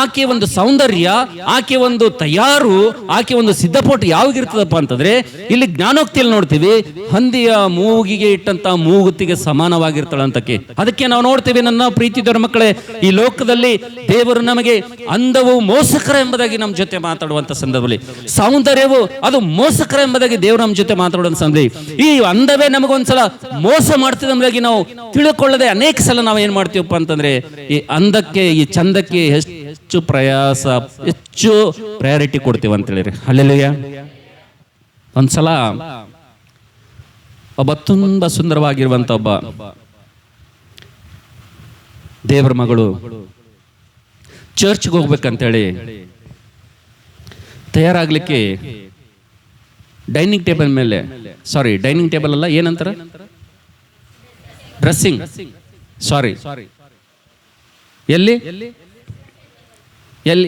ಆಕೆ ಒಂದು ಸೌಂದರ್ಯ, ಆಕೆ ಒಂದು ತಯಾರು, ಆಕೆ ಒಂದು ಸಿದ್ಧಪೋಟು ಯಾವಾಗಿರ್ತದಪ್ಪ ಅಂತಂದ್ರೆ ಇಲ್ಲಿ ಜ್ಞಾನೋಕ್ತಿಯಲ್ಲಿ ನೋಡ್ತೀವಿ, ಹಂದಿಯ ಮೂಗಿಗೆ ಇಟ್ಟಂತ ಮೂಗುತಿಗೆ ಸಮಾನವಾಗಿರ್ತಾಳಂತಕ್ಕೆ. ಅದಕ್ಕೆ ನಾವು ನೋಡ್ತೇವೆ ನನ್ನ ಪ್ರೀತಿದವರ ಮಕ್ಕಳೇ, ಈ ಲೋಕದಲ್ಲಿ ದೇವರು ನಮಗೆ ಅಂದವು ಮೋಸಕರ ಎಂಬುದಾಗಿ ನಮ್ಮ ಜೊತೆ ಮಾತಾಡುವಂತ ಸಂದರ್ಭದಲ್ಲಿ, ಸೌಂದರ್ಯವು ಅದು ಮೋಸಕರ ಎಂಬುದಾಗಿ ದೇವರು ನಮ್ಮ ಜೊತೆ ಮಾತಾಡುವಂತ ಸಂದರ್ಭದಲ್ಲಿ ಈ ಅಂದವೇ ನಮಗೊಂದ್ಸಲ ಮೋಸ ಮಾಡ್ತಿದೆ ಎಂಬುದಾಗಿ ನಾವು ತಿಳ್ಕೊಳ್ಳದೆ ಅನೇಕ ಸಲ ನಾವು ಏನ್ ಮಾಡ್ತೀವಪ್ಪ ಅಂತಂದ್ರೆ ಈ ಅಂದಕ್ಕೆ, ಈ ಚಂದಕ್ಕೆ ಹೆಚ್ಚು ಪ್ರಯಾಸ, ಹೆಚ್ಚು ಪ್ರಯಾರಿಟಿ ಕೊಡ್ತೀವಿ ಅಂತ ಹೇಳಿರಿ. ಹಲ್ಲೆಲೂಯಾ. ಒಂದ್ಸಲ ಒಬ್ಬ ತುಂಬಾ ಸುಂದರವಾಗಿರುವಂತ ಒಬ್ಬ ದೇವರ ಮಗಳು ಚರ್ಚ್ಗೆ ಹೋಗ್ಬೇಕಂತೇಳಿ ತಯಾರಾಗ್ಲಿಕ್ಕೆ ಡೈನಿಂಗ್ ಟೇಬಲ್ ಮೇಲೆ, ಸಾರಿ ಡೈನಿಂಗ್ ಟೇಬಲ್ ಅಲ್ಲ, ಏನಂತಾರ, ಡ್ರೆಸ್ಸಿಂಗ್, ಸಾರಿ, ಎಲ್ಲಿ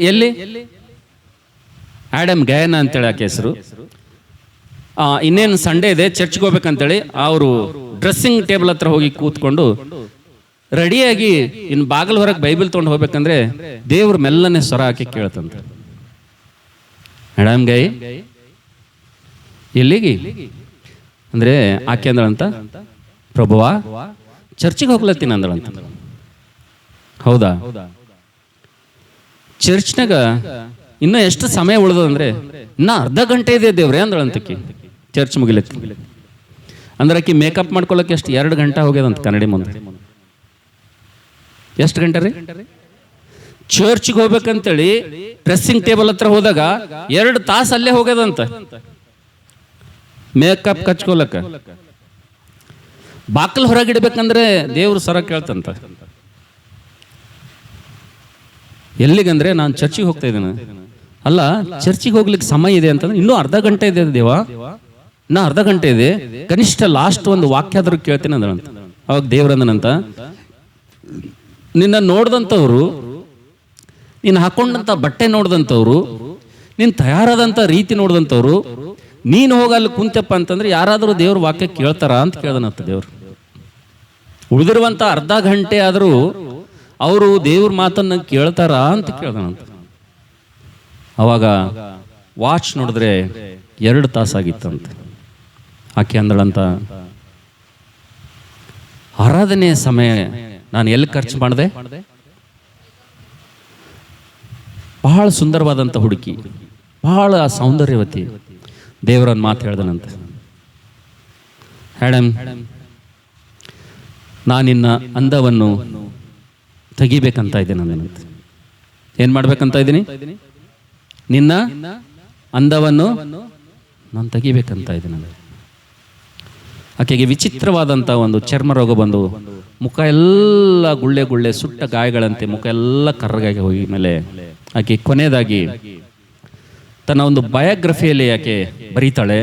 ಎಲ್ಲಿ ಆಡಮ್ ಗಯಾನ ಅಂತೇಳಿ ಆಕೆ ಹೆಸರು. ಇನ್ನೇನು ಸಂಡೇ ಇದೆ, ಚರ್ಚ್ಗೆ ಹೋಗ್ಬೇಕಂತೇಳಿ ಅವರು ಡ್ರೆಸ್ಸಿಂಗ್ ಟೇಬಲ್ ಹತ್ರ ಹೋಗಿ ಕೂತ್ಕೊಂಡು ರೆಡಿಯಾಗಿ ಇನ್ನು ಬಾಗಿಲು ಹೊರಗೆ ಬೈಬಲ್ ತೊಗೊಂಡು ಹೋಗ್ಬೇಕಂದ್ರೆ ದೇವ್ರ ಮೆಲ್ಲನೆ ಸ್ವರ ಹಾಕಿ ಕೇಳ್ತಂತ, ಆಡಮ್ ಗೈ ಎಲ್ಲಿಗೆ ಅಂದ್ರೆ ಆಕೆ ಅಂದಳಂತ, ಪ್ರಭುವಾ ಚರ್ಚಿಗೆ ಹೋಗ್ಲತ್ತೀನಿ ಅಂದಳಂತ. ಹೌದಾ, ಚರ್ಚ್ನಾಗ ಇನ್ನೂ ಎಷ್ಟು ಸಮಯ ಉಳಿದಂದ್ರೆ ಇನ್ನ ಅರ್ಧ ಗಂಟೆ ಇದೆ ದೇವ್ರೆ ಅಂದಳಂತಕ್ಕಿ. ಚರ್ಚ್ ಮುಗಿಲತ್ತಿ ಅಂದ್ರೆ ಆಕಿ ಮೇಕಪ್ ಮಾಡ್ಕೊಳಕ್ಕೆ ಎಷ್ಟು 2 ಗಂಟೆ ಹೋಗ್ಯದಂತ ಕನ್ನಡಿ ಮುಂದೆ. ಎಷ್ಟು ಗಂಟೆ ರೀ? ಚರ್ಚ್ಗೆ ಹೋಗ್ಬೇಕಂತೇಳಿ ಡ್ರೆಸ್ಸಿಂಗ್ ಟೇಬಲ್ ಹತ್ರ ಹೋದಾಗ 2 ತಾಸು ಅಲ್ಲೇ ಹೋಗ್ಯದಂತ ಮೇಕಪ್ ಕಚ್ಕೊಳಕ. ಬಾಕಲ್ ಹೊರಗಿಡ್ಬೇಕಂದ್ರೆ ದೇವ್ರು ಸ್ವರ ಕೇಳ್ತಂತ. ಎಲ್ಲಿಗಂದ್ರೆ ನಾನು ಚರ್ಚಿಗೆ ಹೋಗ್ತಾ ಇದ್ದೇನೆ. ಅಲ್ಲ, ಚರ್ಚಿಗೆ ಹೋಗ್ಲಿಕ್ಕೆ ಸಮಯ ಇದೆ ಅಂತಂದ್ರೆ ಇನ್ನೂ ಅರ್ಧ ಗಂಟೆ ಇದೆ ದೇವ, ಇನ್ನೂ ಅರ್ಧ ಗಂಟೆ ಇದೆ, ಕನಿಷ್ಠ ಲಾಸ್ಟ್ ಒಂದು ವಾಕ್ಯ ಆದ್ರೂ ಕೇಳ್ತೇನೆ ಅಂದಳಂತ. ಅವಾಗ ದೇವ್ರಂದನಂತ, ನಿನ್ನ ನೋಡ್ದಂಥವ್ರು, ನೀನು ಹಾಕೊಂಡಂಥ ಬಟ್ಟೆ ನೋಡ್ದಂಥವ್ರು, ನೀನು ತಯಾರಾದಂಥ ರೀತಿ ನೋಡ್ದಂಥವ್ರು, ನೀನು ಹೋಗಲ್ಲಿ ಕುಂತಪ್ಪ ಅಂತಂದ್ರೆ ಯಾರಾದರೂ ದೇವ್ರ ವಾಕ್ಯ ಕೇಳ್ತಾರ ಅಂತ ಕೇಳ್ದನಂತ ದೇವ್ರು. ಉಳಿದಿರುವಂಥ ಅರ್ಧ ಗಂಟೆ ಆದರೂ ಅವರು ದೇವ್ರ ಮಾತನ್ನು ಕೇಳ್ತಾರ ಅಂತ ಕೇಳ್ದನಂತ. ಅವಾಗ ವಾಚ್ ನೋಡಿದ್ರೆ 2 ತಾಸಾಗಿತ್ತಂತೆ. ಆಕೆ ಅಂದಳಂತ, ಆರಾಧನೆಯ ಸಮಯ ನಾನು ಎಲ್ಲಿ ಖರ್ಚು ಮಾಡಿದೆ? ಬಹಳ ಸುಂದರವಾದಂಥ ಹುಡುಗಿ, ಬಹಳ ಸೌಂದರ್ಯವತಿ. ದೇವರನ್ನ ಮಾತು ಹೇಳ್ದನಂತೆ, ಮೇಡಮ್, ನಾನಿನ್ನ ಅಂದವನ್ನು ತೆಗಿಬೇಕಂತ ಇದ್ದೀನಿ ಅಂದನಂತೆ. ಏನು ಮಾಡ್ಬೇಕಂತ ಇದ್ದೀನಿ? ನಿನ್ನ ಅಂದವನ್ನು ನಾನು ತೆಗಿಬೇಕಂತ ಇದ್ದೀನಿ. ಆಕೆಗೆ ವಿಚಿತ್ರವಾದಂಥ ಒಂದು ಚರ್ಮ ರೋಗ ಬಂದು ಮುಖ ಎಲ್ಲ ಗುಳ್ಳೆ ಗುಳ್ಳೆ ಸುಟ್ಟ ಗಾಯಗಳಂತೆ ಮುಖ ಎಲ್ಲ ಕರ್ರಗಾಗಿ ಹೋಗಿ ಮೇಲೆ ಆಕೆ ಕೊನೆಯದಾಗಿ ತನ್ನ ಒಂದು ಬಯೋಗ್ರಫಿಯಲ್ಲಿ ಆಕೆ ಬರೀತಾಳೆ.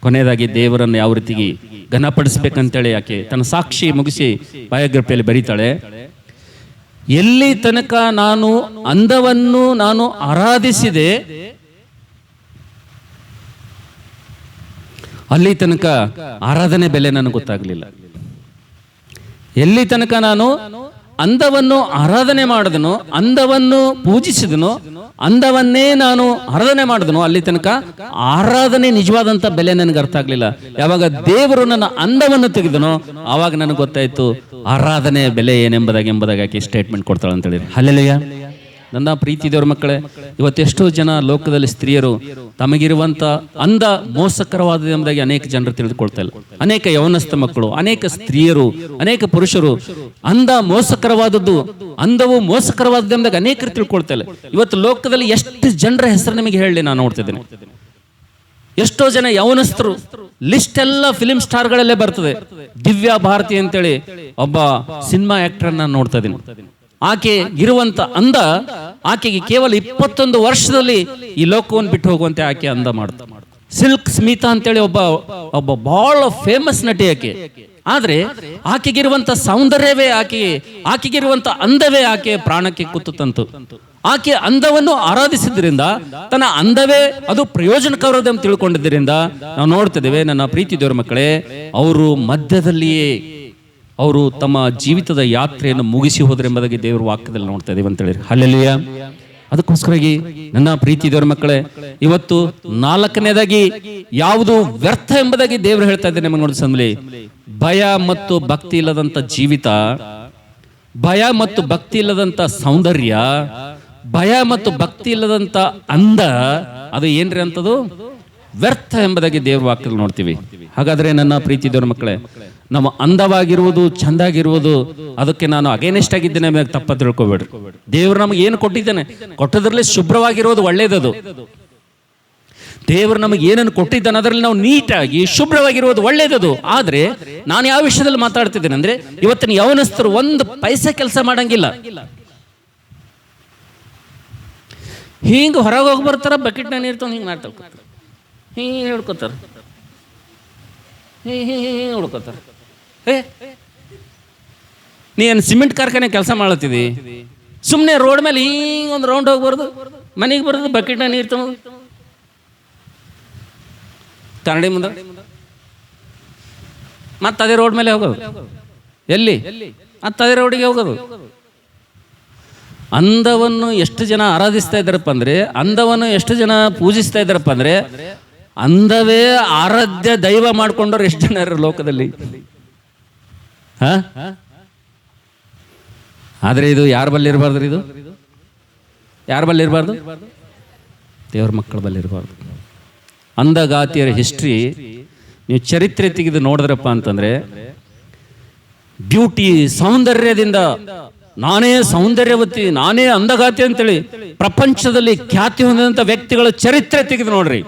ಕೊನೆಯದಾಗಿ ದೇವರನ್ನು ಯಾವ ರೀತಿಗೆ ಘನಪಡಿಸ್ಬೇಕಂತೇಳಿ ಆಕೆ ತನ್ನ ಸಾಕ್ಷಿ ಮುಗಿಸಿ ಬಯೋಗ್ರಫಿಯಲ್ಲಿ ಬರೀತಾಳೆ. ಎಲ್ಲಿ ತನಕ ನಾನು ಅಂದವನ್ನು ನಾನು ಆರಾಧಿಸಿದೆ, ಅಲ್ಲಿ ತನಕ ಆರಾಧನೆ ಬೆಲೆ ನನಗೆ ಗೊತ್ತಾಗಲಿಲ್ಲ. ಎಲ್ಲಿ ತನಕ ನಾನು ಅಂದವನ್ನು ಆರಾಧನೆ ಮಾಡಿದನೋ, ಅಂದವನ್ನು ಪೂಜಿಸಿದನೋ, ಅಂದವನ್ನೇ ನಾನು ಆರಾಧನೆ ಮಾಡಿದನೋ, ಅಲ್ಲಿ ತನಕ ಆರಾಧನೆ ನಿಜವಾದಂಥ ಬೆಲೆ ನನಗೆ ಅರ್ಥ ಆಗಲಿಲ್ಲ. ಯಾವಾಗ ದೇವರು ನನ್ನ ಅಂದವನ್ನು ತೆಗೆದನೋ ಆವಾಗ ನನಗೆ ಗೊತ್ತಾಯ್ತು ಆರಾಧನೆ ಬೆಲೆ ಎಂಬುದಾಗಿ ಆಕೆ ಸ್ಟೇಟ್ಮೆಂಟ್ ಕೊಡ್ತಾಳೆ ಅಂತೇಳಿ. ಹಲ್ಲೆಲೂಯಾ. ನನ್ನ ಪ್ರೀತಿ ದೇವರ ಮಕ್ಕಳೇ, ಇವತ್ತೆಷ್ಟೋ ಜನ ಲೋಕದಲ್ಲಿ ಸ್ತ್ರೀಯರು ತಮಗಿರುವಂಥ ಅಂದ ಮೋಸಕರವಾದ ಎಂಬುದಾಗಿ ಅನೇಕ ಜನರು ತಿಳಿದುಕೊಳ್ತಾ ಇಲ್ಲ. ಅನೇಕ ಯೌವನಸ್ಥ ಮಕ್ಕಳು, ಅನೇಕ ಸ್ತ್ರೀಯರು, ಅನೇಕ ಪುರುಷರು ಅಂದ ಮೋಸಕರವಾದದ್ದು, ಅಂದವು ಮೋಸಕರವಾದದ್ದು ಎಂಬುದಾಗಿ ಅನೇಕರು ತಿಳ್ಕೊಳ್ತಾ ಇಲ್ಲ. ಇವತ್ತು ಲೋಕದಲ್ಲಿ ಎಷ್ಟು ಜನರ ಹೆಸರು ನಿಮಗೆ ಹೇಳಿ ನಾನು ನೋಡ್ತಿದ್ದೇನೆ. ಎಷ್ಟೋ ಜನ ಯೌವನಸ್ಥರು, ಲಿಸ್ಟ್ ಎಲ್ಲ ಫಿಲಿಂ ಸ್ಟಾರ್ಗಳಲ್ಲೇ ಬರ್ತದೆ. ದಿವ್ಯಾ ಭಾರತಿ ಅಂತೇಳಿ ಒಬ್ಬ ಸಿನಿಮಾ ಆಕ್ಟರ್ ನಾನು ನೋಡ್ತಾ ಇದ್ದೀನಿ. ಆಕೆ ಇರುವಂತ ಅಂದ, ಆಕೆಗೆ ಕೇವಲ 21 ವರ್ಷದಲ್ಲಿ ಈ ಲೋಕವನ್ನು ಬಿಟ್ಟು ಹೋಗುವಂತೆ ಆಕೆ ಅಂದ ಮಾಡ್ತಾ. ಸಿಲ್ಕ್ ಸ್ಮಿತಾ ಅಂತೇಳಿ ಒಬ್ಬ ಬಹಳ ಫೇಮಸ್ ನಟಿ ಆಕೆ. ಆದ್ರೆ ಆಕೆಗಿರುವಂತ ಸೌಂದರ್ಯವೇ ಆಕೆಗಿರುವಂತ ಅಂದವೇ ಆಕೆ ಪ್ರಾಣಕ್ಕೆ ಕುತ್ತಂತು. ಆಕೆ ಅಂದವನ್ನು ಆರಾಧಿಸಿದ್ರಿಂದ, ತನ್ನ ಅಂದವೇ ಅದು ಪ್ರಯೋಜನಕರವಾದ ತಿಳ್ಕೊಂಡಿದ್ದರಿಂದ ನಾವು ನೋಡ್ತಿದ್ದೇವೆ. ನನ್ನ ಪ್ರೀತಿ ದೇವರ ಮಕ್ಕಳೇ, ಅವರು ಮಧ್ಯದಲ್ಲಿಯೇ ಅವರು ತಮ್ಮ ಜೀವಿತದ ಯಾತ್ರೆಯನ್ನು ಮುಗಿಸಿ ಹೋದ್ರೆ ಎಂಬುದಾಗಿ ದೇವರ ವಾಕ್ಯದಲ್ಲಿ ನೋಡ್ತಾ ಇದ್ದೀವಿ ಅಂತ ಹೇಳಿ. ಹಲ್ಲೆಲೂಯಾ. ಅದಕ್ಕೋಸ್ಕರವಾಗಿ ನನ್ನ ಪ್ರೀತಿ ದೇವರ ಮಕ್ಕಳೇ, ಇವತ್ತು 4ನೇದಾಗಿ ಯಾವುದು ವ್ಯರ್ಥ ಎಂಬುದಾಗಿ ದೇವರು ಹೇಳ್ತಾ ಇದ್ದೇನೆ ನಮಗೆ ನೋಡಿ ಸಂಬಲಿ. ಭಯ ಮತ್ತು ಭಕ್ತಿ ಇಲ್ಲದಂತ ಜೀವಿತ, ಭಯ ಮತ್ತು ಭಕ್ತಿ ಇಲ್ಲದಂತ ಸೌಂದರ್ಯ, ಭಯ ಮತ್ತು ಭಕ್ತಿ ಇಲ್ಲದಂತ ಅಂದ, ಅದು ಏನ್ರಿ ಅಂತದು ವ್ಯರ್ಥ ಎಂಬುದಾಗಿ ದೇವ್ರ ವಾಕ್ಯದಲ್ಲಿ ನೋಡ್ತೀವಿ. ಹಾಗಾದ್ರೆ ನನ್ನ ಪ್ರೀತಿ ದೇವರ ಮಕ್ಕಳೇ, ನಮ್ಮ ಅಂದವಾಗಿರುವುದು, ಚಂದಾಗಿರುವುದು, ಅದಕ್ಕೆ ನಾನು ಅಗೇನೆಸ್ಟ್ ಆಗಿದ್ದೇನೆ ಮೇಲೆ ತಪ್ಪ ತಿಳ್ಕೊಬೇಡ್ರಿ. ದೇವ್ರು ನಮಗೆ ಏನು ಕೊಟ್ಟಿದ್ದಾನೆ, ಕೊಟ್ಟದ್ರಲ್ಲಿ ಶುಭ್ರವಾಗಿರೋದು ಒಳ್ಳೇದದು. ದೇವರು ನಮಗೆ ಏನನ್ನು ಕೊಟ್ಟಿದ್ದಾನೆ ಅದರಲ್ಲಿ ನಾವು ನೀಟಾಗಿ ಶುಭ್ರವಾಗಿರುವುದು ಒಳ್ಳೇದದು. ಆದ್ರೆ ನಾನು ಯಾವ ವಿಷಯದಲ್ಲಿ ಮಾತಾಡ್ತಿದ್ದೇನೆ ಅಂದ್ರೆ, ಇವತ್ತಿನ ಯೌವನಸ್ಥರು 1 ಪೈಸೆ ಕೆಲಸ ಮಾಡಂಗಿಲ್ಲ. ಹಿಂಗೆ ಹೊರಗೆ ಹೋಗಿ ಬರ್ತಾರ, ಬಕೆಟ್ ನೀರು ತಂದು ಹಿಂಗೆ ಮಾಡ್ತಾ ಹಿಂಗೆ ಹಿಡ್ಕೋತಾರ, ಹುಡ್ಕೋತಾರ. ನೀನು ಸಿಮೆಂಟ್ ಕಾರ್ಖಾನೆ ಕೆಲಸ ಮಾಡತ್ತಿದಿ, ಸುಮ್ಮನೆ ರೋಡ್ ಮೇಲೆ ಹಿಂಗೆ ಒಂದು ರೌಂಡ್ ಹೋಗ್ಬಾರ್ದು, ಮನೆಗೆ ಬರೋದು ಬಕೆಟ್ ನೀರು ತಗೊಂಡು ಕನ್ನಡಿ ಮುಂದೆ ಮತ್ತೆ ಅದೇ ರೋಡ್ ಮೇಲೆ ಹೋಗೋದು. ಎಲ್ಲಿ? ಮತ್ತೆ ಅದೇ ರೋಡಿಗೆ ಹೋಗೋದು. ಅಂದವನ್ನು ಎಷ್ಟು ಜನ ಆರಾಧಿಸ್ತಾ ಇದ್ದಾರಪ್ಪ ಅಂದ್ರೆ, ಅಂದವನ್ನು ಎಷ್ಟು ಜನ ಪೂಜಿಸ್ತಾ ಇದ್ದಾರಪ್ಪ ಅಂದ್ರೆ, ಅಂದವೇ ಆರಾಧ್ಯ ದೈವ ಮಾಡ್ಕೊಂಡವ್ರು ಎಷ್ಟು ಜನ ಇರೋ ಲೋಕದಲ್ಲಿ. ಆದ್ರೆ ಇದು ಯಾರ ಬಲ್ಲಿ ಇರಬಾರ್ದು, ಇದು ಯಾರ ಬಲ್ಲಿ ಇರಬಾರ್ದು, ದೇವ್ರ ಮಕ್ಕಳ ಬಲ್ಲಿ ಇರಬಾರ್ದು. ಅಂದಗಾತಿಯರ ಹಿಸ್ಟ್ರಿ ನೀವು ಚರಿತ್ರೆ ತೆಗೆದು ನೋಡಿದ್ರಪ್ಪ ಅಂತಂದ್ರೆ, ಬ್ಯೂಟಿ ಸೌಂದರ್ಯದಿಂದ ನಾನೇ ಸೌಂದರ್ಯವತಿ, ನಾನೇ ಅಂದಗಾತಿ ಅಂತೇಳಿ ಪ್ರಪಂಚದಲ್ಲಿ ಖ್ಯಾತಿ ಹೊಂದಿದಂತ ವ್ಯಕ್ತಿಗಳ ಚರಿತ್ರೆ ತೆಗೆದು ನೋಡ್ರಿ.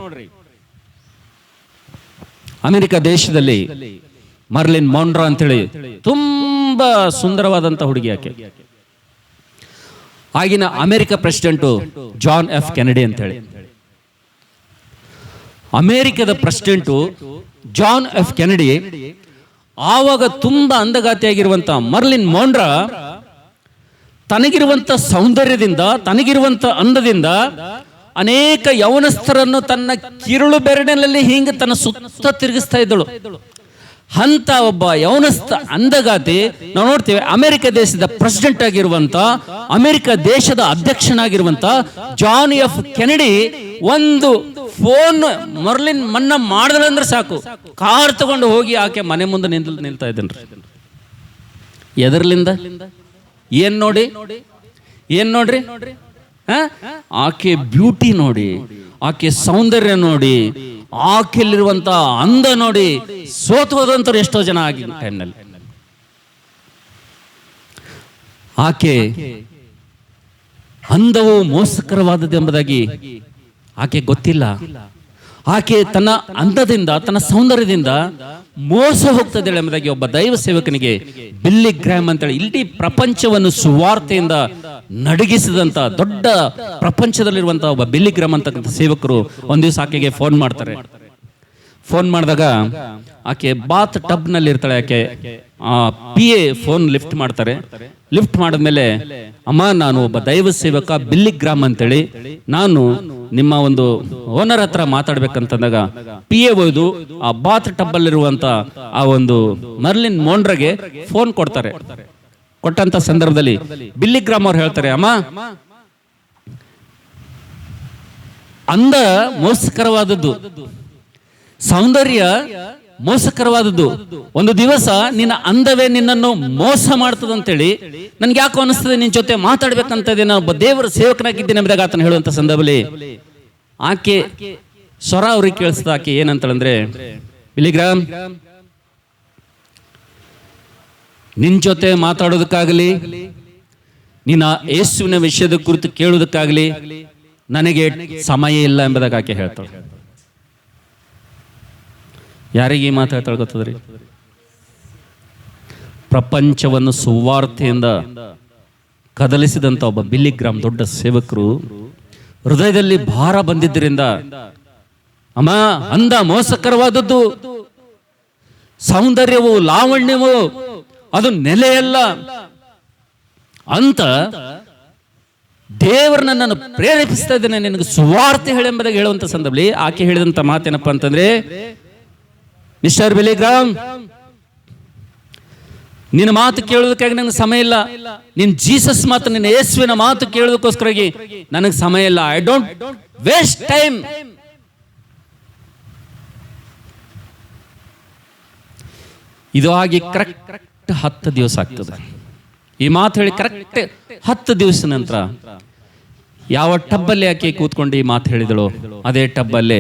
ಅಮೆರಿಕ ದೇಶದಲ್ಲಿ ಮರ್ಲಿನ್ ಮೊನ್ರೋ ಅಂತೇಳಿ ತುಂಬಾ ಸುಂದರವಾದಂತ ಹುಡುಗಿ ಆಕೆ. ಆಗಿನ America president John F Kennedy ಅಂತ ಹೇಳಿ. ಅಮೆರಿಕದ ಪ್ರೆಸಿಡೆಂಟು ಜಾನ್ ಎಫ್ ಕೆನಡಿ ಆವಾಗ ತುಂಬ ಅಂದಗಾತಿಯಾಗಿರುವಂಥ ಮರ್ಲಿನ್ ಮೋನ್ರಾ ತನಗಿರುವಂಥ ಸೌಂದರ್ಯದಿಂದ, ತನಗಿರುವಂಥ ಅಂದದಿಂದ ಅನೇಕ ಯೌವನಸ್ಥರನ್ನು ತನ್ನ ಕಿರುಳು ಬೆರಳಿನಲ್ಲಿ ಹಿಂಗೆ ತನ್ನ ಸುತ್ತ ತಿರುಗಿಸ್ತಾ ಇದ್ದಳು. ಅಂತ ಒಬ್ಬ ಯೌವನಸ್ಥ ಅಂದಗಾತಿ ನಾವು ನೋಡ್ತೇವೆ. ಅಮೆರಿಕ ದೇಶದ ಪ್ರೆಸಿಡೆಂಟ್ ಆಗಿರುವಂತ, ಅಮೆರಿಕ ದೇಶದ ಅಧ್ಯಕ್ಷನಾಗಿರುವಂತ ಜಾನ್ ಎಫ್ ಕೆನಡಿ ಒಂದು ಫೋನ್ ಮರ್ಲಿನ್ ಮನ್ನ ಮಾಡಿದ್ರೆ ಸಾಕು, ಕಾರ್ ತಗೊಂಡು ಹೋಗಿ ಆಕೆ ಮನೆ ಮುಂದೆ ನಿಲ್ತಾ ಇದ್ದೇನ್ರಿ. ಎದರ್ಲಿಂದ ಏನ್ ನೋಡ್ರಿ ಆಕೆ ಬ್ಯೂಟಿ ನೋಡಿ, ಆಕೆ ಸೌಂದರ್ಯ ನೋಡಿ, ಆಕೆಯಲ್ಲಿರುವಂತ ಅಂದ ನೋಡಿ ಸೋತು ಹೋದಂತವ್ರು ಎಷ್ಟೋ ಜನ ಆಗಿನ ಟೈಮ್ನಲ್ಲಿ. ಆಕೆ ಅಂದವು ಮೋಸಕರವಾದದ್ದು ಎಂಬುದಾಗಿ ಆಕೆ ಗೊತ್ತಿಲ್ಲ. ಆಕೆ ತನ್ನ ಅಂದದಿಂದ, ತನ್ನ ಸೌಂದರ್ಯದಿಂದ ಮೋಸ ಹೋಗ್ತದೆ ಎಂಬುದಾಗಿ ಒಬ್ಬ ದೈವ ಸೇವಕನಿಗೆ ಬಿಲ್ಲಿ ಗ್ರಾಮ್ ಅಂತೇಳಿ ಇಡೀ ಪ್ರಪಂಚವನ್ನು ಸುವಾರ್ತೆಯಿಂದ ನಡಗಿಸಿದಂತ ದೊಡ್ಡ ಪ್ರಪಂಚದಲ್ಲಿರುವಂತಹ ಒಬ್ಬ ಬಿಲ್ಲಿ ಗ್ರಾಮ್ ಅಂತಕ್ಕಂಥ ಸೇವಕರು ಒಂದ್ ದಿವಸ ಆಕೆಗೆ ಫೋನ್ ಮಾಡ್ತಾರೆ. ಫೋನ್ ಮಾಡಿದಾಗ ಆಕೆ ಬಾತ್ ಟಬ್ ನಲ್ಲಿ ಇರ್ತಾಳೆ. ಆಕೆ PA ಫೋನ್ ಲಿಫ್ಟ್ ಮಾಡ್ತಾರೆ. ಲಿಫ್ಟ್ ಮಾಡಿದ್ಮೇಲೆ, ಅಮ್ಮ ನಾನು ಒಬ್ಬ ದೈವ ಸೇವಕ ಬಿಲ್ಲಿ ಗ್ರಾಮ್ ಅಂತೇಳಿ, ನಾನು ನಿಮ್ಮ ಒಂದು ಓನರ್ ಹತ್ರ ಮಾತಾಡ್ಬೇಕಂತಂದಾಗ PA ಒಯ್ದು ಆ ಬಾತ್ ಟಬ್ ಅಲ್ಲಿರುವಂತ ಆ ಒಂದು ಮರ್ಲಿನ್ ಮೋನ್ರಾಗೆ ಫೋನ್ ಕೊಡ್ತಾರೆ. ಕೊಟ್ಟಂತ ಸಂದರ್ಭದಲ್ಲಿ ಬಿಲ್ಲಿ ಗ್ರಾಮ್ ಅವ್ರು ಹೇಳ್ತಾರೆ, ಅಮ್ಮ ಅಂದ ಮೋಸಕರವಾದದ್ದು, ಸೌಂದರ್ಯ ಮೋಸಕರವಾದದ್ದು. ಒಂದು ದಿವಸ ನಿನ್ನ ಅಂದವೇ ನಿನ್ನನ್ನು ಮೋಸ ಮಾಡ್ತದಂತೇಳಿ ನನ್ಗೆ ಯಾಕೋ ಅನಿಸ್ತದೆ ನಿನ್ ಜೊತೆ ಮಾತಾಡ್ಬೇಕಂತ ಇದ್ದೇನೆ, ಒಬ್ಬ ದೇವರ ಸೇವಕನಾಗಿದ್ದೇನೆ ಎಂಬುದಾಗ ಆತನ ಹೇಳುವಂತ ಸಂದರ್ಭದಲ್ಲಿ ಆಕೆ ಸ್ವರ ಅವ್ರಿಗೆ ಕೇಳಿಸ್ದ. ಆಕೆ ಏನಂತಂದ್ರೆ, ಬಿಲ್ಲಿ ಗ್ರಾಮ್, ನಿನ್ ಜೊತೆ ಮಾತಾಡೋದಕ್ಕಾಗಲಿ, ನಿನ್ನ ಯೇಸುವಿನ ವಿಷಯದ ಕುರಿತು ಕೇಳೋದಕ್ಕಾಗಲಿ ನನಗೆ ಸಮಯ ಇಲ್ಲ ಎಂಬುದಾಗ ಆಕೆ ಹೇಳ್ತಾಳೆ. ಯಾರಿಗೆ ಮಾತಾಡ್ತಾಳೆ ಗೊತ್ತದ್ರಿ? ಪ್ರಪಂಚವನ್ನು ಸುವಾರ್ತೆಯಿಂದ ಕದಲಿಸಿದಂತ ಒಬ್ಬ ಬಿಲ್ಲಿ ಗ್ರಾಮ್ ದೊಡ್ಡ ಸೇವಕರು ಹೃದಯದಲ್ಲಿ ಭಾರ ಬಂದಿದ್ದರಿಂದ, ಅಮ್ಮ ಅಂದ ಮೋಸಕರವಾದದ್ದು, ಸೌಂದರ್ಯವು ಲಾವಣ್ಯವು ಅದು ನೆಲೆಯಲ್ಲ ಅಂತ ದೇವರು ನನ್ನನ್ನು ಪ್ರೇರೇಪಿಸ್ತಾ ಇದ್ದೇನೆ, ನಿನಗೆ ಸುವಾರ್ತೆ ಹೇಳೆಂಬುದಾಗಿ ಹೇಳುವಂತ ಸಂದರ್ಭದಲ್ಲಿ ಆಕೆ ಹೇಳಿದಂತ ಮಾತೇನಪ್ಪ ಅಂತಂದ್ರೆ, ಮಿಸ್ಟರ್ ಬಿಲ್ಲಿ ಗ್ರಾಮ್, ನಿನ್ನ ಮಾತು ಕೇಳೋದಕ್ಕಾಗಿ ನನಗೆ ಸಮಯ ಇಲ್ಲ. ನಿನ್ ಜೀಸಸ್ ಮಾತು, ನಿನ್ನ ಯೇಸುವಿನ ಮಾತು ಕೇಳೋದಕ್ಕೋಸ್ಕರಾಗಿ ನನಗೆ ಸಮಯ ಇಲ್ಲ. I don't waste time. ಇದು ಆಗಿ ಕರೆಕ್ಟ್ 10 ದಿವಸ ಆಗ್ತದೆ. ಈ ಮಾತು ಹೇಳಿ ಕರೆಕ್ಟ್ 10 ದಿವಸ ನಂತರ ಯಾವ ಟಬ್ಬಲ್ಲಿ ಆಕೆ ಕೂತ್ಕೊಂಡು ಈ ಮಾತು ಹೇಳಿದಳು, ಅದೇ ಟಬ್ಬಲ್ಲಿ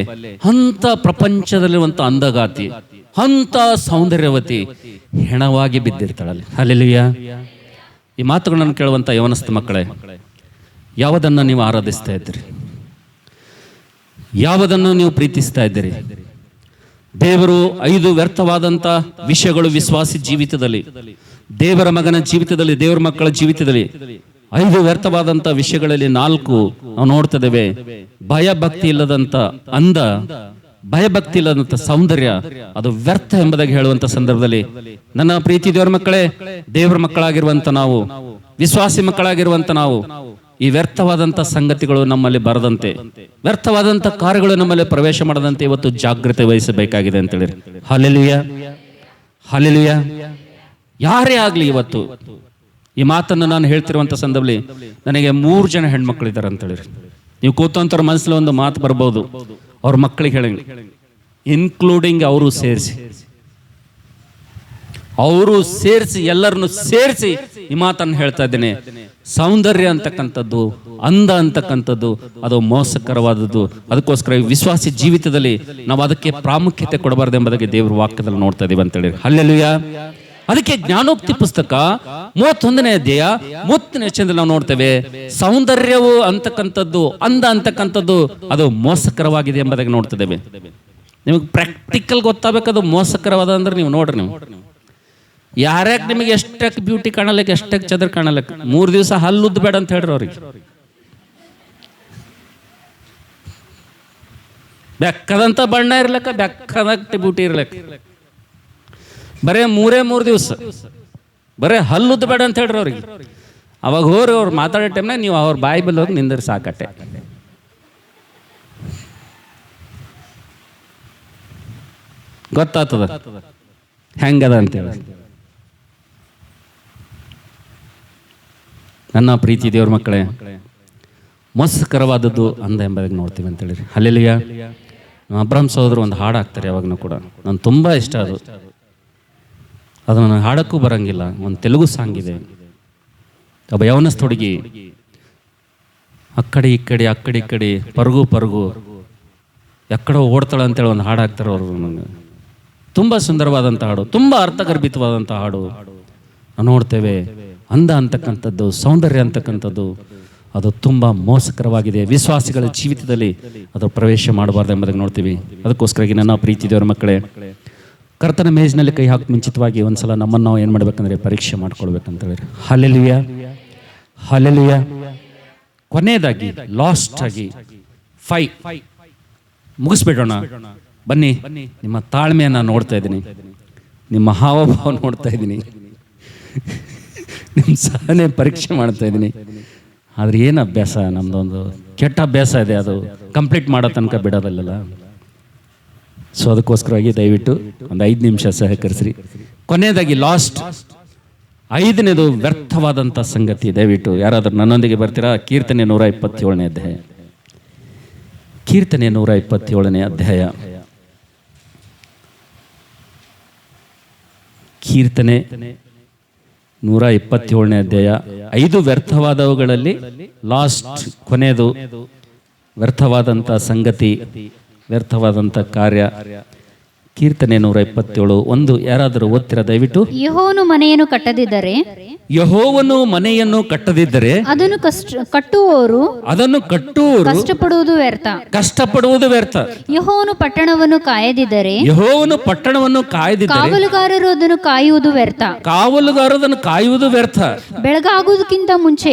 ಅಂತ ಪ್ರಪಂಚದಲ್ಲಿರುವಂತ ಅಂದಗಾತಿ, ಅಂತ ಸೌಂದರ್ಯವತಿ ಹೆಣವಾಗಿ ಬಿದ್ದಿರ್ತಾಳಲ್ಲಿ. ಹಲ್ಲೆಲೂಯಾ. ಈ ಮಾತುಗಳನ್ನು ಕೇಳುವಂತ ಯವನಸ್ಥ ಮಕ್ಕಳೇ, ಯಾವುದನ್ನು ನೀವು ಆರಾಧಿಸ್ತಾ ಇದ್ದೀರಿ? ಯಾವುದನ್ನು ನೀವು ಪ್ರೀತಿಸ್ತಾ ಇದ್ದೀರಿ? ದೇವರು 5 ವ್ಯರ್ಥವಾದಂತ ವಿಷಯಗಳು ವಿಶ್ವಾಸಿ ಜೀವಿತದಲ್ಲಿ, ದೇವರ ಮಗನ ಜೀವಿತದಲ್ಲಿ, ದೇವರ ಮಕ್ಕಳ ಜೀವಿತದಲ್ಲಿ 5 ವ್ಯರ್ಥವಾದಂತ ವಿಷಯಗಳಲ್ಲಿ 4 ನಾವು ನೋಡ್ತಿದ್ದೇವೆ. ಭಯಭಕ್ತಿ ಇಲ್ಲದಂತ ಅಂದ, ಭಯಭಕ್ತಿ ಇಲ್ಲದಂತ ಸೌಂದರ್ಯ ಅದು ವ್ಯರ್ಥ ಎಂಬುದಾಗಿ ಹೇಳುವಂತ ಸಂದರ್ಭದಲ್ಲಿ ನನ್ನ ಪ್ರೀತಿ ದೇವರ ಮಕ್ಕಳೇ, ದೇವರ ಮಕ್ಕಳಾಗಿರುವಂತ ನಾವು, ವಿಶ್ವಾಸಿ ಮಕ್ಕಳಾಗಿರುವಂತ ನಾವು ಈ ವ್ಯರ್ಥವಾದಂತ ಸಂಗತಿಗಳು ನಮ್ಮಲ್ಲಿ ಬರದಂತೆ, ವ್ಯರ್ಥವಾದಂತ ಕಾರ್ಯಗಳು ನಮ್ಮಲ್ಲಿ ಪ್ರವೇಶ ಮಾಡದಂತೆ ಇವತ್ತು ಜಾಗೃತಿ ವಹಿಸಬೇಕಾಗಿದೆ ಅಂತ ಹೇಳಿ. Hallelujah, hallelujah. ಯಾರೇ ಆಗ್ಲಿ ಇವತ್ತು ಈ ಮಾತನ್ನು ನಾನು ಹೇಳ್ತಿರುವಂತ ಸಂದರ್ಭದಲ್ಲಿ ನನಗೆ 3 ಜನ ಹೆಣ್ಮಕ್ಳಿದ್ದಾರೆ ಅಂತ ಹೇಳಿ. ನೀವು ಕೂತಂತವ್ರ ಮನಸ್ಸಲ್ಲಿ ಒಂದು ಮಾತು ಬರ್ಬೋದು, ಅವ್ರ ಮಕ್ಕಳಿಗೆ ಹೇಳಂಗಿ, ಇನ್ಕ್ಲೂಡಿಂಗ್ ಅವರು ಸೇರಿಸಿ ಎಲ್ಲರನ್ನು ಸೇರಿಸಿ ಈ ಮಾತನ್ನು ಹೇಳ್ತಾ ಇದ್ದೇನೆ. ಸೌಂದರ್ಯ ಅಂತಕ್ಕಂಥದ್ದು, ಅಂದ ಅಂತಕ್ಕಂಥದ್ದು ಅದು ಮೋಸಕರವಾದದ್ದು. ಅದಕ್ಕೋಸ್ಕರ ವಿಶ್ವಾಸಿ ಜೀವಿತದಲ್ಲಿ ನಾವು ಅದಕ್ಕೆ ಪ್ರಾಮುಖ್ಯತೆ ಕೊಡಬಾರದು ಎಂಬುದಾಗಿ ದೇವರ ವಾಕ್ಯದಲ್ಲಿ ನೋಡ್ತಾ ಇದೀವಿ ಅಂತ ಹೇಳಿ. ಹಲ್ಲೆಲೂಯಾ. ಅದಕ್ಕೆ ಜ್ಞಾನೋಕ್ತಿ ಪುಸ್ತಕ 31ನೇ ಅಧ್ಯಾಯ 30ನೇ ವಚನದಲ್ಲಿ ನಾವು ನೋಡ್ತೇವೆ, ಸೌಂದರ್ಯವು ಅಂತಕ್ಕಂಥದ್ದು, ಅಂದ ಅಂತಕ್ಕಂಥದ್ದು ಅದು ಮೋಸಕರವಾಗಿದೆ ಎಂಬುದಾಗಿ ನೋಡ್ತಿದ್ದೇವೆ. ನಿಮಗೆ ಪ್ರಾಕ್ಟಿಕಲ್ ಗೊತ್ತಾಗಬೇಕದು ಮೋಸಕರವಾದ ಅಂದ್ರೆ ನೀವು ನೋಡ್ರಿ, ನೀವು ಯಾರ್ಯಾಕೆ ನಿಮಗೆ ಎಷ್ಟಕ್ಕೆ ಬ್ಯೂಟಿ ಕಾಣಲಕ್ಕೆ ಎಷ್ಟಕ್ಕೆ ಚದ್ರ ಕಾಣಲಕ್ಕೆ 3 ದಿವಸ ಹಲ್ಲುದ್ದು ಬೇಡ ಅಂತ ಹೇಳ್ರಿ ಅವ್ರಿಗೆ. ಬೆಕ್ಕದಂತ ಬಣ್ಣ ಇರ್ಲಕ್ಕ, ಬೆಕ್ಕದಂತ ಬ್ಯೂಟಿ ಇರ್ಲಕ್ಕ, ಬರೇ 3 ದಿವಸ ಬರೇ ಹಲ್ಲುದ್ದು ಬೇಡ ಅಂತ ಹೇಳ್ರಿ ಅವ್ರಿಗೆ. ಅವಾಗ ಹೋರಿ ಅವ್ರು ಮಾತಾಡೋ ಟೈಮ್ನಾಗ ನೀವು ಅವ್ರ ಬಾಯಿ ಬಲ್ಲಿ ಹೋಗಿ ನಿಂದ್ರಿ ಸಾಕಟ್ಟೆ. ಗೊತ್ತಾಗ್ತದ ಹೆಂಗದ ಅಂತೇಳಿ. ನನ್ನ ಪ್ರೀತಿ ದೇವ್ರ ಮಕ್ಕಳೇ, ಮೋಸಕರವಾದದ್ದು ಅಂದ ಎಂಬುದಾಗಿ ನೋಡ್ತೀವಿ ಅಂತೇಳಿ. ಹಲ್ಲೆಲೂಯಾ. ನಮ್ಮ ಅಬ್ರಾಮ್ ಸಹೋದರು ಒಂದು ಹಾಡು ಹಾಕ್ತಾರೆ ಯಾವಾಗಲೂ ಕೂಡ, ನಾನು ತುಂಬ ಇಷ್ಟ ಅದು ನನಗೆ ಹಾಡಕ್ಕೂ ಬರಂಗಿಲ್ಲ. ಒಂದು ತೆಲುಗು ಸಾಂಗ್ ಇದೆ. ಒಬ್ಬ ಯವನಸ್ಥ ಹುಡುಗಿ ಅಕ್ಕಡೆ ಈ ಕಡೆ ಪರಗು ಎಕ್ಕಡೋ ಓಡ್ತಾಳೆ ಅಂತೇಳಿ ಒಂದು ಹಾಡು ಹಾಕ್ತಾರೆ ಅವರು. ನನಗೆ ತುಂಬ ಸುಂದರವಾದಂಥ ಹಾಡು, ತುಂಬ ಅರ್ಥಗರ್ಭಿತವಾದಂಥ ಹಾಡು. ನಾವು ನೋಡ್ತೇವೆ ಅಂದ ಅಂತಕ್ಕಂಥದ್ದು, ಸೌಂದರ್ಯ ಅಂತಕ್ಕಂಥದ್ದು ಅದು ತುಂಬ ಮೋಸಕರವಾಗಿದೆ. ವಿಶ್ವಾಸಿಗಳ ಜೀವಿತದಲ್ಲಿ ಅದು ಪ್ರವೇಶ ಮಾಡಬಾರ್ದು ಎಂಬುದಾಗಿ ನೋಡ್ತೀವಿ. ಅದಕ್ಕೋಸ್ಕರಾಗಿ ನನ್ನ ಪ್ರೀತಿ ದೇವರ ಮಕ್ಕಳೇ, ಕರ್ತನ ಮೇಜಿನಲ್ಲಿ ಕೈ ಹಾಕಿ ಮುಂಚಿತವಾಗಿ ಒಂದ್ಸಲ ನಮ್ಮನ್ನು ನಾವು ಏನು ಮಾಡ್ಬೇಕಂದ್ರೆ ಪರೀಕ್ಷೆ ಮಾಡ್ಕೊಳ್ಬೇಕಂತ ಹೇಳಿ. Hallelujah, hallelujah. ಕೊನೆಯದಾಗಿ ಲಾಸ್ಟ್ ಆಗಿ 5 ಮುಗಿಸ್ಬಿಡೋಣ. ಬನ್ನಿ, ನಿಮ್ಮ ತಾಳ್ಮೆಯನ್ನು ನೋಡ್ತಾ ಇದ್ದೀನಿ, ನಿಮ್ಮ ಹಾವಭಾವ ನೋಡ್ತಾ ಇದ್ದೀನಿ, ನಿಮ್ಮ ಸಹನೆ ಪರೀಕ್ಷೆ ಮಾಡ್ತಾ ಇದ್ದೀನಿ. ಆದರೆ ಏನು ಅಭ್ಯಾಸ, ನಮ್ಮದೊಂದು ಕೆಟ್ಟ ಅಭ್ಯಾಸ ಇದೆ, ಅದು ಕಂಪ್ಲೀಟ್ ಮಾಡೋ ತನಕ ಬಿಡೋದಲ್ಲ. ಸೊ ಅದಕ್ಕೋಸ್ಕರವಾಗಿ ದಯವಿಟ್ಟು ಒಂದು 5 ನಿಮಿಷ ಸಹಕರಿಸ್ರಿ. ಕೊನೆಯದಾಗಿ ಲಾಸ್ಟ್ 5ನೇದು ವ್ಯರ್ಥವಾದಂಥ ಸಂಗತಿ. ದಯವಿಟ್ಟು ಯಾರಾದರೂ ನನ್ನೊಂದಿಗೆ ಬರ್ತೀರಾ? ಕೀರ್ತನೆ 127ನೇ ಅಧ್ಯಾಯ. ಕೀರ್ತನೆ 127ನೇ ಅಧ್ಯಾಯ. ಕೀರ್ತನೆ 127ನೇ ಅಧ್ಯಾಯ. 5 ವ್ಯರ್ಥವಾದವುಗಳಲ್ಲಿ ಲಾಸ್ಟ್ ಕೊನೆಯದು ವ್ಯರ್ಥವಾದಂಥ ಸಂಗತಿ, ವ್ಯರ್ಥವಾದಂಥ ಕಾರ್ಯ. ಕೀರ್ತನೆ 127 1. ಯಾರಾದರೂ ಓದ್ತೀರಾ ದಯವಿಟ್ಟು? ಯೆಹೋವನು ಮನೆಯನ್ನು ಕಟ್ಟದಿದ್ದರೆ, ಯೆಹೋವನು ಮನೆಯನ್ನು ಕಟ್ಟದಿದ್ದರೆ ಅದನ್ನು ಕಟ್ಟುವವರು ಕಷ್ಟಪಡುವುದು ವ್ಯರ್ಥ. ಯೆಹೋವನು ಪಟ್ಟಣವನ್ನು ಕಾಯದಿದ್ದರೆ, ಕಾವಲುಗಾರರು ಅದನ್ನು ಕಾಯುವುದು ವ್ಯರ್ಥ. ಕಾವಲುಗಾರರನ್ನು ಕಾಯುವುದು ವ್ಯರ್ಥ. ಬೆಳಗಾಗುವುದಕ್ಕಿಂತ ಮುಂಚೆ